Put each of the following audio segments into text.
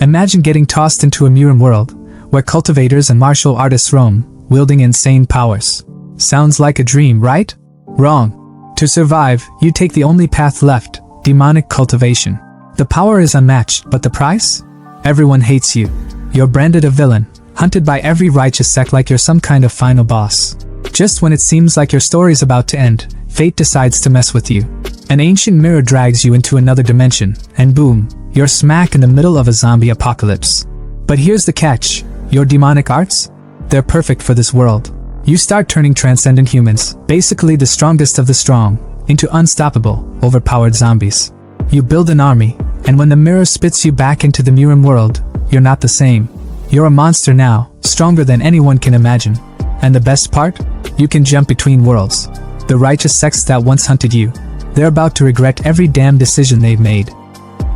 Imagine getting tossed into a MURIM world, where cultivators and martial artists roam, wielding insane powers. Sounds like a dream, right? Wrong. To survive, you take the only path left, demonic cultivation. The power is unmatched, but the price? Everyone hates you. You're branded a villain, hunted by every righteous sect like you're some kind of final boss. Just when it seems like your story's about to end, fate decides to mess with you. An ancient mirror drags you into another dimension, and boom, you're smack in the middle of a zombie apocalypse. But here's the catch. Your demonic arts? They're perfect for this world. You start turning transcendent humans, basically the strongest of the strong, into unstoppable, overpowered zombies. You build an army, and when the mirror spits you back into the MURIM world, you're not the same. You're a monster now, stronger than anyone can imagine. And the best part? You can jump between worlds. The righteous sects that once hunted you, they're about to regret every damn decision they've made.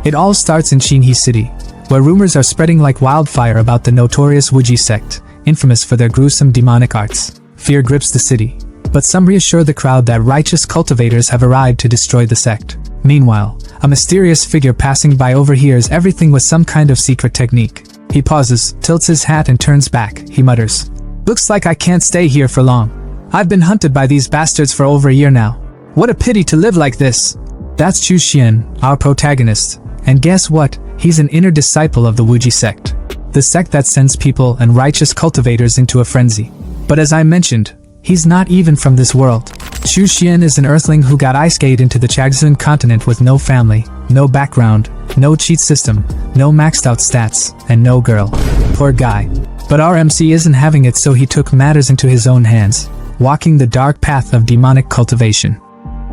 It all starts in Shinhi City, where rumors are spreading like wildfire about the notorious Wuji sect, infamous for their gruesome demonic arts. Fear grips the city, but some reassure the crowd that righteous cultivators have arrived to destroy the sect. Meanwhile, a mysterious figure passing by overhears everything with some kind of secret technique. He pauses, tilts his hat and turns back. He mutters, "Looks like I can't stay here for long. I've been hunted by these bastards for over a year now. What a pity to live like this." That's Chu Xian, our protagonist. And guess what? He's an inner disciple of the Wuji sect. The sect that sends people and righteous cultivators into a frenzy. But as I mentioned, he's not even from this world. Chu Xian is an earthling who got ice-skate into the Chagzun continent with no family, no background, no cheat system, no maxed out stats, and no girl. Poor guy. But our MC isn't having it, so he took matters into his own hands, walking the dark path of demonic cultivation.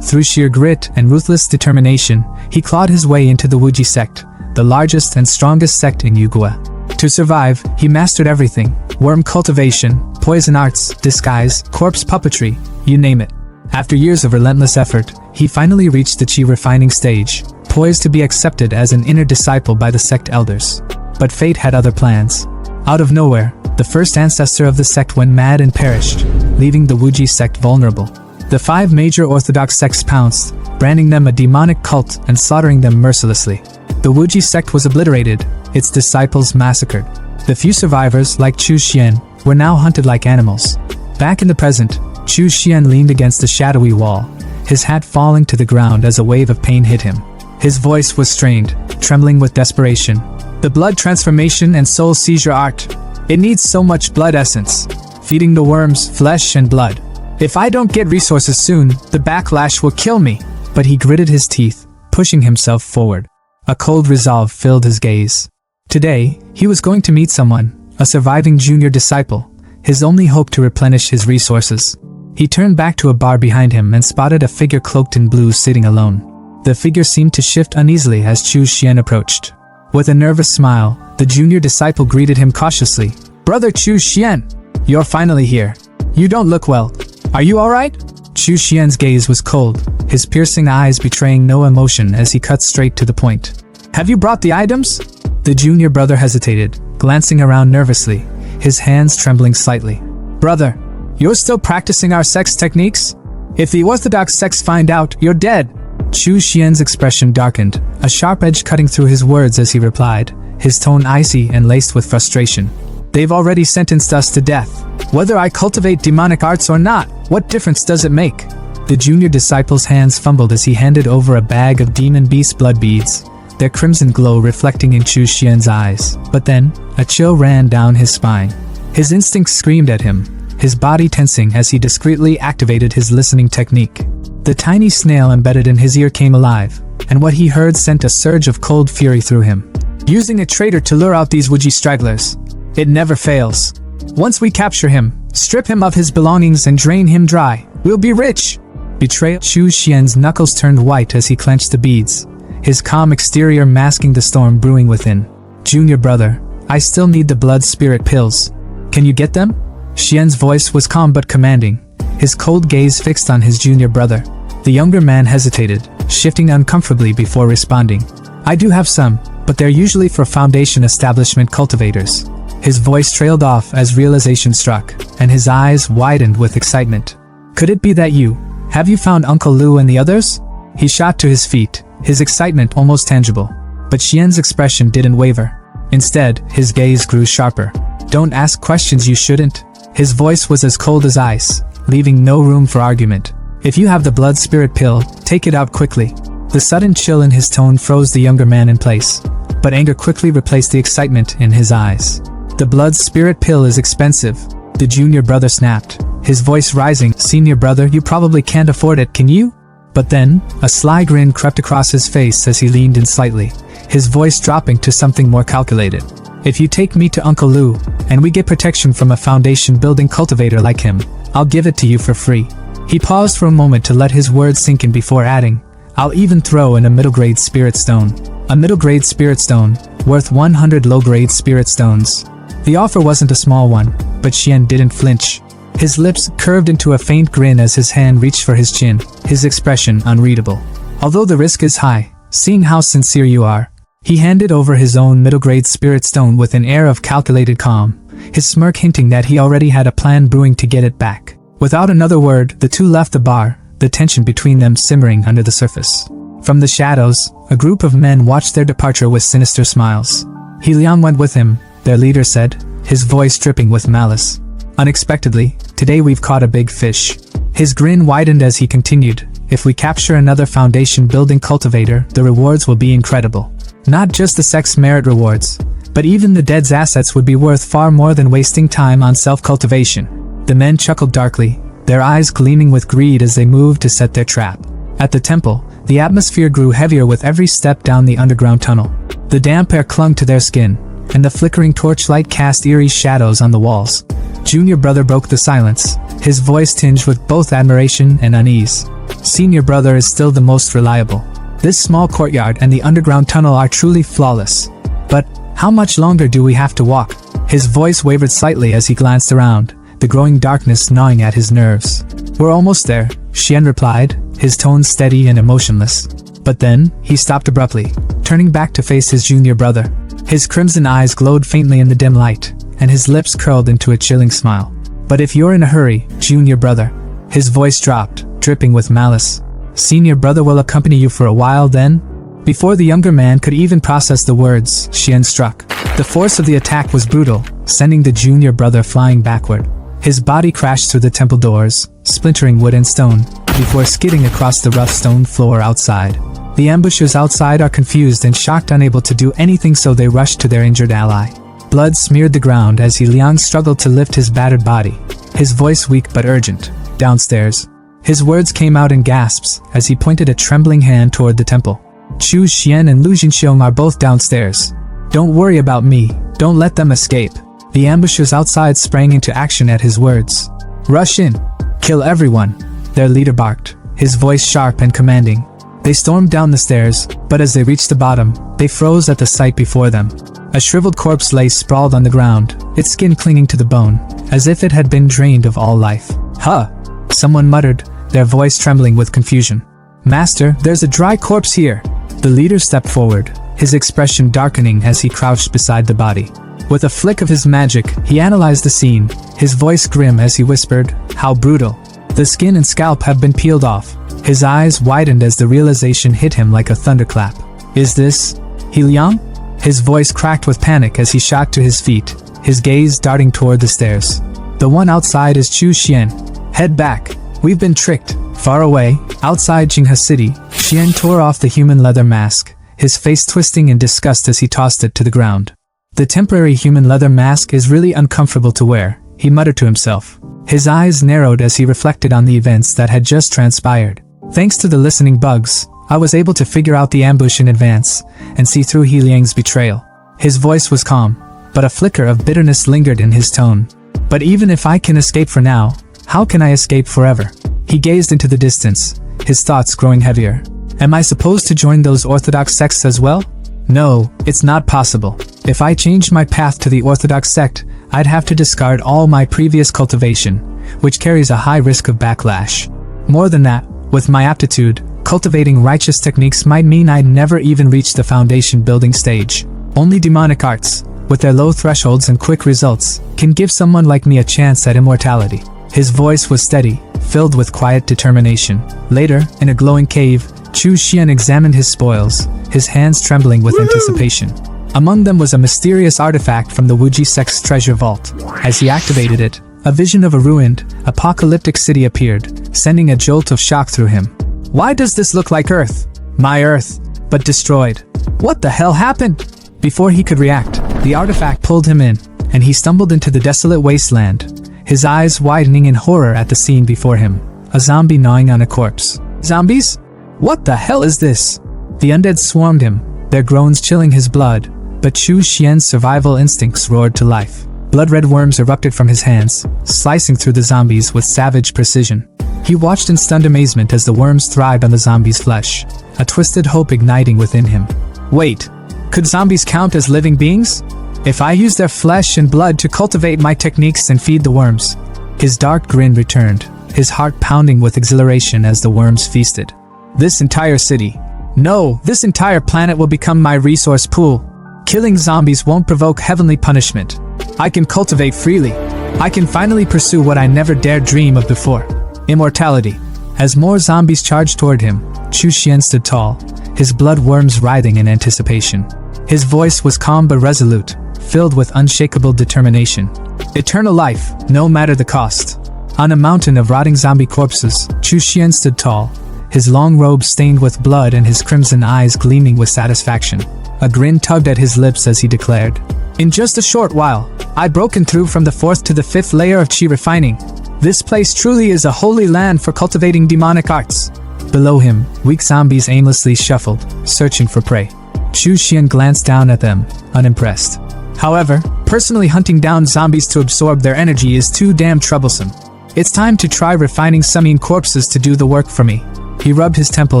Through sheer grit and ruthless determination, he clawed his way into the Wuji sect, the largest and strongest sect in Yugua. To survive, he mastered everything: worm cultivation, poison arts, disguise, corpse puppetry, you name it. After years of relentless effort, he finally reached the chi refining stage, poised to be accepted as an inner disciple by the sect elders. But fate had other plans. Out of nowhere, the first ancestor of the sect went mad and perished, leaving the Wuji sect vulnerable. The 5 major orthodox sects pounced, branding them a demonic cult and slaughtering them mercilessly. The Wuji sect was obliterated, its disciples massacred. The few survivors, like Chu Xian, were now hunted like animals. Back in the present, Chu Xian leaned against a shadowy wall, his hat falling to the ground as a wave of pain hit him. His voice was strained, trembling with desperation. The blood transformation and soul seizure art. It needs so much blood essence, feeding the worms flesh and blood. If I don't get resources soon, the backlash will kill me. But he gritted his teeth, pushing himself forward. A cold resolve filled his gaze. Today, he was going to meet someone, a surviving junior disciple, his only hope to replenish his resources. He turned back to a bar behind him and spotted a figure cloaked in blue sitting alone. The figure seemed to shift uneasily as Chu Xian approached. With a nervous smile, the junior disciple greeted him cautiously. "Brother Chu Xian, you're finally here. You don't look well. Are you alright?" Chu Xian's gaze was cold, his piercing eyes betraying no emotion as he cut straight to the point. "Have you brought the items?" The junior brother hesitated, glancing around nervously, his hands trembling slightly. "Brother, you're still practicing our sex techniques? If the orthodox sects find out, you're dead." Chu Xian's expression darkened, a sharp edge cutting through his words as he replied, his tone icy and laced with frustration. "They've already sentenced us to death. Whether I cultivate demonic arts or not, what difference does it make?" The junior disciple's hands fumbled as he handed over a bag of demon beast blood beads, their crimson glow reflecting in Chu Xian's eyes. But then, a chill ran down his spine. His instincts screamed at him, his body tensing as he discreetly activated his listening technique. The tiny snail embedded in his ear came alive, and what he heard sent a surge of cold fury through him. "Using a traitor to lure out these Wuji stragglers. It never fails. Once we capture him, strip him of his belongings and drain him dry, we'll be rich." Betrayal. Chu Xian's knuckles turned white as he clenched the beads, his calm exterior masking the storm brewing within. "Junior brother, I still need the blood spirit pills. Can you get them?" Xian's voice was calm but commanding, his cold gaze fixed on his junior brother. The younger man hesitated, shifting uncomfortably before responding. "I do have some, but they're usually for Foundation establishment cultivators." His voice trailed off as realization struck, and his eyes widened with excitement. "Could it be that you? Have you found Uncle Lu and the others?" He shot to his feet, his excitement almost tangible. But Xian's expression didn't waver. Instead, his gaze grew sharper. Don't ask questions you shouldn't. His voice was as cold as ice, leaving no room for argument. If you have the blood spirit pill, take it out quickly. The sudden chill in his tone froze the younger man in place, but anger quickly replaced the excitement in his eyes. The blood spirit pill is expensive. The junior brother snapped, his voice rising. Senior brother, you probably can't afford it, can you? But then, a sly grin crept across his face as he leaned in slightly, his voice dropping to something more calculated. If you take me to Uncle Lou, and we get protection from a foundation-building cultivator like him, I'll give it to you for free. He paused for a moment to let his words sink in before adding, I'll even throw in a middle-grade spirit stone. A middle-grade spirit stone, worth 100 low-grade spirit stones. The offer wasn't a small one, but Xian didn't flinch. His lips curved into a faint grin as his hand reached for his chin, his expression unreadable. Although the risk is high, seeing how sincere you are, he handed over his own middle-grade spirit stone with an air of calculated calm, his smirk hinting that he already had a plan brewing to get it back. Without another word, the two left the bar, the tension between them simmering under the surface. From the shadows, a group of men watched their departure with sinister smiles. He Liang went with him, their leader said, his voice dripping with malice. Unexpectedly, today we've caught a big fish. His grin widened as he continued, if we capture another foundation-building cultivator, the rewards will be incredible. Not just the sex merit rewards, but even the dead's assets would be worth far more than wasting time on self-cultivation. The men chuckled darkly, their eyes gleaming with greed as they moved to set their trap. At the temple, the atmosphere grew heavier with every step down the underground tunnel. The damp air clung to their skin, and the flickering torchlight cast eerie shadows on the walls. Junior brother broke the silence, his voice tinged with both admiration and unease. Senior brother is still the most reliable. This small courtyard and the underground tunnel are truly flawless. But how much longer do we have to walk? His voice wavered slightly as he glanced around, the growing darkness gnawing at his nerves. We're almost there, Xian replied, his tone steady and emotionless. But then, he stopped abruptly, turning back to face his junior brother. His crimson eyes glowed faintly in the dim light, and his lips curled into a chilling smile. But if you're in a hurry, junior brother. His voice dropped, dripping with malice. Senior brother will accompany you for a while then? Before the younger man could even process the words, Xian struck. The force of the attack was brutal, sending the junior brother flying backward. His body crashed through the temple doors, splintering wood and stone, before skidding across the rough stone floor outside. The ambushers outside are confused and shocked, unable to do anything, so they rush to their injured ally. Blood smeared the ground as Liang struggled to lift his battered body, his voice weak but urgent. Downstairs. His words came out in gasps as he pointed a trembling hand toward the temple. Chu Xian and Lu Jinxiong are both downstairs. Don't worry about me, don't let them escape. The ambushers outside sprang into action at his words. Rush in. Kill everyone, their leader barked, his voice sharp and commanding. They stormed down the stairs, but as they reached the bottom, they froze at the sight before them. A shriveled corpse lay sprawled on the ground, its skin clinging to the bone, as if it had been drained of all life. Huh! Someone muttered, their voice trembling with confusion. Master, there's a dry corpse here. The leader stepped forward, his expression darkening as he crouched beside the body. With a flick of his magic, he analyzed the scene, his voice grim as he whispered, how brutal. The skin and scalp have been peeled off. His eyes widened as the realization hit him like a thunderclap. Is this Liang? His voice cracked with panic as he shot to his feet, his gaze darting toward the stairs. The one outside is Chu Xian. Head back. We've been tricked. Far away, outside Jinghe City, Xian tore off the human leather mask, his face twisting in disgust as he tossed it to the ground. The temporary human leather mask is really uncomfortable to wear, he muttered to himself. His eyes narrowed as he reflected on the events that had just transpired. Thanks to the listening bugs, I was able to figure out the ambush in advance and see through He Liang's betrayal. His voice was calm, but a flicker of bitterness lingered in his tone. But even if I can escape for now, how can I escape forever? He gazed into the distance, his thoughts growing heavier. Am I supposed to join those orthodox sects as well? No, it's not possible. If I changed my path to the orthodox sect, I'd have to discard all my previous cultivation, which carries a high risk of backlash. More than that, with my aptitude, cultivating righteous techniques might mean I'd never even reach the foundation building stage. Only demonic arts, with their low thresholds and quick results, can give someone like me a chance at immortality. His voice was steady, filled with quiet determination. Later, in a glowing cave, Chu Xian examined his spoils, his hands trembling with anticipation. Among them was a mysterious artifact from the Wuji Sect's treasure vault. As he activated it, a vision of a ruined, apocalyptic city appeared, sending a jolt of shock through him. Why does this look like Earth? My Earth, but destroyed. What the hell happened? Before he could react, the artifact pulled him in, and he stumbled into the desolate wasteland, his eyes widening in horror at the scene before him. A zombie gnawing on a corpse. Zombies? What the hell is this? The undead swarmed him, their groans chilling his blood, but Chu Xian's survival instincts roared to life. Blood-red worms erupted from his hands, slicing through the zombies with savage precision. He watched in stunned amazement as the worms thrived on the zombies' flesh, a twisted hope igniting within him. Wait, could zombies count as living beings? If I use their flesh and blood to cultivate my techniques and feed the worms? His dark grin returned, his heart pounding with exhilaration as the worms feasted. This entire city, no, this entire planet will become my resource pool. Killing zombies won't provoke heavenly punishment. I can cultivate freely. I can finally pursue what I never dared dream of before. Immortality. As more zombies charged toward him, Chu Xian stood tall, his blood worms writhing in anticipation. His voice was calm but resolute, filled with unshakable determination. Eternal life, no matter the cost. On a mountain of rotting zombie corpses, Chu Xian stood tall, his long robe stained with blood and his crimson eyes gleaming with satisfaction. A grin tugged at his lips as he declared, "In just a short while, I've broken through from the 4th to the 5th layer of chi refining. This place truly is a holy land for cultivating demonic arts." Below him, weak zombies aimlessly shuffled, searching for prey. Chu Xian glanced down at them, unimpressed. However, personally hunting down zombies to absorb their energy is too damn troublesome. It's time to try refining some corpses to do the work for me. He rubbed his temple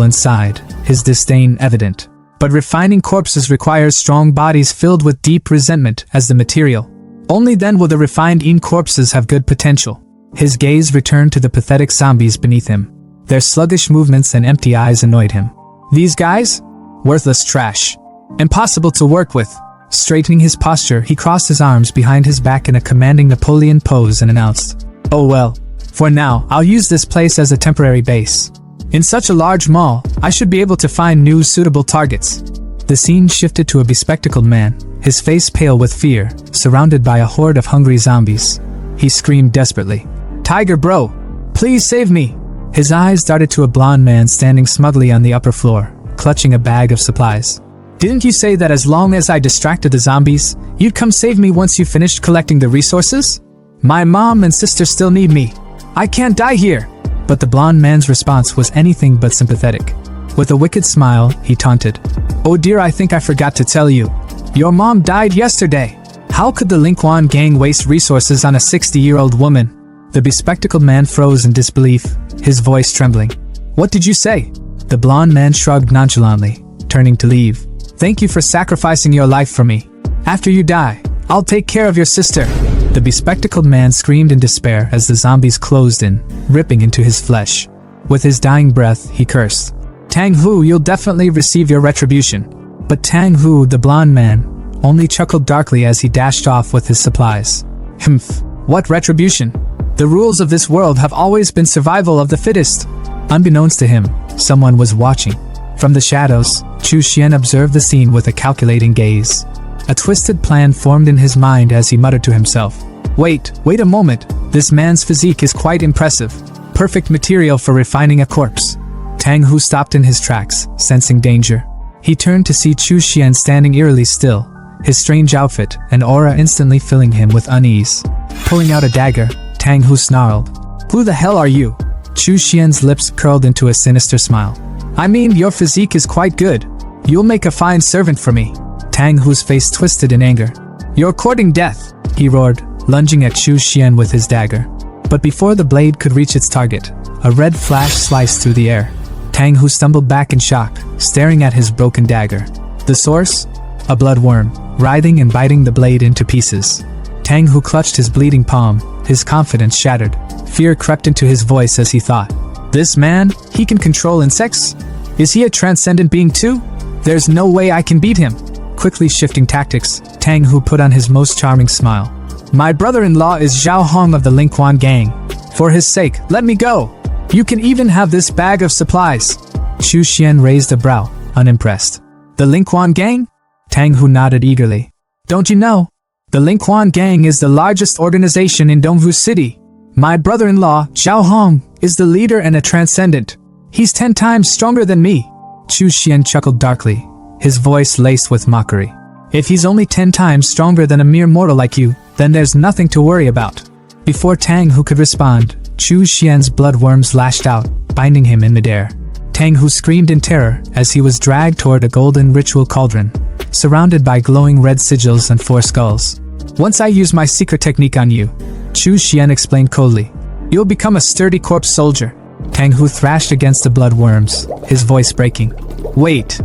and sighed, his disdain evident. But refining corpses requires strong bodies filled with deep resentment as the material. Only then will the refined corpses have good potential. His gaze returned to the pathetic zombies beneath him. Their sluggish movements and empty eyes annoyed him. These guys? Worthless trash. Impossible to work with. Straightening his posture, he crossed his arms behind his back in a commanding Napoleon pose and announced, "Oh well, for now, I'll use this place as a temporary base. In such a large mall, I should be able to find new suitable targets." The scene shifted to a bespectacled man, his face pale with fear, surrounded by a horde of hungry zombies. He screamed desperately, "Tiger bro, please save me!" His eyes darted to a blonde man standing smugly on the upper floor, clutching a bag of supplies. "Didn't you say that as long as I distracted the zombies, you'd come save me once you finished collecting the resources? My mom and sister still need me. I can't die here." But the blonde man's response was anything but sympathetic. With a wicked smile, he taunted, "Oh dear, I think I forgot to tell you. Your mom died yesterday. How could the Lingquan gang waste resources on a 60-year-old woman?" The bespectacled man froze in disbelief, his voice trembling. "What did you say?" The blonde man shrugged nonchalantly, turning to leave. "Thank you for sacrificing your life for me. After you die, I'll take care of your sister." The bespectacled man screamed in despair as the zombies closed in, ripping into his flesh. With his dying breath, he cursed, "Tang Hu, you'll definitely receive your retribution." But Tang Hu, the blonde man, only chuckled darkly as he dashed off with his supplies. "Humph, what retribution? The rules of this world have always been survival of the fittest." Unbeknownst to him, someone was watching. From the shadows, Chu Xian observed the scene with a calculating gaze. A twisted plan formed in his mind as he muttered to himself, Wait a moment, this man's physique is quite impressive. Perfect material for refining a corpse." Tang Hu stopped in his tracks, sensing danger. He turned to see Chu Xian standing eerily still, his strange outfit and aura instantly filling him with unease. Pulling out a dagger, Tang Hu snarled, "Who the hell are you?" Chu Xian's lips curled into a sinister smile. "I mean, your physique is quite good. You'll make a fine servant for me." Tang Hu's face twisted in anger. "You're courting death," he roared, lunging at Chu Xian with his dagger. But before the blade could reach its target, a red flash sliced through the air. Tang Hu stumbled back in shock, staring at his broken dagger. The source? A bloodworm, writhing and biting the blade into pieces. Tang Hu clutched his bleeding palm, his confidence shattered. Fear crept into his voice as he thought, "This man, he can control insects? Is he a transcendent being too? There's no way I can beat him." Quickly shifting tactics, Tang Hu put on his most charming smile. "My brother-in-law is Zhao Hong of the Lingquan gang. For his sake, let me go. You can even have this bag of supplies." Chu Xian raised a brow, unimpressed. "The Lingquan gang? Tang Hu nodded eagerly. Don't you know? The Lingquan Gang is the largest organization in Dongwu City. My brother-in-law, Zhao Hong, is the leader and a transcendent. He's 10 times stronger than me. Chu Xian chuckled darkly, his voice laced with mockery. If he's only 10 times stronger than a mere mortal like you, then there's nothing to worry about. Before Tang Hu could respond, Chu Xian's bloodworms lashed out, binding him in midair. Tang Hu screamed in terror as he was dragged toward a golden ritual cauldron, surrounded by glowing red sigils and 4 skulls. Once I use my secret technique on you, Chu Xian explained coldly, you'll become a sturdy corpse soldier. Tang Hu thrashed against the bloodworms, his voice breaking. Wait.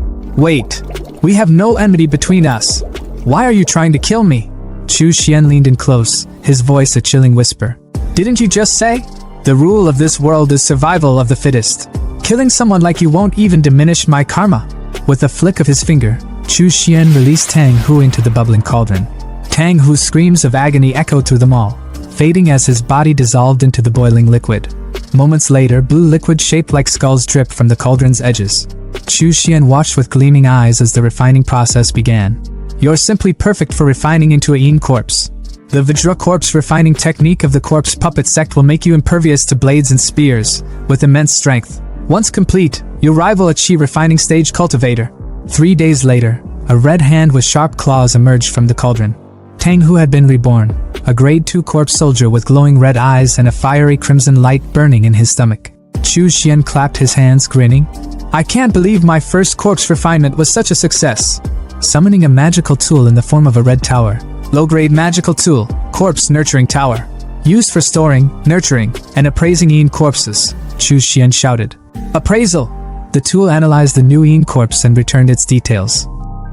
We have no enmity between us. Why are you trying to kill me? Chu Xian leaned in close, his voice a chilling whisper. Didn't you just say? The rule of this world is survival of the fittest. Killing someone like you won't even diminish my karma. With a flick of his finger, Chu Xian released Tang Hu into the bubbling cauldron. Tang Hu's screams of agony echoed through them all, fading as his body dissolved into the boiling liquid. Moments later, blue liquid shaped like skulls dripped from the cauldron's edges. Chu Xian watched with gleaming eyes as the refining process began. You're simply perfect for refining into a yin corpse. The Vajra corpse refining technique of the corpse puppet sect will make you impervious to blades and spears, with immense strength. Once complete, you'll rival a chi refining stage cultivator. 3 days later, a red hand with sharp claws emerged from the cauldron. Tang Hu had been reborn, a grade 2 corpse soldier with glowing red eyes and a fiery crimson light burning in his stomach. Chu Xian clapped his hands, grinning. I can't believe my first corpse refinement was such a success. Summoning a magical tool in the form of a red tower. Low-grade magical tool, corpse nurturing tower. Used for storing, nurturing, and appraising yin corpses, Chu Xian shouted. Appraisal! The tool analyzed the new yin corpse and returned its details.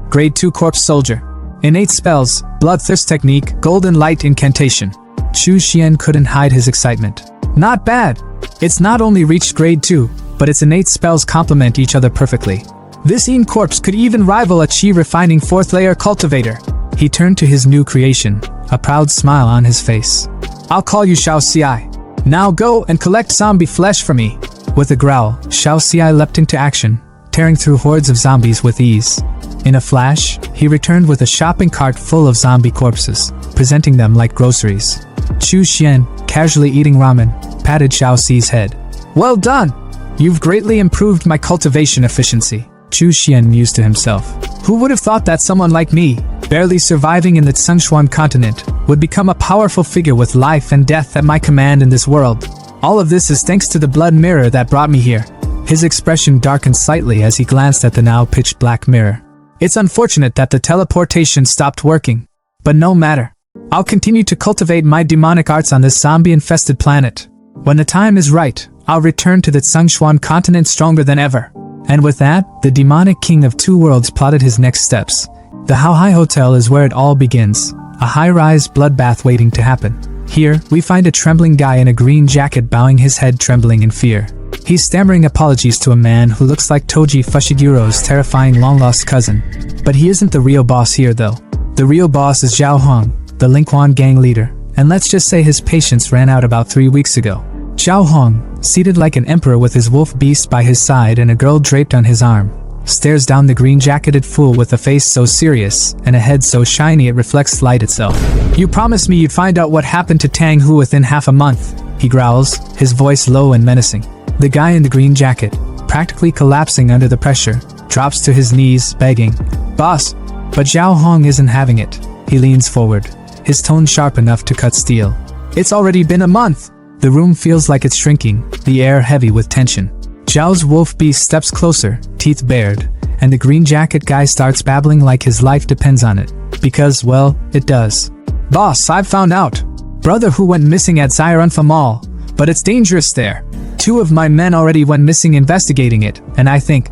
Grade 2 corpse soldier. Innate spells, bloodthirst technique, golden light incantation. Chu Xian couldn't hide his excitement. Not bad! It's not only reached grade 2, but its innate spells complement each other perfectly. This yin corpse could even rival a chi refining 4th layer cultivator. He turned to his new creation, a proud smile on his face. I'll call you Xiao Xi. Now go and collect zombie flesh for me. With a growl, Xiao Xi leapt into action, tearing through hordes of zombies with ease. In a flash, he returned with a shopping cart full of zombie corpses, presenting them like groceries. Chu Xian, casually eating ramen, patted Xiao Xi's head. Well done! You've greatly improved my cultivation efficiency. Chu Xian mused to himself. Who would have thought that someone like me, barely surviving in the Tsengshuan continent, would become a powerful figure with life and death at my command in this world? All of this is thanks to the blood mirror that brought me here. His expression darkened slightly as he glanced at the now pitch-black mirror. It's unfortunate that the teleportation stopped working. But no matter. I'll continue to cultivate my demonic arts on this zombie-infested planet. When the time is right, I'll return to the Tsengshuan continent stronger than ever. And with that, the demonic king of 2 worlds plotted his next steps. The Haohai Hotel is where it all begins, a high-rise bloodbath waiting to happen. Here, we find a trembling guy in a green jacket bowing his head trembling in fear. He's stammering apologies to a man who looks like Toji Fushiguro's terrifying long-lost cousin. But he isn't the real boss here though. The real boss is Zhao Hong, the Lingquan gang leader, and let's just say his patience ran out about 3 weeks ago. Zhao Hong, seated like an emperor with his wolf beast by his side and a girl draped on his arm, stares down the green-jacketed fool with a face so serious and a head so shiny it reflects light itself. You promised me you'd find out what happened to Tang Hu within half a month, he growls, his voice low and menacing. The guy in the green jacket, practically collapsing under the pressure, drops to his knees, begging, Boss! But Zhao Hong isn't having it. He leans forward, his tone sharp enough to cut steel. It's already been a month! The room feels like it's shrinking, the air heavy with tension. Zhao's wolf beast steps closer, teeth bared, and the green jacket guy starts babbling like his life depends on it. Because, well, it does. Boss, I've found out. Brother who went missing at Xiranfa Mall, but it's dangerous there. 2 of my men already went missing investigating it, and I think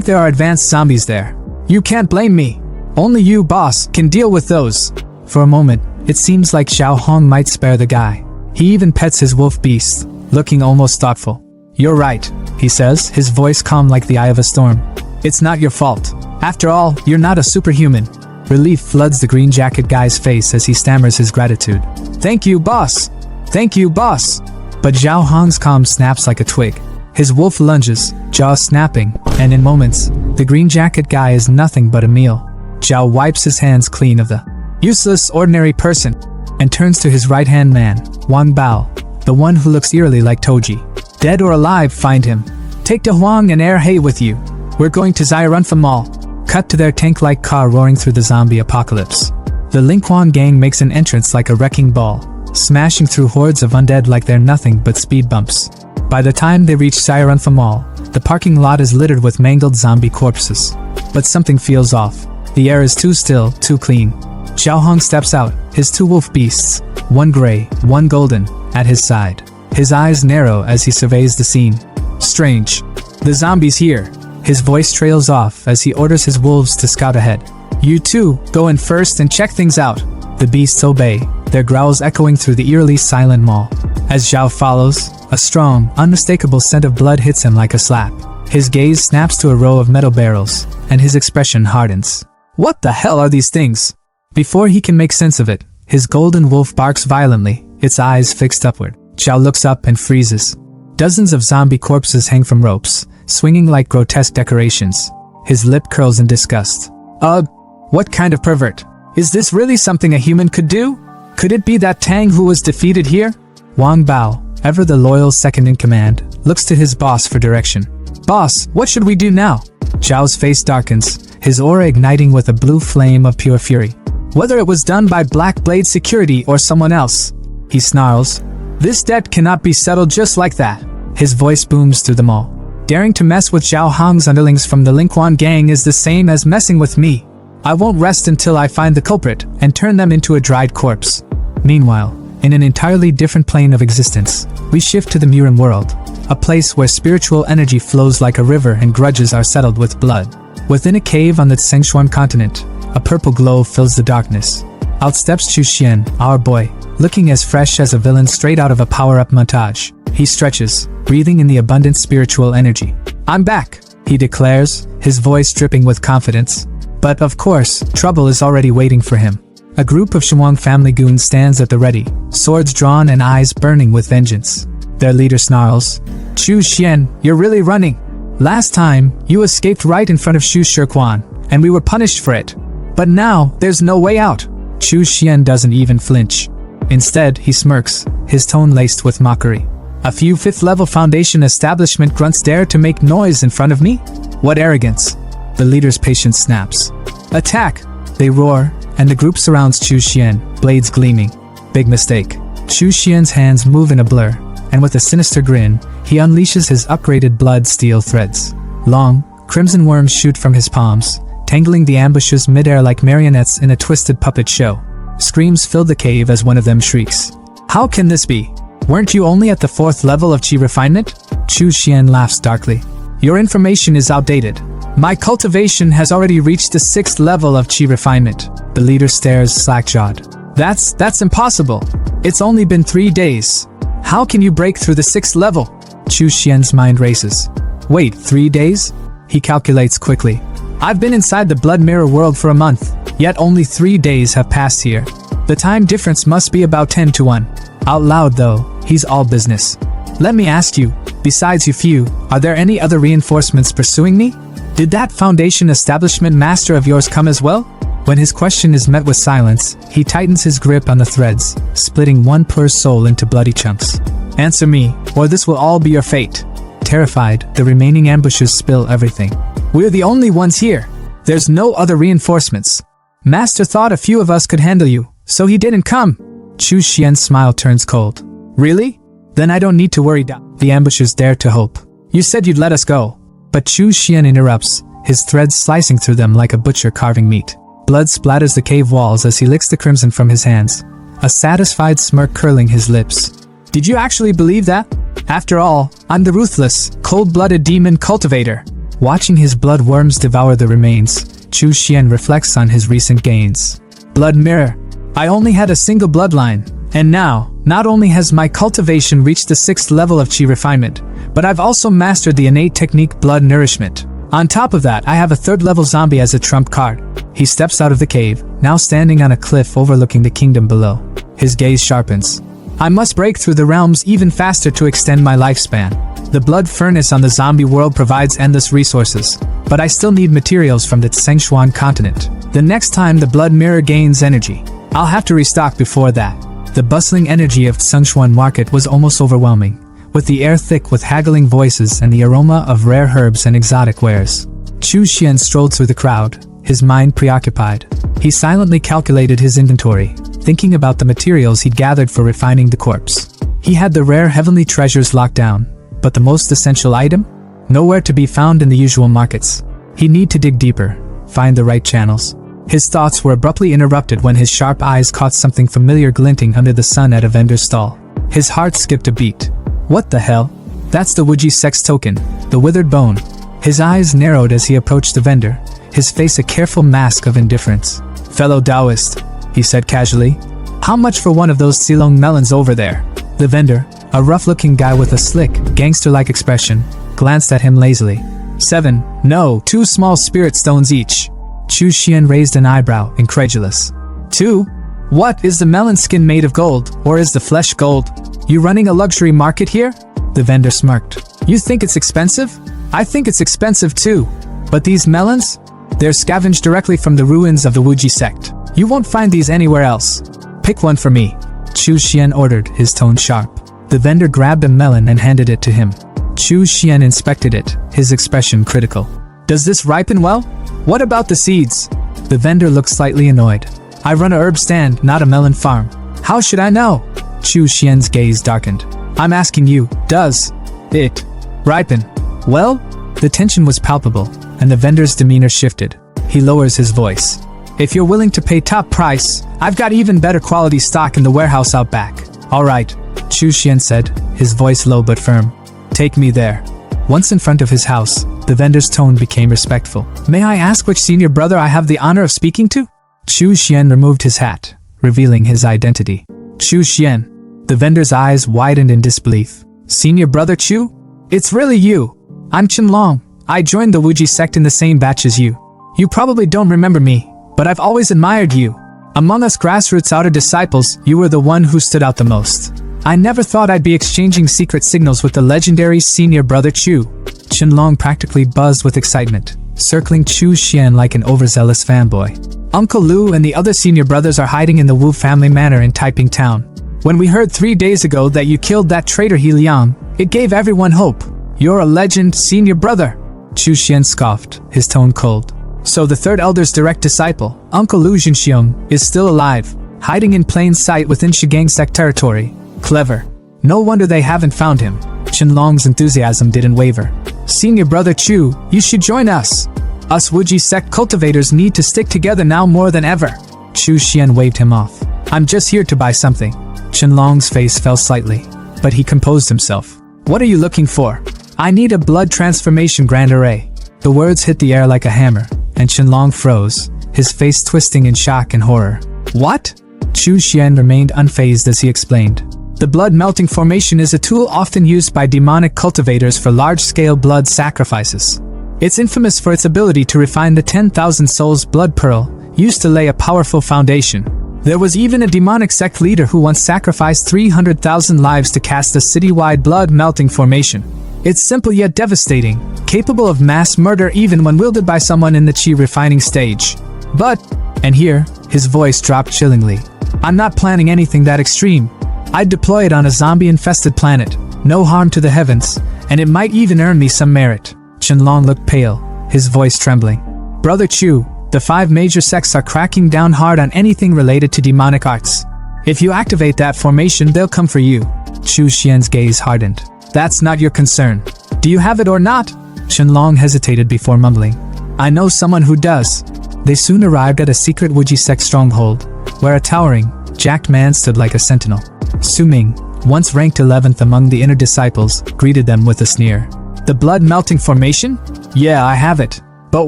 there are advanced zombies there. You can't blame me. Only you, boss, can deal with those. For a moment, it seems like Zhao Hong might spare the guy. He even pets his wolf beast, looking almost thoughtful. You're right, he says, his voice calm like the eye of a storm. It's not your fault. After all, you're not a superhuman. Relief floods the green jacket guy's face as he stammers his gratitude. Thank you, boss. Thank you, boss. But Zhao Hong's calm snaps like a twig. His wolf lunges, jaws snapping, and in moments, the green jacket guy is nothing but a meal. Zhao wipes his hands clean of the useless ordinary person and turns to his right-hand man, Wang Bao, the one who looks eerily like Toji. Dead or alive, find him. Take De Huang and Air Hay with you. We're going to Zairanfa Mall. Cut to their tank-like car roaring through the zombie apocalypse. The Linquan gang makes an entrance like a wrecking ball, smashing through hordes of undead like they're nothing but speed bumps. By the time they reach Zairanfa Mall, the parking lot is littered with mangled zombie corpses. But something feels off. The air is too still, too clean. Xiao Hong steps out, his 2 wolf beasts, one gray, one golden, at his side. His eyes narrow as he surveys the scene. Strange. The zombies here. His voice trails off as he orders his wolves to scout ahead. You two, go in first and check things out. The beasts obey, their growls echoing through the eerily silent mall. As Zhao follows, a strong, unmistakable scent of blood hits him like a slap. His gaze snaps to a row of metal barrels, and his expression hardens. What the hell are these things? Before he can make sense of it, his golden wolf barks violently, its eyes fixed upward. Zhao looks up and freezes. Dozens of zombie corpses hang from ropes, swinging like grotesque decorations. His lip curls in disgust. What kind of pervert? Is this really something a human could do? Could it be that Tang who was defeated here? Wang Bao, ever the loyal second in command, looks to his boss for direction. Boss, what should we do now? Zhao's face darkens, his aura igniting with a blue flame of pure fury. Whether it was done by Black Blade Security or someone else, he snarls. This debt cannot be settled just like that. His voice booms through the mall. Daring to mess with Zhao Hong's underlings from the Linquan gang is the same as messing with me. I won't rest until I find the culprit and turn them into a dried corpse. Meanwhile, in an entirely different plane of existence, we shift to the MURIM world, a place where spiritual energy flows like a river and grudges are settled with blood. Within a cave on the Tsengshuan continent, a purple glow fills the darkness. Out steps Chu Xian, our boy, looking as fresh as a villain straight out of a power-up montage. He stretches, breathing in the abundant spiritual energy. I'm back, he declares, his voice dripping with confidence. But of course, trouble is already waiting for him. A group of Shenwang family goons stands at the ready, swords drawn and eyes burning with vengeance. Their leader snarls, Chu Xian, you're really running. Last time, you escaped right in front of Shu Shirquan, and we were punished for it. But now, there's no way out. Chu Xian doesn't even flinch. Instead, he smirks, his tone laced with mockery. A few 5th-level Foundation establishment grunts dare to make noise in front of me? What arrogance! The leader's patience snaps. Attack! They roar, and the group surrounds Chu Xian, blades gleaming. Big mistake. Chu Xian's hands move in a blur, and with a sinister grin, he unleashes his upgraded blood steel threads. Long, crimson worms shoot from his palms, tangling the ambushes midair like marionettes in a twisted puppet show. Screams fill the cave as one of them shrieks. How can this be? Weren't you only at the 4th level of chi refinement? Chu Xian laughs darkly. Your information is outdated. My cultivation has already reached the 6th level of chi refinement. The leader stares slack-jawed. That's impossible. It's only been 3 days. How can you break through the 6th level? Chu Xian's mind races. Wait, 3 days? He calculates quickly. I've been inside the Blood Mirror world for a month, yet only 3 days have passed here. The time difference must be about 10 to 1. Out loud though, he's all business. Let me ask you, besides you few, are there any other reinforcements pursuing me? Did that Foundation establishment master of yours come as well? When his question is met with silence, he tightens his grip on the threads, splitting one poor soul into bloody chunks. Answer me, or this will all be your fate. Terrified, the remaining ambushes spill everything. We're the only ones here. There's no other reinforcements. Master thought a few of us could handle you, so he didn't come. Chu Xian's smile turns cold. Really? Then I don't need to worry. The ambushers dare to hope. You said you'd let us go. But Chu Xian interrupts, his threads slicing through them like a butcher carving meat. Blood splatters the cave walls as he licks the crimson from his hands, a satisfied smirk curling his lips. Did you actually believe that? After all, I'm the ruthless, cold-blooded demon Cultivator. Watching his blood worms devour the remains, Chu Xian reflects on his recent gains. Blood Mirror. I only had a single bloodline, and now, not only has my cultivation reached the 6th level of chi refinement, but I've also mastered the innate technique Blood Nourishment. On top of that, I have a 3rd level zombie as a trump card. He steps out of the cave, now standing on a cliff overlooking the kingdom below. His gaze sharpens. I must break through the realms even faster to extend my lifespan. The blood furnace on the zombie world provides endless resources, but I still need materials from the Tsengshuan continent. The next time the blood mirror gains energy, I'll have to restock before that. The bustling energy of Tsengshuan market was almost overwhelming, with the air thick with haggling voices and the aroma of rare herbs and exotic wares. Chu Xian strolled through the crowd, his mind preoccupied. He silently calculated his inventory, thinking about the materials he'd gathered for refining the corpse. He had the rare heavenly treasures locked down, but the most essential item? Nowhere to be found in the usual markets. He'd need to dig deeper, find the right channels. His thoughts were abruptly interrupted when his sharp eyes caught something familiar glinting under the sun at a vendor's stall. His heart skipped a beat. What the hell? That's the Wuji sex token, the withered bone. His eyes narrowed as he approached the vendor, his face a careful mask of indifference. Fellow Taoist, he said casually. How much for one of those Silong melons over there? The vendor, a rough-looking guy with a slick, gangster-like expression, glanced at him lazily. 7, no, 2 small spirit stones each. Chu Xian raised an eyebrow, incredulous. 2? What, is the melon skin made of gold, or is the flesh gold? You running a luxury market here? The vendor smirked. You think it's expensive? I think it's expensive too. But these melons? They're scavenged directly from the ruins of the Wuji sect. You won't find these anywhere else. Pick one for me, Chu Xian ordered, his tone sharp. The vendor grabbed a melon and handed it to him. Chu Xian inspected it, his expression critical. Does this ripen well? What about the seeds? The vendor looked slightly annoyed. I run a herb stand, not a melon farm. How should I know? Chu Xian's gaze darkened. I'm asking you, does it ripen well? The tension was palpable, and the vendor's demeanor shifted. He lowers his voice. If you're willing to pay top price, I've got even better quality stock in the warehouse out back. All right, Chu Xian said, his voice low but firm. Take me there. Once in front of his house, the vendor's tone became respectful. May I ask which senior brother I have the honor of speaking to? Chu Xian removed his hat, revealing his identity. Chu Xian. The vendor's eyes widened in disbelief. Senior brother Chu? It's really you. I'm Qinlong. I joined the Wuji sect in the same batch as you. You probably don't remember me, but I've always admired you. Among us grassroots outer disciples, you were the one who stood out the most. I never thought I'd be exchanging secret signals with the legendary senior brother Chu. Qinlong practically buzzed with excitement, circling Chu Xian like an overzealous fanboy. Uncle Lu and the other senior brothers are hiding in the Wu family manor in Taiping Town. When we heard 3 days ago that you killed that traitor He Liang, it gave everyone hope. You're a legend, senior brother. Chu Xian scoffed, his tone cold. So the third elder's direct disciple, Uncle Lu Jinxiong, is still alive, hiding in plain sight within Shigang sect territory. Clever. No wonder they haven't found him. Qinlong's enthusiasm didn't waver. Senior brother Chu, you should join us. Us Wuji sect cultivators need to stick together now more than ever. Chu Xian waved him off. I'm just here to buy something. Qinlong's face fell slightly, but he composed himself. What are you looking for? I need a blood transformation grand array. The words hit the air like a hammer, and Qinlong froze, his face twisting in shock and horror. What? Chu Xian remained unfazed as he explained. The blood melting formation is a tool often used by demonic cultivators for large-scale blood sacrifices. It's infamous for its ability to refine the 10,000 souls blood pearl, used to lay a powerful foundation. There was even a demonic sect leader who once sacrificed 300,000 lives to cast a citywide blood melting formation. It's simple yet devastating, capable of mass murder even when wielded by someone in the chi refining stage. But, and here, his voice dropped chillingly, I'm not planning anything that extreme. I'd deploy it on a zombie-infested planet, no harm to the heavens, and it might even earn me some merit. Qinlong looked pale, his voice trembling. Brother Chu, the 5 major sects are cracking down hard on anything related to demonic arts. If you activate that formation, they'll come for you. Chu Xian's gaze hardened. That's not your concern. Do you have it or not? Qinlong hesitated before mumbling. I know someone who does. They soon arrived at a secret Wuji sect stronghold, where a towering, jacked man stood like a sentinel. Su Ming, once ranked 11th among the inner disciples, greeted them with a sneer. The blood melting formation? Yeah, I have it. But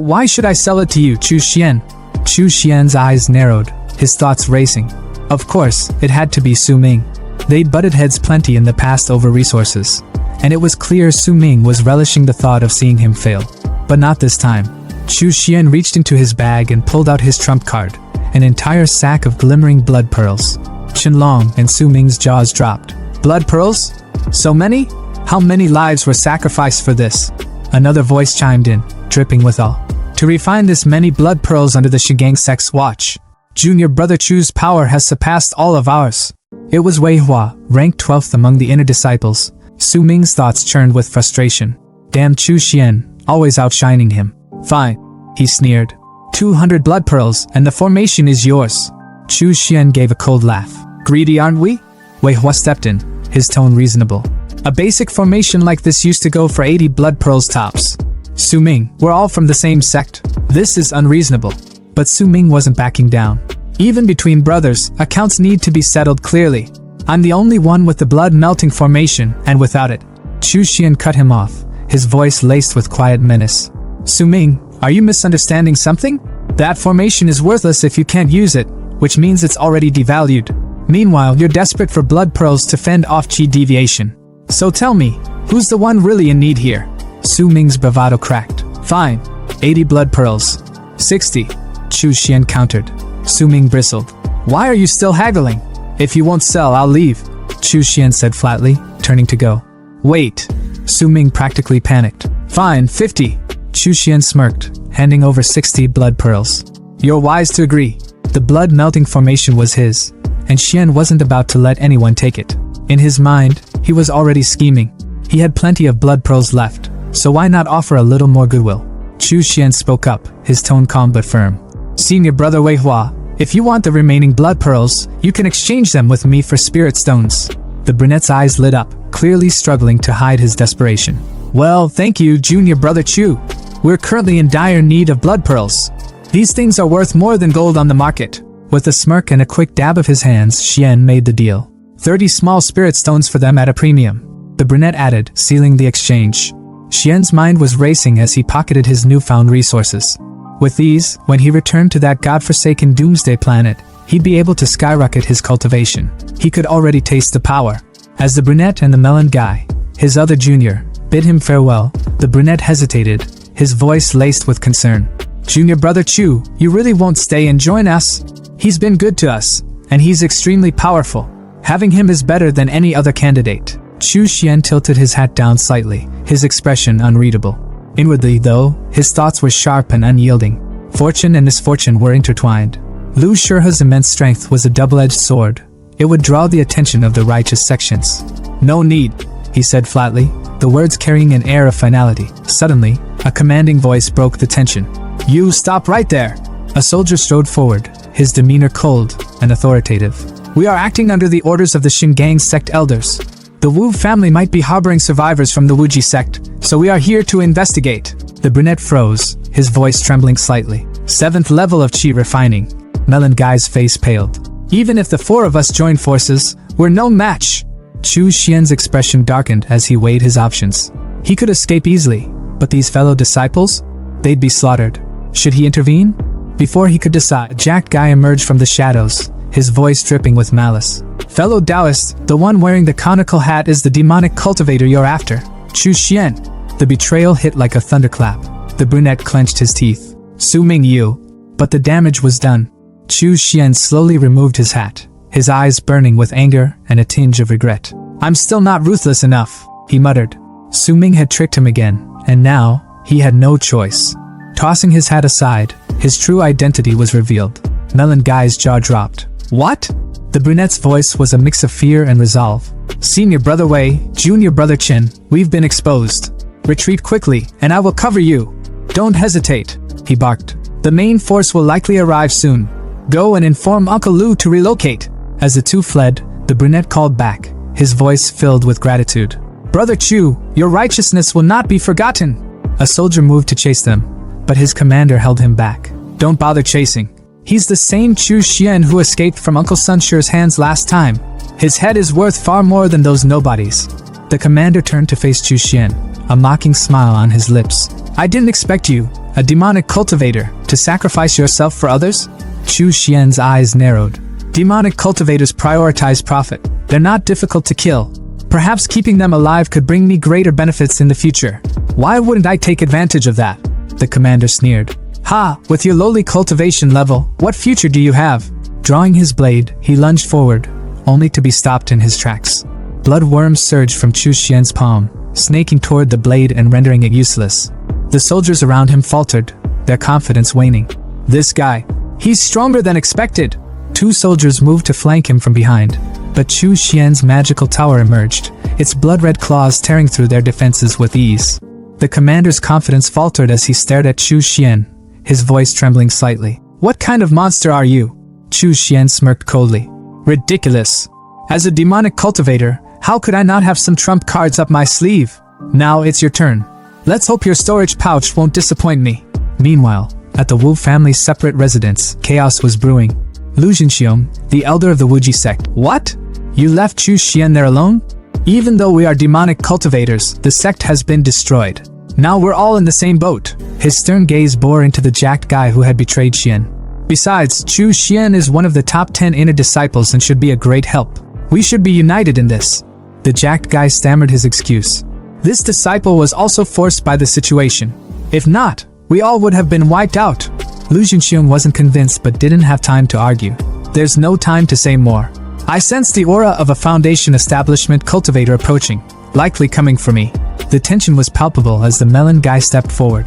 why should I sell it to you, Chu Xian? Chu Xian's eyes narrowed, his thoughts racing. Of course, it had to be Su Ming. They'd butted heads plenty in the past over resources, and it was clear Su Ming was relishing the thought of seeing him fail. But not this time. Chu Xian reached into his bag and pulled out his trump card, an entire sack of glimmering blood pearls. Qinlong and Su Ming's jaws dropped. Blood pearls? So many? How many lives were sacrificed for this? Another voice chimed in, dripping with awe. To refine this many blood pearls under the Shigang sect's watch, Junior Brother Chu's power has surpassed all of ours. It was Wei Hua, ranked 12th among the inner disciples. Su Ming's thoughts churned with frustration. Damn Chu Xian, always outshining him. Fine, he sneered. 200 blood pearls, and the formation is yours. Chu Xian gave a cold laugh. Greedy, aren't we? Wei Hua stepped in, his tone reasonable. A basic formation like this used to go for 80 blood pearls tops. Su Ming, we're all from the same sect. This is unreasonable. But Su Ming wasn't backing down. Even between brothers, accounts need to be settled clearly. I'm the only one with the blood-melting formation, and without it. Chu Xian cut him off, his voice laced with quiet menace. Su Ming, are you misunderstanding something? That formation is worthless if you can't use it, which means it's already devalued. Meanwhile, you're desperate for blood pearls to fend off chi deviation. So tell me, who's the one really in need here? Su Ming's bravado cracked. Fine, 80 blood pearls. 60, Chu Xian countered. Su Ming bristled. Why are you still haggling? If you won't sell, I'll leave, Chu Xian said flatly, turning to go. Wait, Su Ming practically panicked. Fine, 50, Chu Xian smirked, handing over 60 blood pearls. You're wise to agree. The blood-melting formation was his, and Xian wasn't about to let anyone take it. In his mind, he was already scheming. He had plenty of blood pearls left, so why not offer a little more goodwill? Chu Xian spoke up, his tone calm but firm. Senior Brother Wei Hua, if you want the remaining blood pearls, you can exchange them with me for spirit stones. The brunette's eyes lit up, clearly struggling to hide his desperation. Well, thank you, Junior Brother Chu. We're currently in dire need of blood pearls. These things are worth more than gold on the market. With a smirk and a quick dab of his hands, Xian made the deal. 30 small spirit stones for them at a premium. The brunette added, sealing the exchange. Xian's mind was racing as he pocketed his newfound resources. With these, when he returned to that godforsaken doomsday planet, he'd be able to skyrocket his cultivation. He could already taste the power. As the brunette and the melon guy, his other junior, bid him farewell, the brunette hesitated, his voice laced with concern. Junior Brother Chu, you really won't stay and join us? He's been good to us, and he's extremely powerful. Having him is better than any other candidate. Chu Xian tilted his hat down slightly, his expression unreadable. Inwardly, though, his thoughts were sharp and unyielding. Fortune and misfortune were intertwined. Lu Shihe's immense strength was a double-edged sword. It would draw the attention of the righteous sections. No need, he said flatly, the words carrying an air of finality. Suddenly, a commanding voice broke the tension. You stop right there! A soldier strode forward, his demeanor cold and authoritative. We are acting under the orders of the Shingang sect elders. The Wu family might be harboring survivors from the Wuji sect, so we are here to investigate. The brunette froze, his voice trembling slightly. 7th level of chi refining. Melon Guy's face paled. Even if the 4 of us join forces, we're no match. Chu Xian's expression darkened as he weighed his options. He could escape easily, but these fellow disciples? They'd be slaughtered. Should he intervene? Before he could decide, a jacked guy emerged from the shadows, his voice dripping with malice. Fellow Taoist, the one wearing the conical hat is the demonic cultivator you're after. Chu Xian. The betrayal hit like a thunderclap. The brunette clenched his teeth. Su Ming you. But the damage was done. Chu Xian slowly removed his hat, his eyes burning with anger and a tinge of regret. I'm still not ruthless enough, he muttered. Su Ming had tricked him again, and now, he had no choice. Tossing his hat aside, his true identity was revealed. Melon Guy's jaw dropped. What? The brunette's voice was a mix of fear and resolve. Senior Brother Wei, Junior Brother Chin, we've been exposed. Retreat quickly, and I will cover you. Don't hesitate, he barked. The main force will likely arrive soon. Go and inform Uncle Lu to relocate. As the two fled, the brunette called back, his voice filled with gratitude. Brother Chu, your righteousness will not be forgotten. A soldier moved to chase them, but his commander held him back. Don't bother chasing. He's the same Chu Xian who escaped from Uncle Sunshire's hands last time. His head is worth far more than those nobodies. The commander turned to face Chu Xian, a mocking smile on his lips. I didn't expect you, a demonic cultivator, to sacrifice yourself for others? Chu Xian's eyes narrowed. Demonic cultivators prioritize profit. They're not difficult to kill. Perhaps keeping them alive could bring me greater benefits in the future. Why wouldn't I take advantage of that? The commander sneered. Ha! With your lowly cultivation level, what future do you have? Drawing his blade, he lunged forward, only to be stopped in his tracks. Blood worms surged from Chu Xian's palm, snaking toward the blade and rendering it useless. The soldiers around him faltered, their confidence waning. This guy, he's stronger than expected. 2 soldiers moved to flank him from behind, but Chu Xian's magical tower emerged, its blood-red claws tearing through their defenses with ease. The commander's confidence faltered as he stared at Chu Xian, his voice trembling slightly. What kind of monster are you? Chu Xian smirked coldly. Ridiculous. As a demonic cultivator, how could I not have some trump cards up my sleeve? Now it's your turn. Let's hope your storage pouch won't disappoint me. Meanwhile, at the Wu family's separate residence, chaos was brewing. Lu Jinxiong, the elder of the Wuji sect. What? You left Chu Xian there alone? Even though we are demonic cultivators, the sect has been destroyed. Now we're all in the same boat. His stern gaze bore into the jacked guy who had betrayed Xian. Besides, Chu Xian is one of the top 10 inner disciples and should be a great help. We should be united in this. The jacked guy stammered his excuse. This disciple was also forced by the situation. If not, we all would have been wiped out. Lu Jinxiong wasn't convinced but didn't have time to argue. There's no time to say more. I sensed the aura of a Foundation establishment cultivator approaching, likely coming for me. The tension was palpable as the melon guy stepped forward.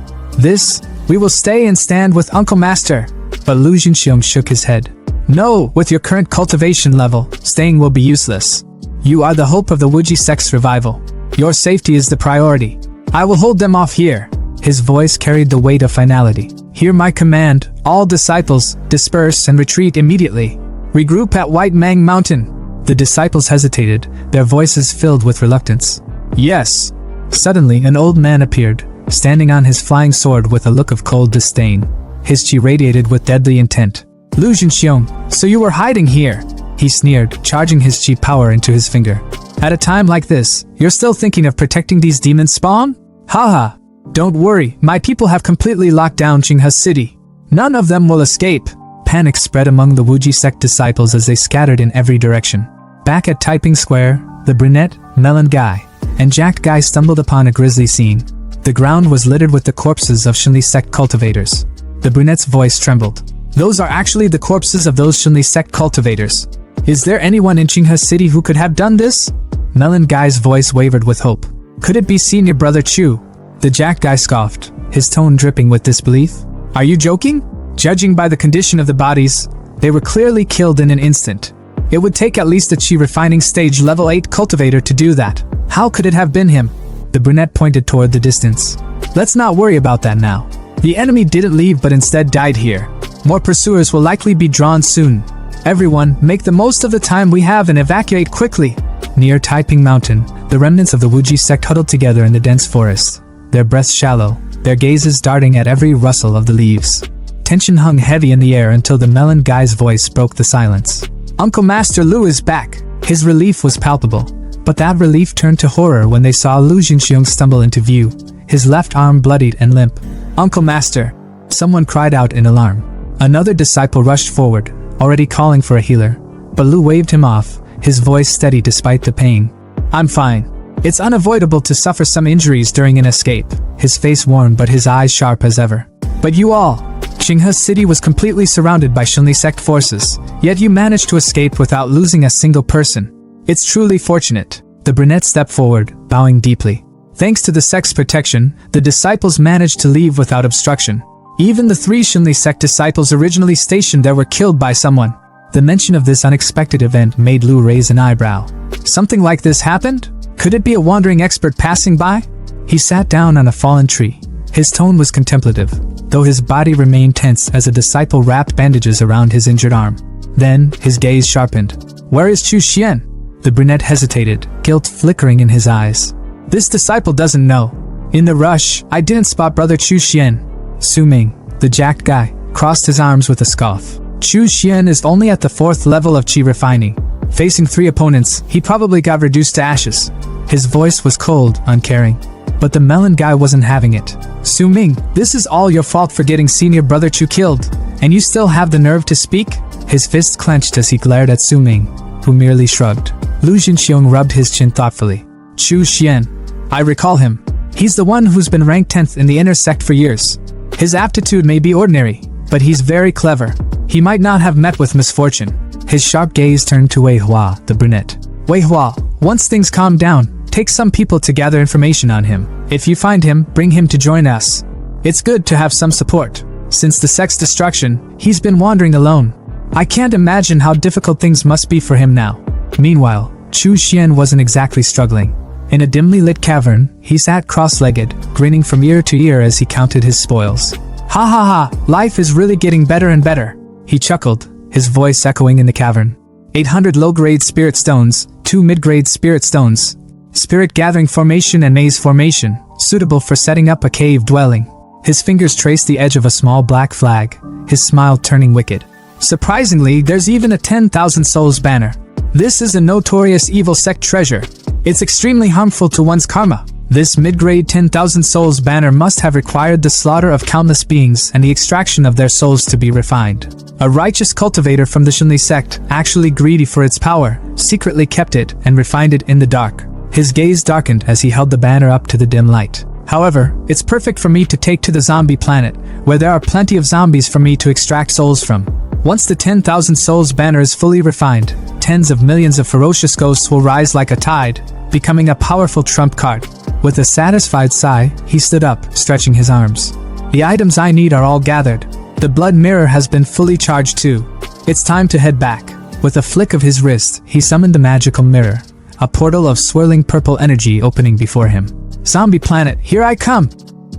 We will stay and stand with Uncle Master. But Lu Jinxiong shook his head. No, with your current cultivation level, staying will be useless. You are the hope of the Wuji sect's revival. Your safety is the priority. I will hold them off here. His voice carried the weight of finality. Hear my command, all disciples, disperse and retreat immediately. Regroup at White Mang Mountain. The disciples hesitated, their voices filled with reluctance. Yes. Suddenly, an old man appeared, standing on his flying sword with a look of cold disdain. His chi radiated with deadly intent. Lu Jinxiong, so you were hiding here? He sneered, charging his chi power into his finger. At a time like this, you're still thinking of protecting these demon spawn? Haha. Don't worry, my people have completely locked down Qinghe City. None of them will escape. Panic spread among the Wuji sect disciples as they scattered in every direction. Back at Taiping Square, the brunette, melon guy, and jacked guy stumbled upon a grisly scene. The ground was littered with the corpses of Shinli sect cultivators. The brunette's voice trembled. Those are actually the corpses of those Shinli sect cultivators. Is there anyone in Qinghe City who could have done this? Melon guy's voice wavered with hope. Could it be senior brother Chu? The jack guy scoffed, his tone dripping with disbelief. Are you joking? Judging by the condition of the bodies, they were clearly killed in an instant. It would take at least a chi refining stage level 8 cultivator to do that. How could it have been him? The brunette pointed toward the distance. Let's not worry about that now. The enemy didn't leave but instead died here. More pursuers will likely be drawn soon. Everyone, make the most of the time we have and evacuate quickly. Near Taiping Mountain, the remnants of the Wuji sect huddled together in the dense forest, their breaths shallow, their gazes darting at every rustle of the leaves. Tension hung heavy in the air until the melon guy's voice broke the silence. Uncle Master Lu is back. His relief was palpable, but that relief turned to horror when they saw Lu Jinxiong stumble into view, his left arm bloodied and limp. Uncle Master! Someone cried out in alarm. Another disciple rushed forward, already calling for a healer, but Lu waved him off, his voice steady despite the pain. I'm fine. It's unavoidable to suffer some injuries during an escape, his face worn but his eyes sharp as ever. But you all, Qinghe City was completely surrounded by Shinli sect forces, yet you managed to escape without losing a single person. It's truly fortunate. The brunette stepped forward, bowing deeply. Thanks to the sect's protection, the disciples managed to leave without obstruction. Even the 3 Shinli sect disciples originally stationed there were killed by someone. The mention of this unexpected event made Lu raise an eyebrow. Something like this happened? Could it be a wandering expert passing by? He sat down on a fallen tree. His tone was contemplative, though his body remained tense as a disciple wrapped bandages around his injured arm. Then, his gaze sharpened. Where is Chu Xian? The brunette hesitated, guilt flickering in his eyes. This disciple doesn't know. In the rush, I didn't spot brother Chu Xian. Su Ming, the jacked guy, crossed his arms with a scoff. Chu Xian is only at the 4th level of chi refining. Facing 3 opponents, he probably got reduced to ashes. His voice was cold, uncaring. But the melon guy wasn't having it. Su Ming, this is all your fault for getting senior brother Chu killed. And you still have the nerve to speak? His fists clenched as he glared at Su Ming, who merely shrugged. Lu Jinxiong rubbed his chin thoughtfully. Chu Xian. I recall him. He's the one who's been ranked 10th in the inner sect for years. His aptitude may be ordinary, but he's very clever. He might not have met with misfortune. His sharp gaze turned to Wei Hua, the brunette. Wei Hua, once things calm down, Take some people to gather information on him. If you find him, bring him to join us. It's good to have some support. Since the sex destruction, he's been wandering alone. I can't imagine how difficult things must be for him now. Meanwhile, Chu Xian wasn't exactly struggling. In a dimly lit cavern, he sat cross-legged, grinning from ear to ear as he counted his spoils. Ha ha ha, life is really getting better and better. He chuckled, his voice echoing in the cavern. 800 low-grade spirit stones, 2 mid-grade spirit stones. Spirit gathering formation and maze formation, suitable for setting up a cave dwelling. His fingers traced the edge of a small black flag, his smile turning wicked. Surprisingly, there's even a 10,000 souls banner. This is a notorious evil sect treasure. It's extremely harmful to one's karma. This mid-grade 10,000 souls banner must have required the slaughter of countless beings and the extraction of their souls to be refined. A righteous cultivator from the Shinli sect, actually greedy for its power, secretly kept it and refined it in the dark. His gaze darkened as he held the banner up to the dim light. However, it's perfect for me to take to the zombie planet, where there are plenty of zombies for me to extract souls from. Once the 10,000 souls banner is fully refined, tens of millions of ferocious ghosts will rise like a tide, becoming a powerful trump card. With a satisfied sigh, he stood up, stretching his arms. The items I need are all gathered. The blood mirror has been fully charged too. It's time to head back. With a flick of his wrist, he summoned the magical mirror, a portal of swirling purple energy opening before him. Zombie planet, here I come!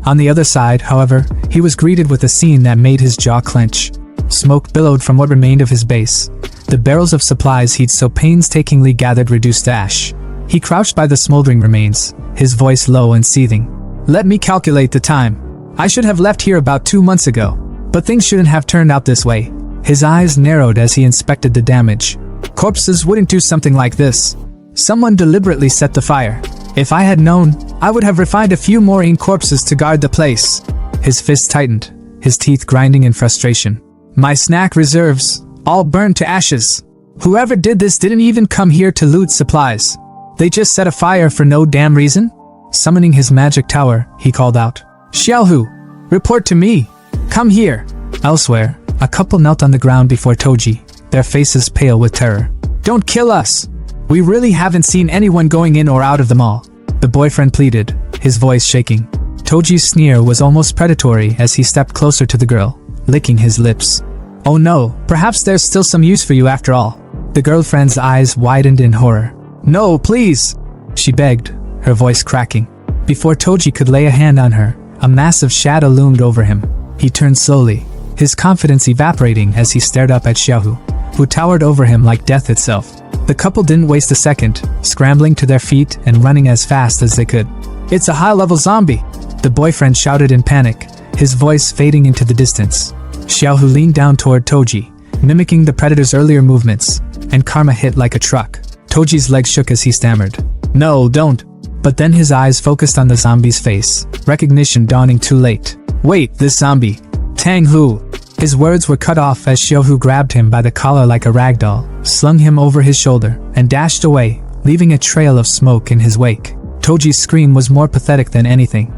On the other side, however, he was greeted with a scene that made his jaw clench. Smoke billowed from what remained of his base. The barrels of supplies he'd so painstakingly gathered reduced to ash. He crouched by the smoldering remains, his voice low and seething. Let me calculate the time. I should have left here about 2 months ago. But things shouldn't have turned out this way. His eyes narrowed as he inspected the damage. Corpses wouldn't do something like this. Someone deliberately set the fire. If I had known, I would have refined a few more corpses to guard the place. His fist tightened, his teeth grinding in frustration. My snack reserves, all burned to ashes. Whoever did this didn't even come here to loot supplies. They just set a fire for no damn reason? Summoning his magic tower, he called out. Xiaohu, report to me. Come here. Elsewhere, a couple knelt on the ground before Toji, their faces pale with terror. Don't kill us. We really haven't seen anyone going in or out of the mall. The boyfriend pleaded, his voice shaking. Toji's sneer was almost predatory as he stepped closer to the girl, licking his lips. Oh no, perhaps there's still some use for you after all. The girlfriend's eyes widened in horror. No, please, she begged, her voice cracking. Before Toji could lay a hand on her, a massive shadow loomed over him. He turned slowly, his confidence evaporating as he stared up at Xiaohu, who towered over him like death itself. The couple didn't waste a second, scrambling to their feet and running as fast as they could. It's a high-level zombie, the boyfriend shouted in panic, his voice fading into the distance. Xiaohu leaned down toward Toji, mimicking the predator's earlier movements, and karma hit like a truck. Toji's legs shook as he stammered. No, don't. But then his eyes focused on the zombie's face, recognition dawning too late. Wait, this zombie. Tang Hu. His words were cut off as Xiaohu grabbed him by the collar like a rag doll, slung him over his shoulder, and dashed away, leaving a trail of smoke in his wake. Toji's scream was more pathetic than anything.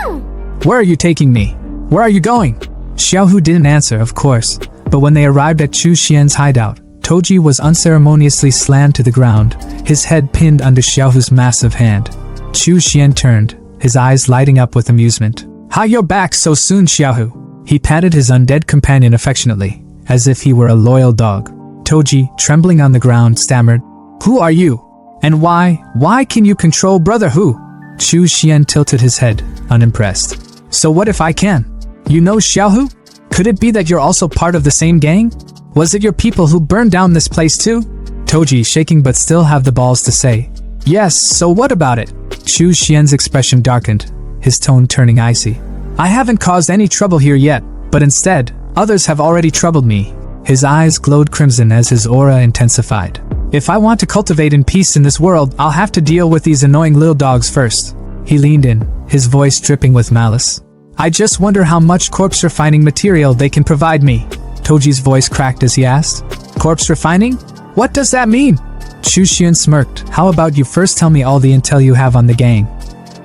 Ow! Where are you taking me? Where are you going? Xiaohu didn't answer, of course, but when they arrived at Chu Xian's hideout, Toji was unceremoniously slammed to the ground, his head pinned under Xiaohu's massive hand. Chu Xian turned, his eyes lighting up with amusement. How you're back so soon, Xiaohu? He patted his undead companion affectionately, as if he were a loyal dog. Toji, trembling on the ground, stammered, Who are you? And why can you control Brother Hu? Chu Xian tilted his head, unimpressed. So what if I can? You know Xiaohu? Could it be that you're also part of the same gang? Was it your people who burned down this place too? Toji, shaking but still have the balls to say, Yes, so what about it? Chu Xian's expression darkened, his tone turning icy. I haven't caused any trouble here yet, but instead, others have already troubled me. His eyes glowed crimson as his aura intensified. If I want to cultivate in peace in this world, I'll have to deal with these annoying little dogs first. He leaned in, his voice dripping with malice. I just wonder how much corpse refining material they can provide me. Toji's voice cracked as he asked. Corpse refining? What does that mean? Chu Xian smirked. How about you first tell me all the intel you have on the gang?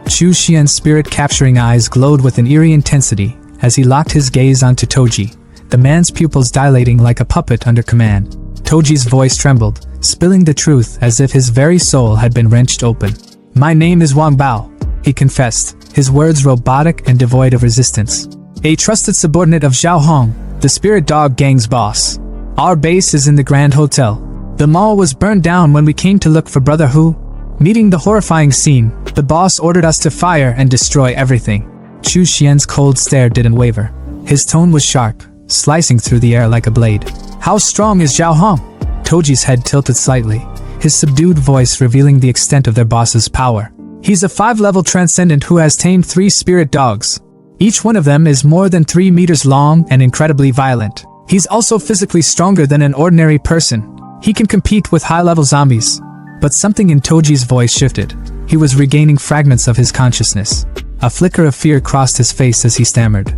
Chu Xian's spirit-capturing eyes glowed with an eerie intensity as he locked his gaze onto Toji, the man's pupils dilating like a puppet under command. Toji's voice trembled, spilling the truth as if his very soul had been wrenched open. My name is Wang Bao, he confessed, his words robotic and devoid of resistance. A trusted subordinate of Zhao Hong, the Spirit Dog Gang's boss. Our base is in the Grand Hotel. The mall was burned down when we came to look for Brother Hu. Meeting the horrifying scene, the boss ordered us to fire and destroy everything. Chu Xian's cold stare didn't waver. His tone was sharp, slicing through the air like a blade. How strong is Zhao Hong? Toji's head tilted slightly, his subdued voice revealing the extent of their boss's power. He's a 5-level transcendent who has tamed 3 spirit dogs. Each one of them is more than 3 meters long and incredibly violent. He's also physically stronger than an ordinary person. He can compete with high-level zombies. But something in Toji's voice shifted. He was regaining fragments of his consciousness. A flicker of fear crossed his face as he stammered.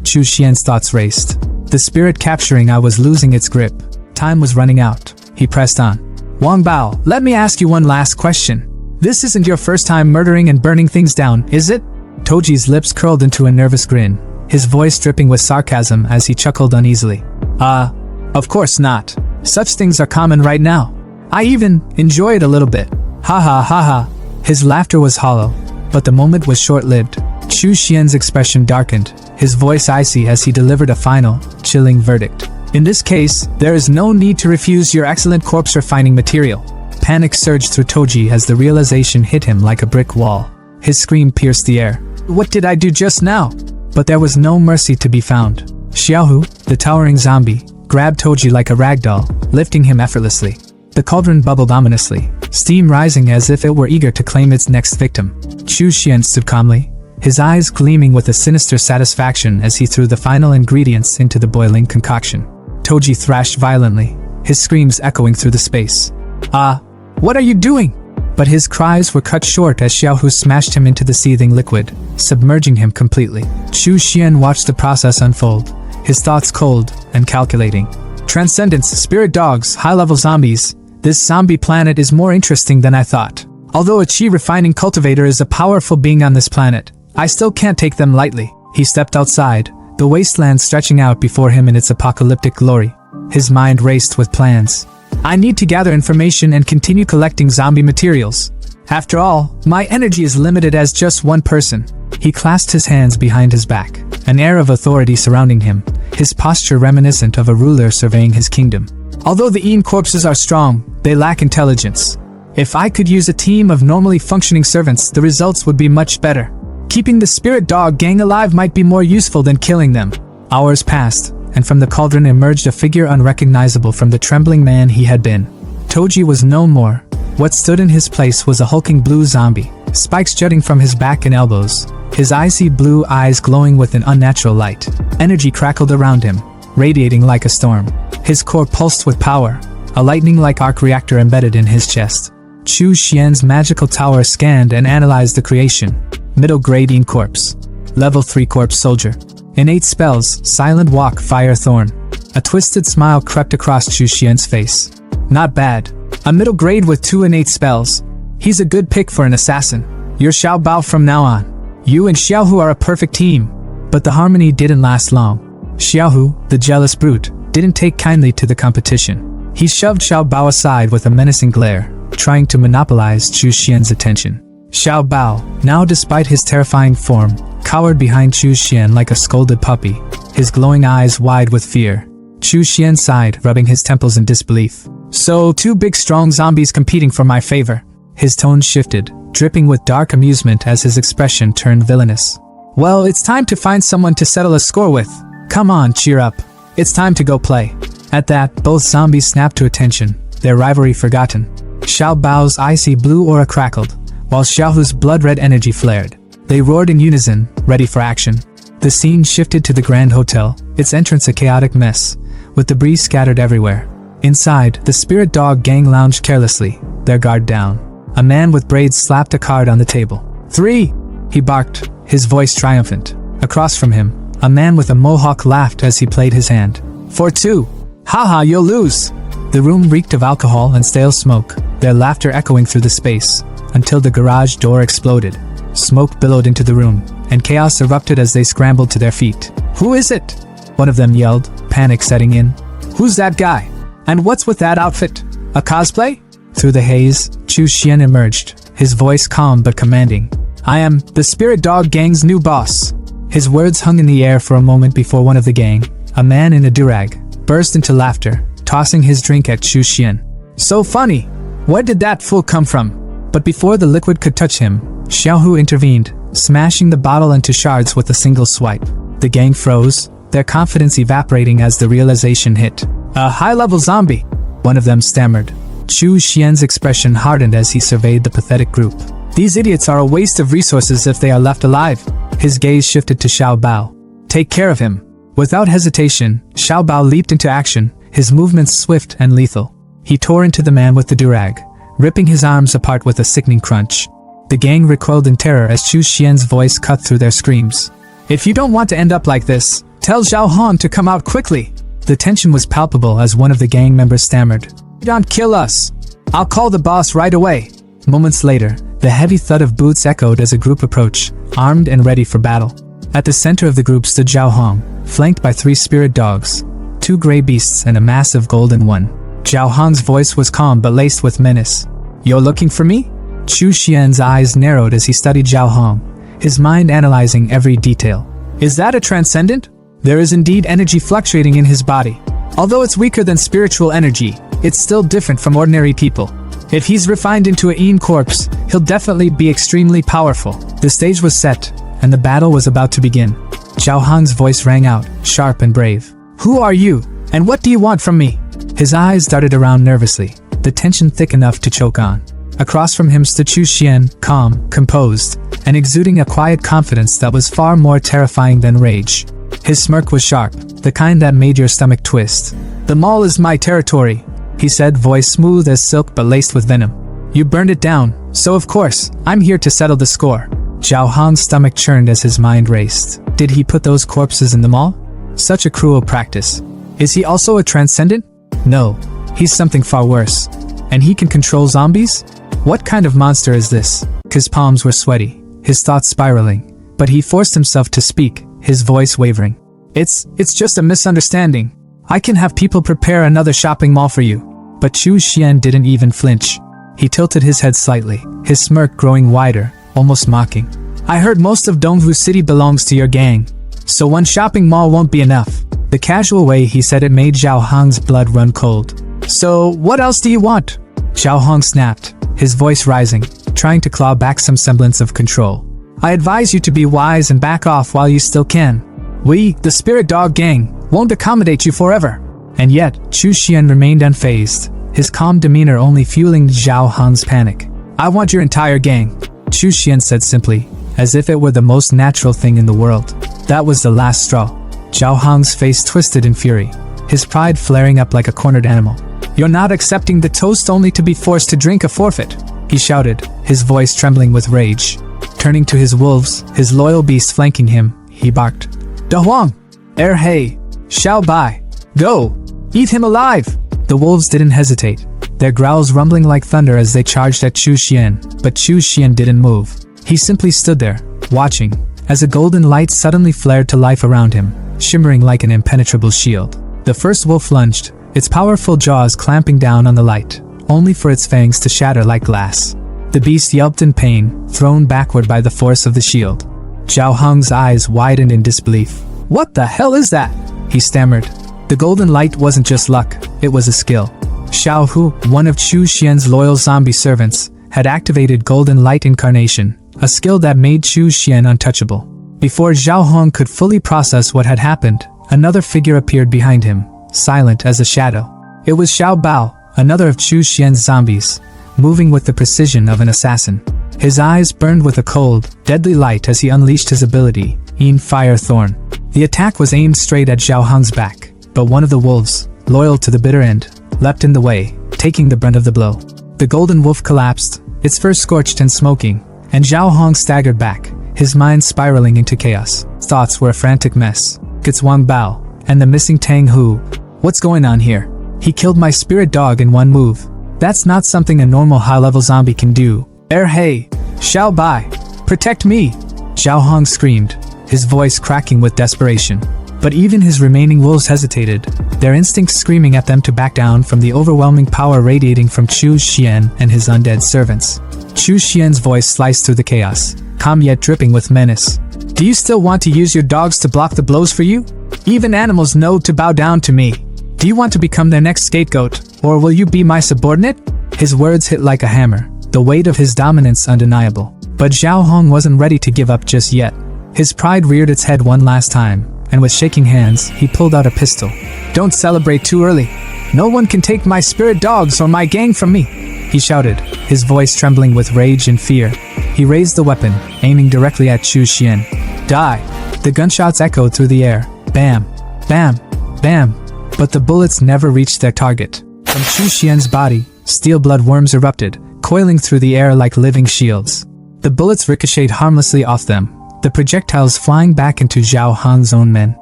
Chu Xian's thoughts raced. The spirit capturing I was losing its grip. Time was running out. He pressed on. Wang Bao, let me ask you one last question. This isn't your first time murdering and burning things down, is it? Toji's lips curled into a nervous grin, his voice dripping with sarcasm as he chuckled uneasily. Of course not. Such things are common right now. I even enjoy it a little bit. Ha ha ha ha. His laughter was hollow, but the moment was short-lived. Chu Xian's expression darkened, his voice icy as he delivered a final, chilling verdict. In this case, there is no need to refuse your excellent corpse refining material. Panic surged through Toji as the realization hit him like a brick wall. His scream pierced the air. What did I do just now? But there was no mercy to be found. Xiaohu, the towering zombie, grabbed Toji like a ragdoll, lifting him effortlessly. The cauldron bubbled ominously, steam rising as if it were eager to claim its next victim. Chu Xian stood calmly, his eyes gleaming with a sinister satisfaction as he threw the final ingredients into the boiling concoction. Toji thrashed violently, his screams echoing through the space. What are you doing? But his cries were cut short as Xiaohu smashed him into the seething liquid, submerging him completely. Chu Xian watched the process unfold, his thoughts cold and calculating. Transcendence, spirit dogs, high-level zombies. This zombie planet is more interesting than I thought. Although a chi refining cultivator is a powerful being on this planet, I still can't take them lightly. He stepped outside, the wasteland stretching out before him in its apocalyptic glory. His mind raced with plans. I need to gather information and continue collecting zombie materials. After all, my energy is limited as just one person. He clasped his hands behind his back, an air of authority surrounding him, his posture reminiscent of a ruler surveying his kingdom. Although the Ian corpses are strong, they lack intelligence. If I could use a team of normally functioning servants, the results would be much better. Keeping the spirit dog gang alive might be more useful than killing them. Hours passed, and from the cauldron emerged a figure unrecognizable from the trembling man he had been. Toji was no more. What stood in his place was a hulking blue zombie, spikes jutting from his back and elbows, his icy blue eyes glowing with an unnatural light. Energy crackled around him, radiating like a storm. His core pulsed with power, a lightning-like arc reactor embedded in his chest. Chu Xian's magical tower scanned and analyzed the creation. Middle grade Ian corpse. Level 3 corpse soldier. Innate spells, silent walk, fire thorn. A twisted smile crept across Chu Xian's face. Not bad. A middle grade with 2 innate spells. He's a good pick for an assassin. You're Xiao Bao from now on. You and Xiaohu are a perfect team. But the harmony didn't last long. Xiaohu, the jealous brute, didn't take kindly to the competition. He shoved Xiao Bao aside with a menacing glare, trying to monopolize Chu Xian's attention. Xiao Bao, now despite his terrifying form, cowered behind Chu Xian like a scolded puppy, his glowing eyes wide with fear. Chu Xian sighed, rubbing his temples in disbelief. So, 2 big strong zombies competing for my favor. His tone shifted, dripping with dark amusement as his expression turned villainous. Well, it's time to find someone to settle a score with. Come on, cheer up. It's time to go play. At that, both zombies snapped to attention, their rivalry forgotten. Xiao Bao's icy blue aura crackled, while Xiaohu's blood-red energy flared. They roared in unison, ready for action. The scene shifted to the Grand Hotel, its entrance a chaotic mess, with debris scattered everywhere. Inside, the spirit dog gang lounged carelessly, their guard down. A man with braids slapped a card on the table. 3! He barked, his voice triumphant. Across from him, a man with a mohawk laughed as he played his hand. 4-2! Haha, you'll lose! The room reeked of alcohol and stale smoke, their laughter echoing through the space, until the garage door exploded. Smoke billowed into the room, and chaos erupted as they scrambled to their feet. Who is it? One of them yelled, panic setting in. Who's that guy? And what's with that outfit? A cosplay? Through the haze, Chu Xian emerged, his voice calm but commanding. I am the Spirit Dog Gang's new boss. His words hung in the air for a moment before one of the gang, a man in a durag, burst into laughter, tossing his drink at Chu Xian. So funny! Where did that fool come from? But before the liquid could touch him, Xiaohu intervened, smashing the bottle into shards with a single swipe. The gang froze, their confidence evaporating as the realization hit. A high-level zombie, one of them stammered. Chu Xian's expression hardened as he surveyed the pathetic group. These idiots are a waste of resources if they are left alive. His gaze shifted to Xiao Bao. Take care of him. Without hesitation, Xiao Bao leaped into action, his movements swift and lethal. He tore into the man with the durag, ripping his arms apart with a sickening crunch. The gang recoiled in terror as Chu Xian's voice cut through their screams. If you don't want to end up like this, tell Zhao Han to come out quickly. The tension was palpable as one of the gang members stammered. Don't kill us. I'll call the boss right away. Moments later, the heavy thud of boots echoed as a group approached, armed and ready for battle. At the center of the group stood Zhao Hong, flanked by 3 spirit dogs, 2 gray beasts and a massive golden one. Zhao Hong's voice was calm but laced with menace. You're looking for me? Chu Xian's eyes narrowed as he studied Zhao Hong, his mind analyzing every detail. Is that a transcendent? There is indeed energy fluctuating in his body. Although it's weaker than spiritual energy, it's still different from ordinary people. If he's refined into a Yin corpse, he'll definitely be extremely powerful. The stage was set, and the battle was about to begin. Zhao Hong's voice rang out, sharp and brave. Who are you, and what do you want from me? His eyes darted around nervously, the tension thick enough to choke on. Across from him stood Chu Xian, calm, composed, and exuding a quiet confidence that was far more terrifying than rage. His smirk was sharp, the kind that made your stomach twist. The mall is my territory, he said, voice smooth as silk but laced with venom. You burned it down, so of course, I'm here to settle the score. Zhao Han's stomach churned as his mind raced. Did he put those corpses in the mall? Such a cruel practice. Is he also a transcendent? No, he's something far worse. And he can control zombies? What kind of monster is this? His palms were sweaty, his thoughts spiraling, but he forced himself to speak, his voice wavering. It's just a misunderstanding. I can have people prepare another shopping mall for you. But Chu Xian didn't even flinch. He tilted his head slightly, his smirk growing wider, almost mocking. I heard most of Dongwu City belongs to your gang, so one shopping mall won't be enough. The casual way he said it made Zhao Hong's blood run cold. So what else do you want? Zhao Hong snapped, his voice rising, trying to claw back some semblance of control. I advise you to be wise and back off while you still can. We, the Spirit Dog Gang, won't accommodate you forever. And yet, Chu Xian remained unfazed, his calm demeanor only fueling Zhao Han's panic. I want your entire gang, Chu Xian said simply, as if it were the most natural thing in the world. That was the last straw. Zhao Hong's face twisted in fury, his pride flaring up like a cornered animal. You're not accepting the toast only to be forced to drink a forfeit, he shouted, his voice trembling with rage. Turning to his wolves, his loyal beasts flanking him, he barked. Da Huang! Hei! Xiao Bai! Go! Eat him alive! The wolves didn't hesitate, their growls rumbling like thunder as they charged at Chu Xian, but Chu Xian didn't move. He simply stood there, watching, as a golden light suddenly flared to life around him, shimmering like an impenetrable shield. The first wolf lunged, its powerful jaws clamping down on the light, only for its fangs to shatter like glass. The beast yelped in pain, thrown backward by the force of the shield. Zhao Hong's eyes widened in disbelief. What the hell is that? He stammered. The golden light wasn't just luck, it was a skill. Xiao Hu, one of Chu Xian's loyal zombie servants, had activated Golden Light Incarnation, a skill that made Chu Xian untouchable. Before Zhao Hong could fully process what had happened, another figure appeared behind him, silent as a shadow. It was Xiao Bao, another of Chu Xian's zombies, moving with the precision of an assassin. His eyes burned with a cold, deadly light as he unleashed his ability, Yin Fire Thorn. The attack was aimed straight at Zhao Hong's back, but one of the wolves, loyal to the bitter end, leapt in the way, taking the brunt of the blow. The golden wolf collapsed, its fur scorched and smoking, and Zhao Hong staggered back, his mind spiraling into chaos. Thoughts were a frantic mess. It's Wang Bao, and the missing Tang Hu. What's going on here? He killed my spirit dog in one move. That's not something a normal high-level zombie can do. Hey, Xiao Bai, protect me! Zhao Hong screamed, his voice cracking with desperation. But even his remaining wolves hesitated, their instincts screaming at them to back down from the overwhelming power radiating from Chu Xian and his undead servants. Chu Xian's voice sliced through the chaos, calm yet dripping with menace. Do you still want to use your dogs to block the blows for you? Even animals know to bow down to me. Do you want to become their next scapegoat, or will you be my subordinate? His words hit like a hammer, the weight of his dominance undeniable. But Zhao Hong wasn't ready to give up just yet. His pride reared its head one last time, and with shaking hands, he pulled out a pistol. Don't celebrate too early. No one can take my spirit dogs or my gang from me, he shouted, his voice trembling with rage and fear. He raised the weapon, aiming directly at Chu Xian. Die! The gunshots echoed through the air. Bam! Bam! Bam! But the bullets never reached their target. From Chu Xian's body, steel blood worms erupted, coiling through the air like living shields. The bullets ricocheted harmlessly off them, the projectiles flying back into Zhao Hong's own men.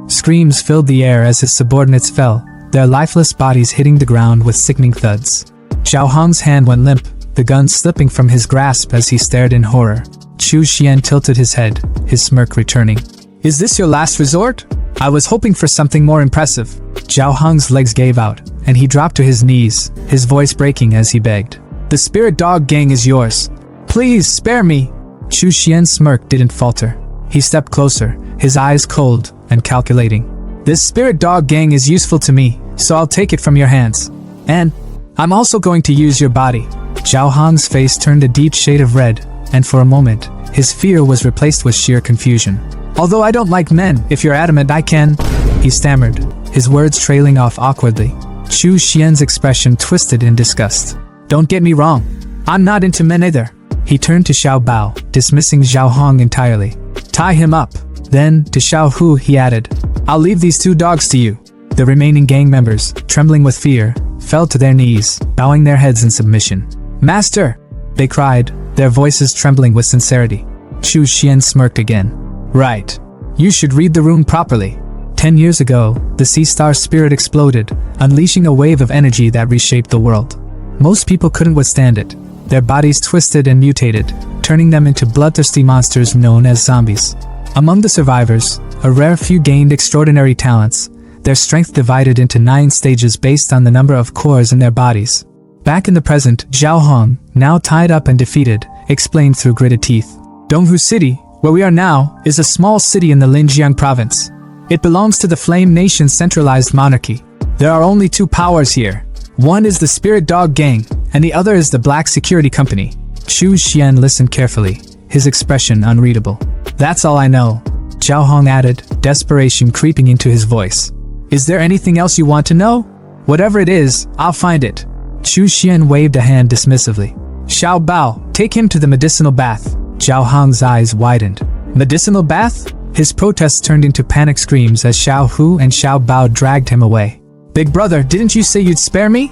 Screams filled the air as his subordinates fell, their lifeless bodies hitting the ground with sickening thuds. Zhao Hong's hand went limp, the gun slipping from his grasp as he stared in horror. Chu Xian tilted his head, his smirk returning. Is this your last resort? I was hoping for something more impressive. Zhao Hong's legs gave out, and he dropped to his knees, his voice breaking as he begged. The spirit dog gang is yours. Please spare me. Chu Xian's smirk didn't falter. He stepped closer, his eyes cold and calculating. This spirit dog gang is useful to me, so I'll take it from your hands. And I'm also going to use your body. Zhao Hong's face turned a deep shade of red, and for a moment, his fear was replaced with sheer confusion. Although I don't like men, if you're adamant I can, he stammered, his words trailing off awkwardly. Chu Xian's expression twisted in disgust. Don't get me wrong, I'm not into men either. He turned to Xiao Bao, dismissing Zhao Hong entirely. Tie him up. Then, to Xiao Hu he added, I'll leave these 2 dogs to you. The remaining gang members, trembling with fear, fell to their knees, bowing their heads in submission. Master! They cried, their voices trembling with sincerity. Chu Xian smirked again. Right. You should read the rune properly. 10 years ago, the Sea Star spirit exploded, unleashing a wave of energy that reshaped the world. Most people couldn't withstand it. Their bodies twisted and mutated, turning them into bloodthirsty monsters known as zombies. Among the survivors, a rare few gained extraordinary talents, their strength divided into 9 stages based on the number of cores in their bodies. Back in the present, Zhao Hong, now tied up and defeated, explained through gritted teeth. Donghu City, where we are now, is a small city in the Linjiang province. It belongs to the Flame Nation's centralized monarchy. There are only 2 powers here. One is the Spirit Dog Gang, and the other is the Black Security Company. Chu Xian listened carefully, his expression unreadable. That's all I know, Zhao Hong added, desperation creeping into his voice. Is there anything else you want to know? Whatever it is, I'll find it. Chu Xian waved a hand dismissively. Xiao Bao, take him to the medicinal bath. Zhao Hong's eyes widened. Medicinal bath? His protests turned into panic screams as Xiao Hu and Xiao Bao dragged him away. Big brother, didn't you say you'd spare me?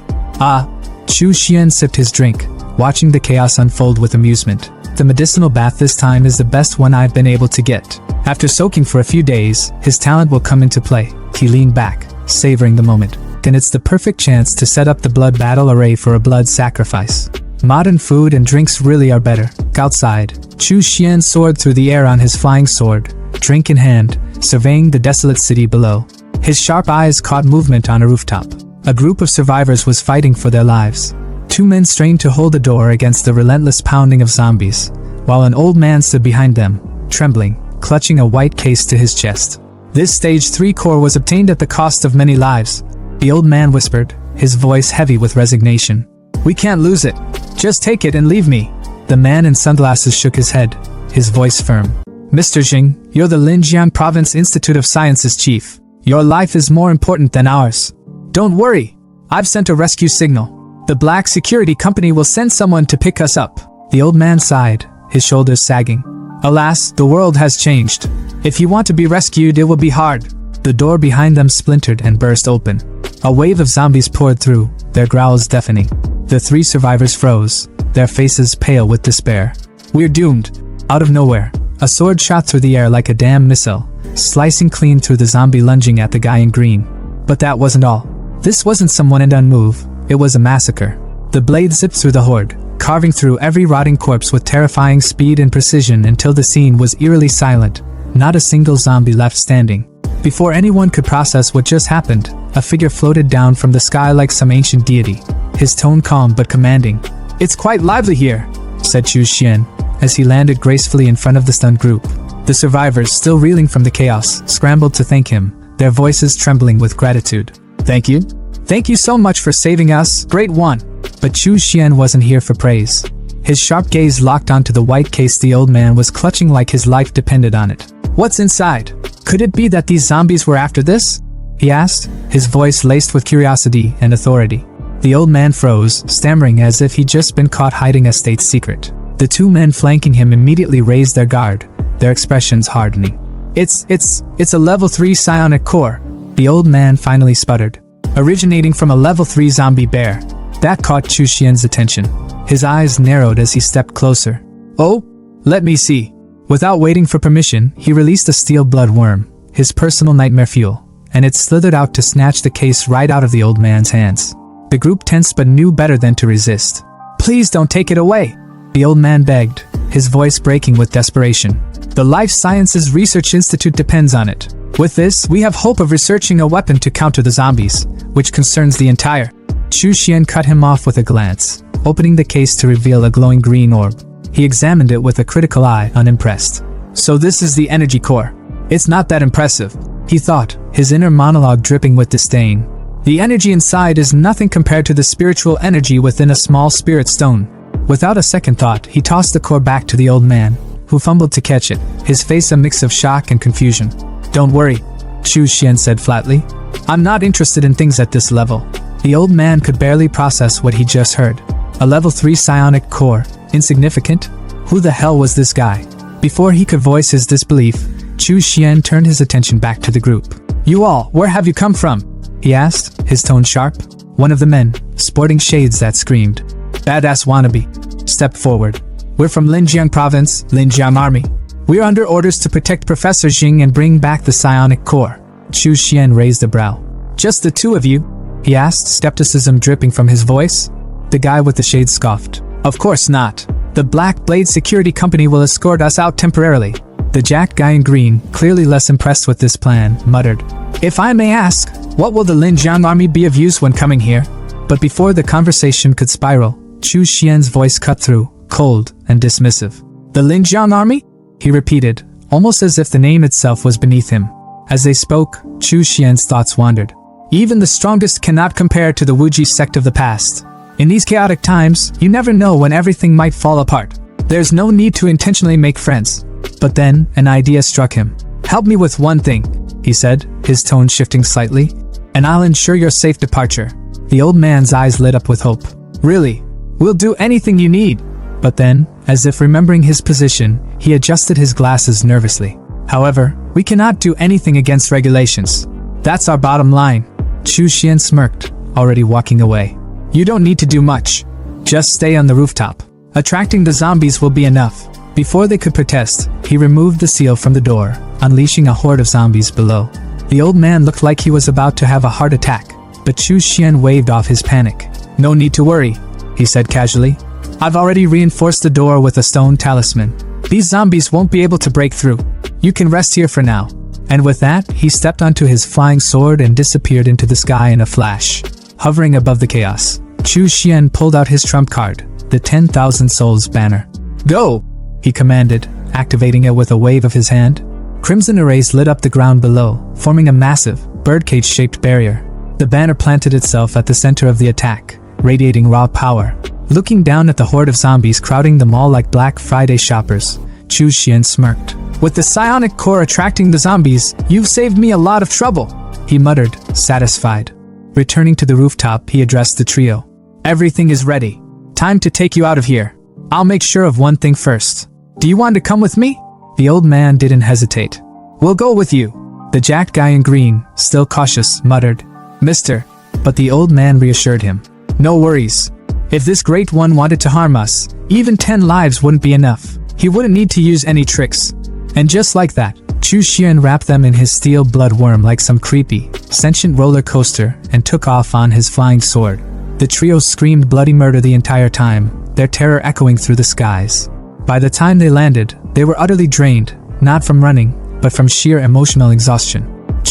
Chu Xian sipped his drink, watching the chaos unfold with amusement. The medicinal bath this time is the best one I've been able to get. After soaking for a few days, his talent will come into play. He leaned back, savoring the moment. Then it's the perfect chance to set up the blood battle array for a blood sacrifice. Modern food and drinks really are better. Outside, Chu Xian soared through the air on his flying sword, drink in hand, surveying the desolate city below. His sharp eyes caught movement on a rooftop. A group of survivors was fighting for their lives. 2 men strained to hold the door against the relentless pounding of zombies, while an old man stood behind them, trembling, clutching a white case to his chest. This stage 3 core was obtained at the cost of many lives, the old man whispered, his voice heavy with resignation. We can't lose it. Just take it and leave me. The man in sunglasses shook his head, his voice firm. Mr. Jing, you're the Linjiang Province Institute of Sciences chief. Your life is more important than ours. Don't worry. I've sent a rescue signal. The Black Security Company will send someone to pick us up. The old man sighed, his shoulders sagging. Alas, the world has changed. If you want to be rescued, it will be hard. The door behind them splintered and burst open. A wave of zombies poured through, their growls deafening. The 3 survivors froze, their faces pale with despair. We're doomed. Out of nowhere, a sword shot through the air like a damn missile, slicing clean through the zombie lunging at the guy in green. But that wasn't all. This wasn't some one-and-done move, it was a massacre. The blade zipped through the horde, carving through every rotting corpse with terrifying speed and precision until the scene was eerily silent, not a single zombie left standing. Before anyone could process what just happened, a figure floated down from the sky like some ancient deity, his tone calm but commanding. "It's quite lively here," said Chu Xian, as he landed gracefully in front of the stunned group. The survivors, still reeling from the chaos, scrambled to thank him, their voices trembling with gratitude. "Thank you. Thank you so much for saving us, great one." But Chu Xian wasn't here for praise. His sharp gaze locked onto the white case the old man was clutching like his life depended on it. "What's inside? Could it be that these zombies were after this?" he asked, his voice laced with curiosity and authority. The old man froze, stammering as if he'd just been caught hiding a state secret. The two men flanking him immediately raised their guard, their expressions hardening. It's a level 3 psionic core," the old man finally sputtered. "Originating from a level 3 zombie bear." That caught Chu Xian's attention. His eyes narrowed as he stepped closer. "Oh? Let me see." Without waiting for permission, he released a steel blood worm, his personal nightmare fuel, and it slithered out to snatch the case right out of the old man's hands. The group tensed but knew better than to resist. "Please don't take it away," the old man begged, his voice breaking with desperation. "The Life Sciences Research Institute depends on it. With this, we have hope of researching a weapon to counter the zombies, which concerns the entire." Chu Xian cut him off with a glance, opening the case to reveal a glowing green orb. He examined it with a critical eye, unimpressed. "So this is the energy core. It's not that impressive," he thought, his inner monologue dripping with disdain. "The energy inside is nothing compared to the spiritual energy within a small spirit stone." Without a second thought, he tossed the core back to the old man, who fumbled to catch it, his face a mix of shock and confusion. "Don't worry," Chu Xian said flatly. "I'm not interested in things at this level." The old man could barely process what he just heard. A level 3 psionic core, insignificant? Who the hell was this guy? Before he could voice his disbelief, Chu Xian turned his attention back to the group. "You all, where have you come from?" he asked, his tone sharp. One of the men, sporting shades that screamed, "Badass wannabe," stepped forward. "We're from Linjiang Province, Linjiang Army. We're under orders to protect Professor Jing and bring back the psionic core." Chu Xian raised a brow. "Just the two of you?" he asked, skepticism dripping from his voice. The guy with the shades scoffed. "Of course not. The Black Blade Security Company will escort us out temporarily." The jacked guy in green, clearly less impressed with this plan, muttered, "If I may ask, what will the Linjiang Army be of use when coming here?" But before the conversation could spiral, Chu Xian's voice cut through, cold and dismissive. "The Linjiang Army?" he repeated, almost as if the name itself was beneath him. As they spoke, Chu Xian's thoughts wandered. Even the strongest cannot compare to the Wuji sect of the past. In these chaotic times, you never know when everything might fall apart. There's no need to intentionally make friends. But then, an idea struck him. "Help me with one thing," he said, his tone shifting slightly, "and I'll ensure your safe departure." The old man's eyes lit up with hope. "Really? We'll do anything you need." But then, as if remembering his position, he adjusted his glasses nervously. "However, we cannot do anything against regulations. That's our bottom line." Chu Xian smirked, already walking away. "You don't need to do much. Just stay on the rooftop. Attracting the zombies will be enough." Before they could protest, he removed the seal from the door, unleashing a horde of zombies below. The old man looked like he was about to have a heart attack, but Chu Xian waved off his panic. "No need to worry," he said casually. "I've already reinforced the door with a stone talisman. These zombies won't be able to break through. You can rest here for now." And with that, he stepped onto his flying sword and disappeared into the sky in a flash. Hovering above the chaos, Chu Xian pulled out his trump card, the 10,000 Souls banner. "Go!" he commanded, activating it with a wave of his hand. Crimson arrays lit up the ground below, forming a massive, birdcage-shaped barrier. The banner planted itself at the center of the attack, radiating raw power. Looking down at the horde of zombies crowding the mall like Black Friday shoppers, Chu Xian smirked. "With the psionic core attracting the zombies, you've saved me a lot of trouble," he muttered, satisfied. Returning to the rooftop, he addressed the trio. "Everything is ready. Time to take you out of here. I'll make sure of one thing first. Do you want to come with me?" The old man didn't hesitate. "We'll go with you." The jacked guy in green, still cautious, muttered, "Mister." But the old man reassured him. "No worries. If this great one wanted to harm us, even 10 lives wouldn't be enough. He wouldn't need to use any tricks." And just like that, Chu Xian wrapped them in his steel blood worm like some creepy, sentient roller coaster and took off on his flying sword. The trio screamed bloody murder the entire time, their terror echoing through the skies. By the time they landed, they were utterly drained, not from running, but from sheer emotional exhaustion.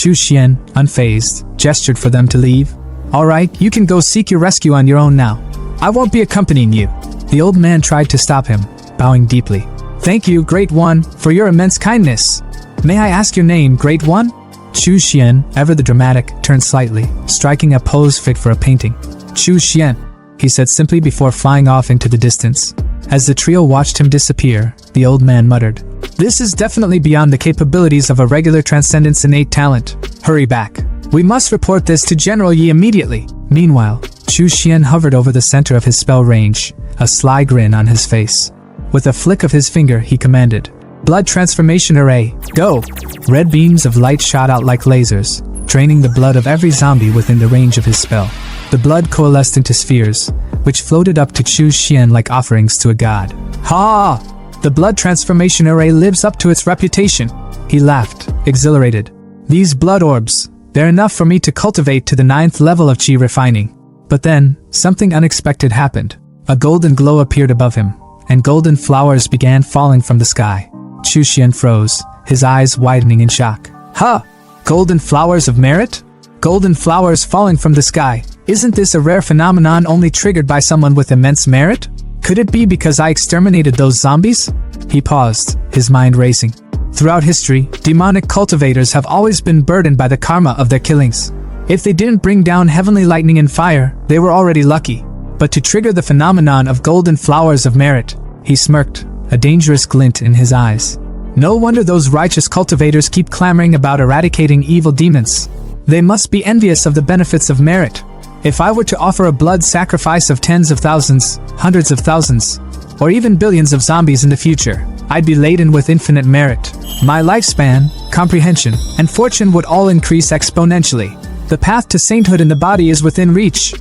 Chu Xian, unfazed, gestured for them to leave. Alright, you can go seek your rescue on your own now. I won't be accompanying you. The old man tried to stop him, bowing deeply. Thank you, Great One, for your immense kindness. May I ask your name, Great One? Chu Xian, ever the dramatic, turned slightly, striking a pose fit for a painting. Chu Xian, he said simply before flying off into the distance. As the trio watched him disappear, the old man muttered, This is definitely beyond the capabilities of a regular Transcendent's innate talent. Hurry back. We must report this to General Yi immediately. Meanwhile, Chu Xian hovered over the center of his spell range, a sly grin on his face. With a flick of his finger, he commanded, Blood Transformation Array, go! Red beams of light shot out like lasers, draining the blood of every zombie within the range of his spell. The blood coalesced into spheres, which floated up to Chu Xian like offerings to a god. Ha! The Blood Transformation Array lives up to its reputation. He laughed, exhilarated. These blood orbs, they're enough for me to cultivate to the 9th level of chi refining. But then, something unexpected happened. A golden glow appeared above him, and golden flowers began falling from the sky. Chu Xian froze, his eyes widening in shock. Huh! Golden flowers of merit? Golden flowers falling from the sky. Isn't this a rare phenomenon only triggered by someone with immense merit? Could it be because I exterminated those zombies? He paused, his mind racing. Throughout history, demonic cultivators have always been burdened by the karma of their killings. If they didn't bring down heavenly lightning and fire, they were already lucky. But to trigger the phenomenon of golden flowers of merit, he smirked, a dangerous glint in his eyes. No wonder those righteous cultivators keep clamoring about eradicating evil demons. They must be envious of the benefits of merit. If I were to offer a blood sacrifice of tens of thousands, hundreds of thousands, or even billions of zombies in the future, I'd be laden with infinite merit. My lifespan, comprehension, and fortune would all increase exponentially. The path to sainthood in the body is within reach.